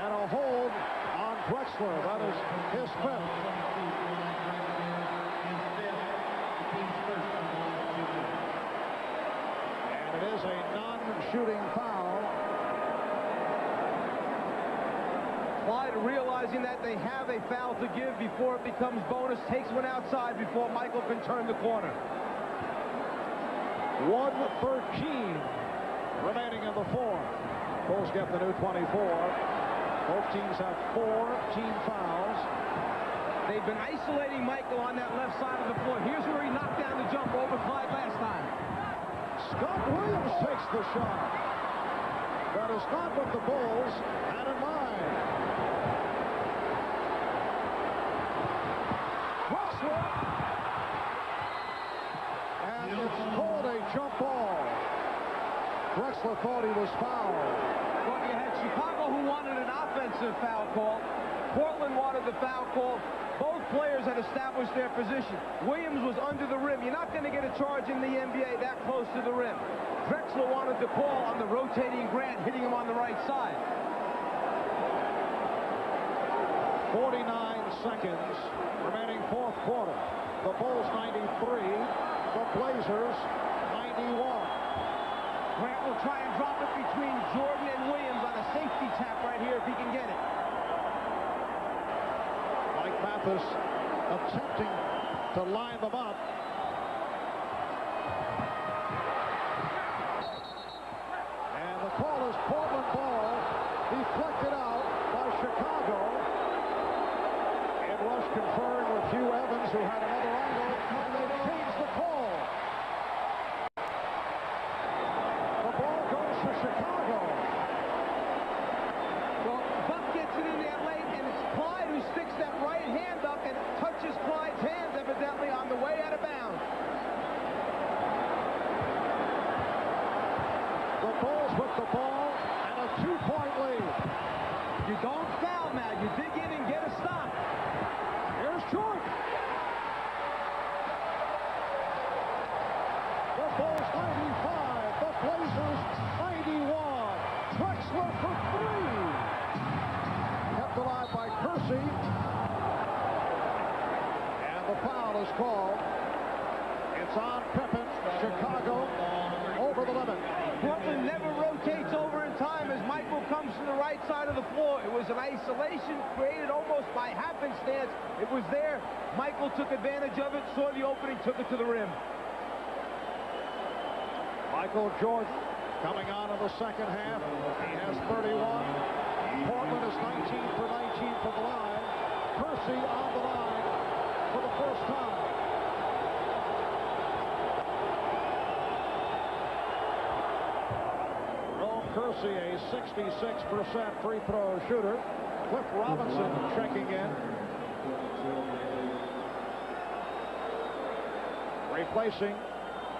And a hold on Drexler. That is his fifth. It is a non-shooting foul. Clyde, realizing that they have a foul to give before it becomes bonus, takes one outside before Michael can turn the corner. 1:13 remaining in the fourth. Bulls get the new 24. Both teams have 4 team fouls. They've been isolating Michael on that left side of the floor. Here's where he knocked down the jump over Clyde last time. Scott Williams takes the shot. That is not what the Bulls had in mind. Drexler. And it's called a jump ball. Drexler thought he was fouled. Well, you had Chicago who wanted an offensive foul call. Portland wanted the foul call. Both players had established their position. Williams was under the rim. You're not going to get a charge in the NBA that close to the rim. Drexler wanted the call on the rotating Grant, hitting him on the right side. 49 seconds remaining fourth quarter. The Bulls 93, the Blazers 91. Grant will try and drop it between Jordan and Williams on a safety tap right here if he can get it. Mike Mathis attempting to line them up. And the call is Portland ball, deflected out by Chicago. Ed Rush conferring with Hugh Evans, who had another angle, and they changed the call. The ball goes to Chicago. Well, Buck gets it in there late, and it's Clyde who sticks that right hand up and touches Clyde's hands evidently on the way out of bounds. The Bulls with the ball and a 2-point lead. You don't foul now. You dig in and get a stop. Here's Jordan. The Bulls 95, the Blazers 91. Drexler for 3. Kept alive by Kersey. And the foul is called. It's on Pippen. Chicago over the limit. Portland never rotates over in time as Michael comes to the right side of the floor. It was an isolation created almost by happenstance. It was there. Michael took advantage of it, saw the opening, took it to the rim. Michael Jordan coming on in the second half. He has 31. Portland is 19 for 19 from the line. Kersey on the line for the first time. Kersey, a 66% free throw shooter. Cliff Robinson checking in. Replacing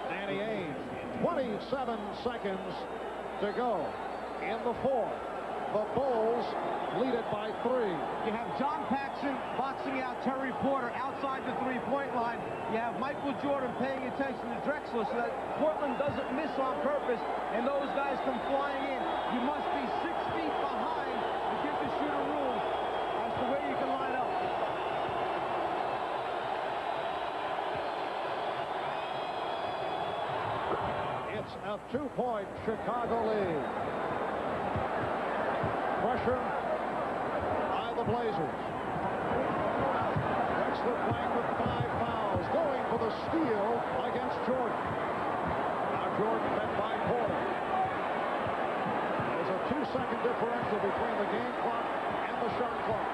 Danny Ainge. 27 seconds to go in the fourth. The Bulls lead it by 3. You have John Paxson boxing out Terry Porter outside the three-point line. You have Michael Jordan paying attention to Drexler so that Portland doesn't miss on purpose, and those guys come flying in. You must be 6 feet behind to give the shooter room as to where you can line up. It's a 2-point Chicago lead. Pressure by the Blazers. Drexler playing with 5 fouls, going for the steal against Jordan. Now Jordan met by Porter. There's a 2-second differential between the game clock and the shot clock.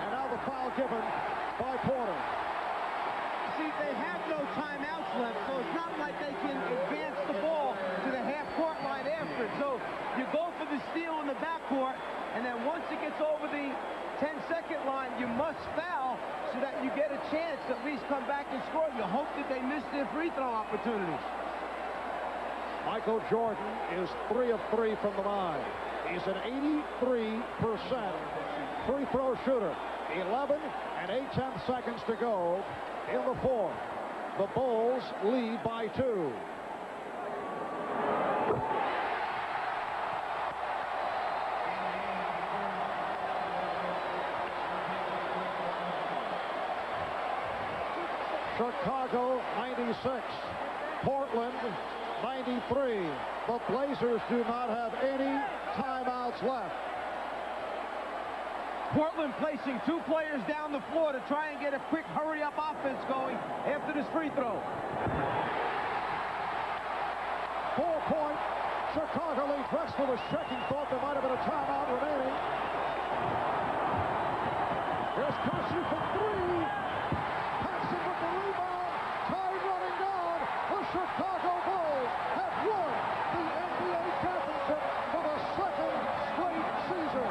And now the foul given by Porter. See, they have no timeouts left, so it's not like they can advance the ball to the half-court line after. So you go for the steal in the backcourt, and then once it gets over the 10-second line, you must foul so that you get a chance to at least come back and score. You hope that they miss their free throw opportunities. Michael Jordan is 3 of 3 from the line. He's an 83% free throw shooter. 11 and 8/10 seconds to go in the fourth. The Bulls lead by 2. Chicago 96, Portland 93. The Blazers do not have any timeouts left. Portland placing 2 players down the floor to try and get a quick hurry-up offense going after this free throw. 4-point Chicago lead. Drexler was checking, thought there might have been a timeout remaining. Here's Kersey for 3. Paxson with the rebound. Time running down. The Chicago Bulls have won the NBA championship for the 2nd straight season.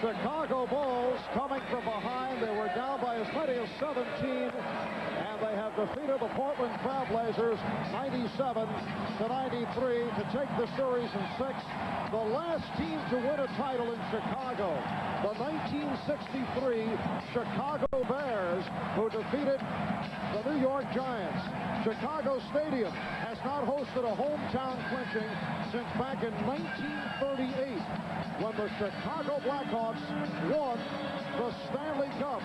Chicago Bulls coming from behind. They were down by as many as 17, and they have defeated the Portland Trailblazers 97-93 to take the series in 6. The last team to win a title in Chicago, the 1963 Chicago Bears, who defeated the New York Giants. Chicago Stadium has not hosted a hometown clinching since back in 1938, when the Chicago Blackhawks won the Stanley Cup.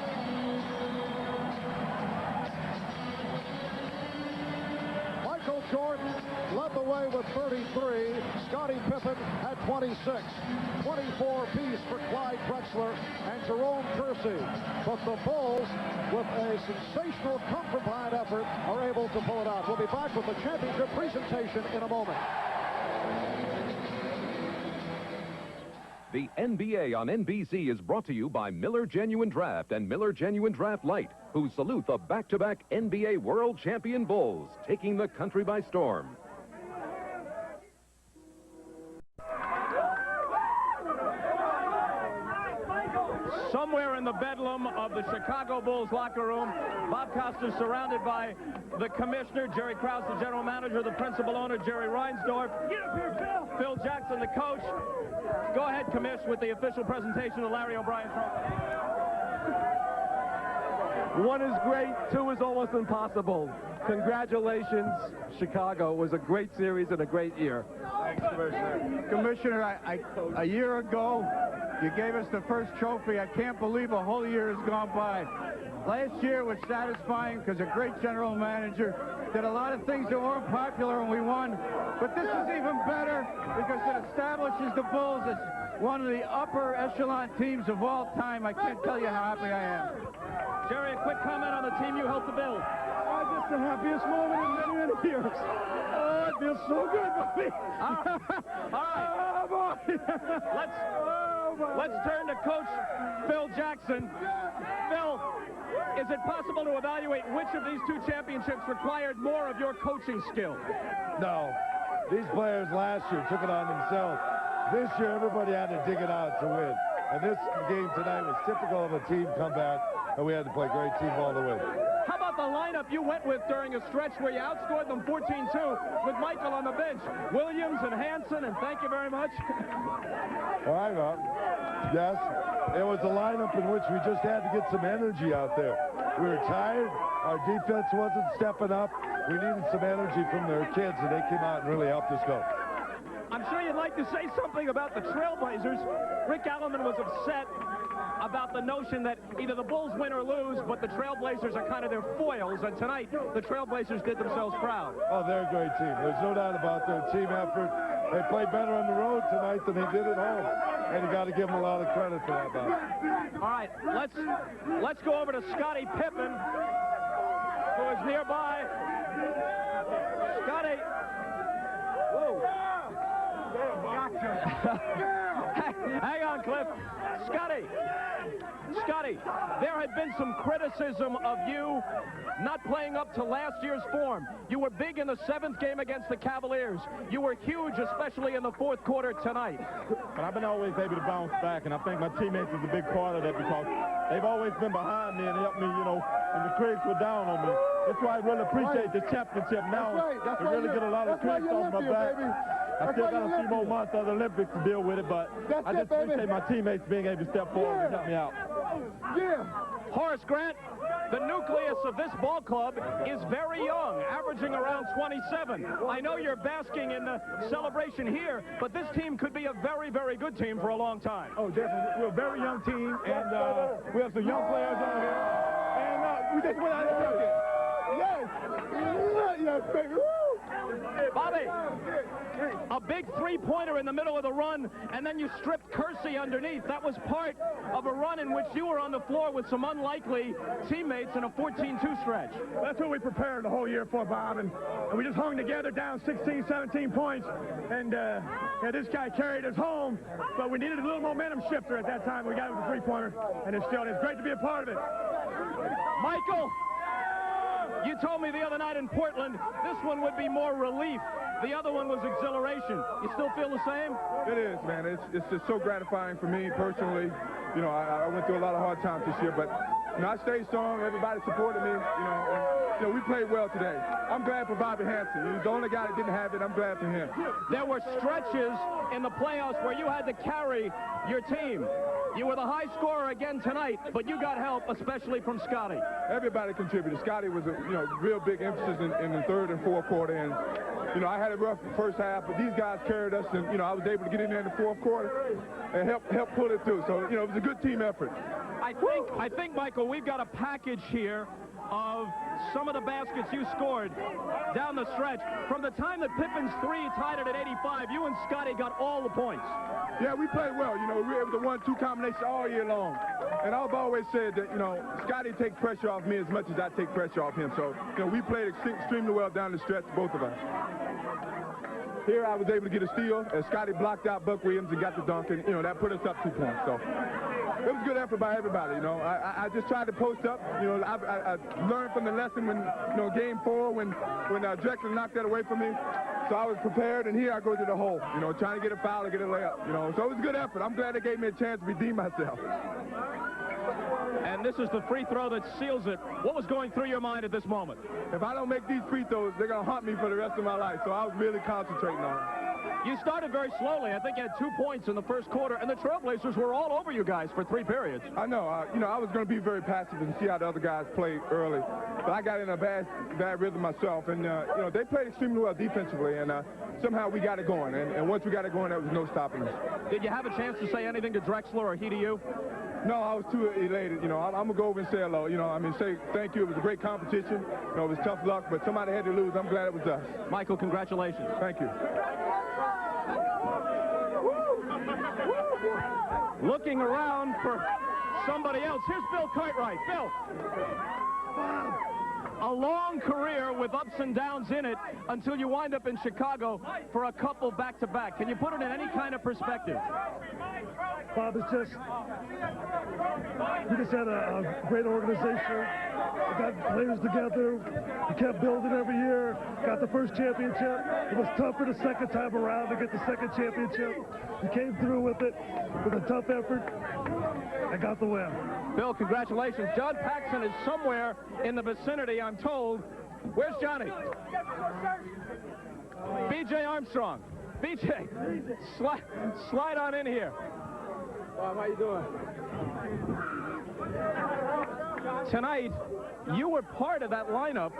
Michael Jordan led the way with 33. Scottie Pippen had 26. 24 apiece for Clyde Drexler and Jerome Kersey. But the Bulls, with a sensational come-from-behind effort, are able to pull it out. We'll be back with the championship presentation in a moment. The NBA on NBC is brought to you by Miller Genuine Draft and Miller Genuine Draft Light, who salute the back-to-back NBA World Champion Bulls, taking the country by storm. Somewhere in the bedlam of the Chicago Bulls locker room, Bob Costas surrounded by the commissioner, Jerry Krause, the general manager, the principal owner, Jerry Reinsdorf. Get up here, Phil! Phil Jackson, the coach. Go ahead, commish, with the official presentation of the Larry O'Brien Trophy. 1 is great, 2 is almost impossible. Congratulations, Chicago. It was a great series and a great year. Thanks, Commissioner. Commissioner, a year ago, you gave us the first trophy. I can't believe a whole year has gone by. Last year was satisfying because a great general manager did a lot of things that weren't popular and we won. But this is even better because it establishes the Bulls as one of the upper echelon teams of all time. I can't tell you how happy I am. Jerry, a quick comment on the team you helped to build. Just the happiest moment in many, many years. Oh, it feels so good, buddy. All right. Oh, boy. Let's turn to Coach Phil Jackson. Phil, is it possible to evaluate which of these two championships required more of your coaching skill? No. These players last year took it on themselves. This year, everybody had to dig it out to win. And this game tonight was typical of a team comeback, and we had to play great team ball to win. How about the lineup you went with during a stretch where you outscored them 14-2 with Michael on the bench? Williams and Hanson, and thank you very much. All right, Rob. Yes, it was a lineup in which we just had to get some energy out there. We were tired. Our defense wasn't stepping up. We needed some energy from their kids, and they came out and really helped us go. I'm sure you'd like to say something about the Trailblazers. Rick Alleman was upset about the notion that either the Bulls win or lose, but the Trailblazers are kind of their foils, and tonight the Trailblazers did themselves proud. Oh, they're a great team. There's no doubt about their team effort. They played better on the road tonight than they did at home, and you got to give them a lot of credit for that, Bob. All right, let's go over to Scottie Pippen, who is nearby. Scottie. Whoa. Hang on, Cliff. Scottie, there had been some criticism of you not playing up to last year's form. You were big in the 7th game against the Cavaliers. You were huge, especially in the 4th quarter tonight. But I've been always able to bounce back, and I think my teammates is a big part of that because they've always been behind me and helped me, you know, when the critics were down on me. That's why I really appreciate the championship now. That's to really get a lot of critics off my back. Baby. I still got a few more months of the Olympics to deal with it, but I just appreciate my teammates being able to step forward and help me out. Yeah. Horace Grant, the nucleus of this ball club is very young, averaging around 27. I know you're basking in the celebration here, but this team could be a very, very good team for a long time. Oh, definitely. We're a very young team, and we have some young players on here. And we just went out and took it. Yes, baby. Bobby, a big three-pointer in the middle of the run, and then you stripped Kersey underneath. That was part of a run in which you were on the floor with some unlikely teammates in a 14-2 stretch. That's what we prepared the whole year for, Bob, and we just hung together down 16, 17 points, and this guy carried us home, but we needed a little momentum shifter at that time. We got it with a three-pointer, and it's great to be a part of it. Michael, you told me the other night in Portland, this one would be more relief. The other one was exhilaration. You still feel the same? It is, man. It's just so gratifying for me personally You know, I went through a lot of hard times this year, but you know, I stayed strong. Everybody supported me. You know, we played well today. I'm glad for Bobby Hansen. He was the only guy that didn't have it. I'm glad for him. There were stretches in the playoffs where you had to carry your team. You were the high scorer again tonight, but you got help, especially from Scotty. Everybody contributed. Scotty was a real big emphasis in the third and fourth quarter, and you know, I had a rough first half, but these guys carried us, and you know, I was able to get in there in the fourth quarter and help pull it through. So you know, it was a good team effort. I think, Michael, we've got a package here of some of the baskets you scored down the stretch. From the time that Pippen's three tied it at 85, you and Scotty got all the points. Yeah, we played well. You know, it was a 1-2 combination all year long. And I've always said that, you know, Scotty takes pressure off me as much as I take pressure off him. So, you know, we played extremely well down the stretch, both of us. Here I was able to get a steal as Scotty blocked out Buck Williams and got the dunk, and, you know, that put us up 2 points. So it was a good effort by everybody, you know. I just tried to post up. You know, I learned from the lesson when, you know, game 4 when Drexler knocked that away from me. So I was prepared, and here I go to the hole, you know, trying to get a foul or get a layup, you know. So it was a good effort. I'm glad they gave me a chance to redeem myself. And this is the free throw that seals it. What was going through your mind at this moment? If I don't make these free throws, they're going to haunt me for the rest of my life. So I was really concentrating on it. You started very slowly. I think you had 2 points in the first quarter, and the Trailblazers were all over you guys for 3 periods. I know. You know, I was going to be very passive and see how the other guys played early. But I got in a bad rhythm myself. And, you know, they played extremely well defensively, and somehow we got it going. And once we got it going, there was no stopping us. Did you have a chance to say anything to Drexler or he to you? No, I was too elated. You know, I'm going to go over and say hello. You know, I mean, say thank you. It was a great competition. You know, it was tough luck, but somebody had to lose. I'm glad it was us. Michael, congratulations. Thank you. Looking around for somebody else. Here's Bill Cartwright. Bill. A long career with ups and downs in it until you wind up in Chicago for a couple back-to-back. Can you put it in any kind of perspective? Bob, it's just, we just had a great organization. We got players together. We kept building every year. Got the first championship. It was tougher the second time around to get the second championship. We came through with it with a tough effort and got the win. Bill, congratulations. John Paxson is somewhere in the vicinity, I'm told. Where's Johnny? B.J. Armstrong. B.J., slide on in here. Bob, how you doing? Tonight, you were part of that lineup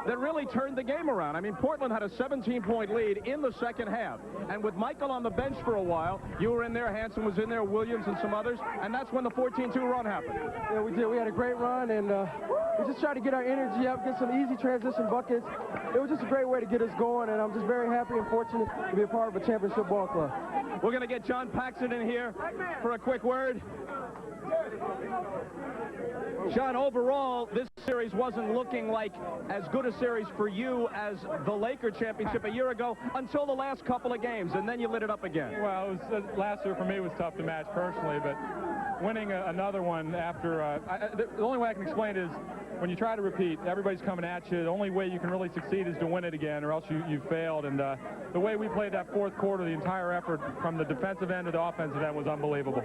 that really turned the game around. I mean, Portland had a 17-point lead in the second half. And with Michael on the bench for a while, you were in there, Hansen was in there, Williams and some others, and that's when the 14-2 run happened. Yeah, we did. We had a great run, and we just tried to get our energy up, get some easy transition buckets. It was just a great way to get us going, and I'm just very happy and fortunate to be a part of a championship ball club. We're going to get John Paxson in here for a quick word. John, overall, this series wasn't looking like as good a series for you as the Laker championship a year ago until the last couple of games, and then you lit it up again. Well, it was, last year for me was tough to match personally, but winning another one after, the only way I can explain it is when you try to repeat, everybody's coming at you. The only way you can really succeed is to win it again, or else you failed. And the way we played that fourth quarter, the entire effort from the defensive end to the offensive end was unbelievable.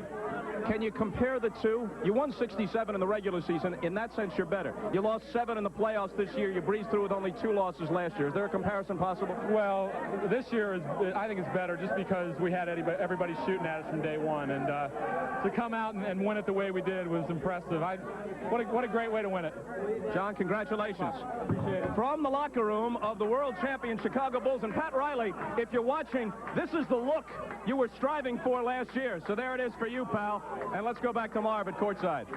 Can you compare the two? You won 67 in the regular season. In that sense, you're better. You lost 7 in the playoffs this year. You breezed through with only 2 losses last year. Is there a comparison possible? Well, this year, I think it's better just because we had everybody shooting at us from day one. And to come out and win it the way we did was impressive. What a great way to win it. John, congratulations. Appreciate it. From the locker room of the world champion Chicago Bulls, and Pat Riley, if you're watching, this is the look you were striving for last year. So there it is for you, pal. And let's go back to Marv at courtside.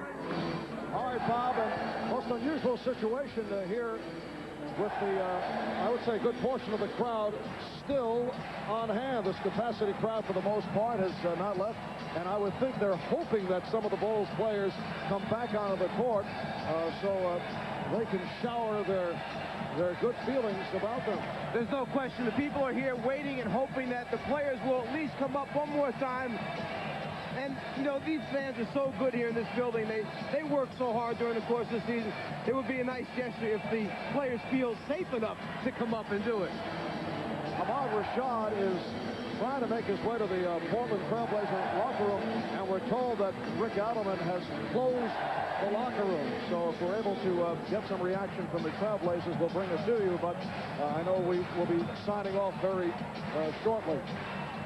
All right, Bob, a most unusual situation here with the, I would say, a good portion of the crowd still on hand. This capacity crowd, for the most part, has not left. And I would think they're hoping that some of the Bulls players come back onto the court so they can shower their good feelings about them. There's no question. The people are here waiting and hoping that the players will at least come up one more time. And, you know, these fans are so good here in this building. They work so hard during the course of the season. It would be a nice gesture if the players feel safe enough to come up and do it. Ahmad Rashad is trying to make his way to the Portland Trailblazer locker room, and we're told that Rick Adelman has closed the locker room. So if we're able to get some reaction from the Trailblazers, we'll bring it to you, but I know we will be signing off very shortly.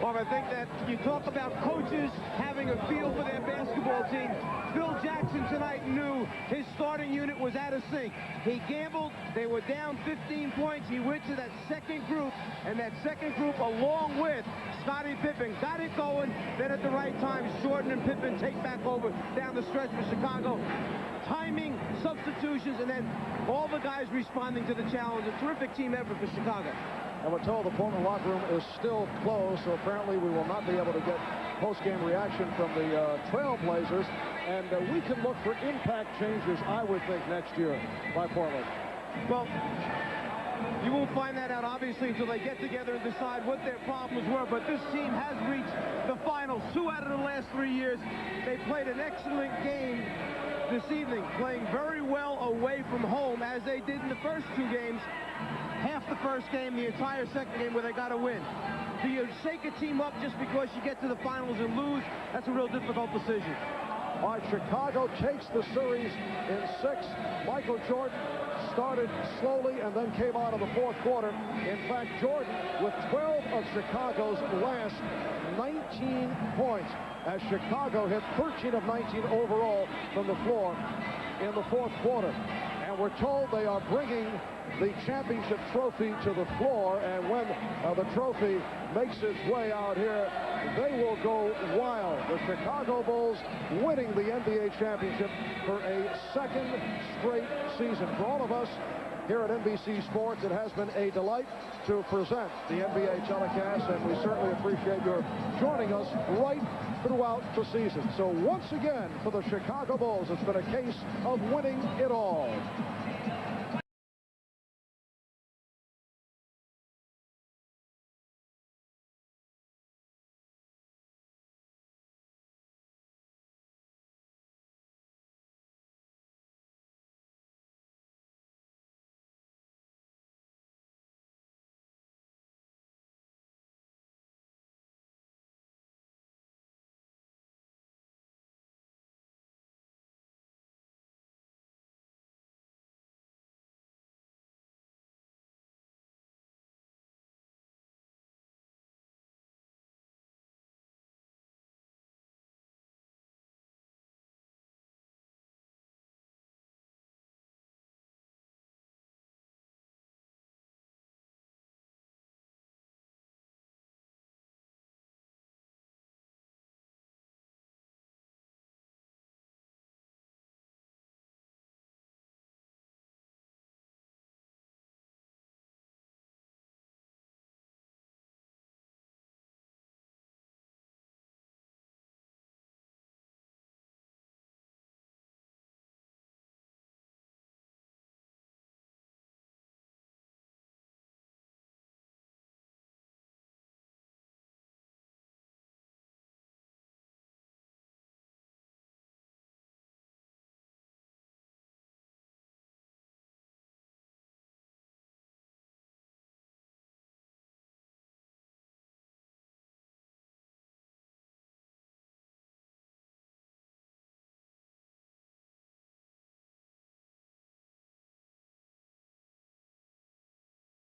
Well, I think that you talk about coaches having a feel for their basketball team. Phil Jackson tonight knew his starting unit was out of sync. He gambled. They were down 15 points. He went to that second group, and that second group, along with Scottie Pippen, got it going. Then at the right time, Jordan and Pippen take back over down the stretch for Chicago. Timing, substitutions, and then all the guys responding to the challenge. A terrific team effort for Chicago. And we're told the Portland locker room is still closed, so apparently we will not be able to get post-game reaction from the Trailblazers. And we can look for impact changes, I would think, next year by Portland. Well, you won't find that out, obviously, until they get together and decide what their problems were. But this team has reached the finals 2 out of the last 3 years. They played an excellent game this evening, playing very well away from home, as they did in the first 2 games. Half the first game, the entire second game where they got a win. Do you shake a team up just because you get to the finals and lose? That's a real difficult decision. All right, Chicago takes the series in 6. Michael Jordan started slowly and then came out of the fourth quarter. In fact, Jordan with 12 of Chicago's last 19 points, as Chicago hit 13 of 19 overall from the floor in the fourth quarter. And we're told they are bringing the championship trophy to the floor, and when the trophy makes its way out here, they will go wild. The Chicago Bulls winning the NBA championship for a second straight season. For all of us here at NBC Sports, it has been a delight to present the NBA telecast, and we certainly appreciate your joining us right throughout the season. So once again, for the Chicago Bulls, it's been a case of winning it all.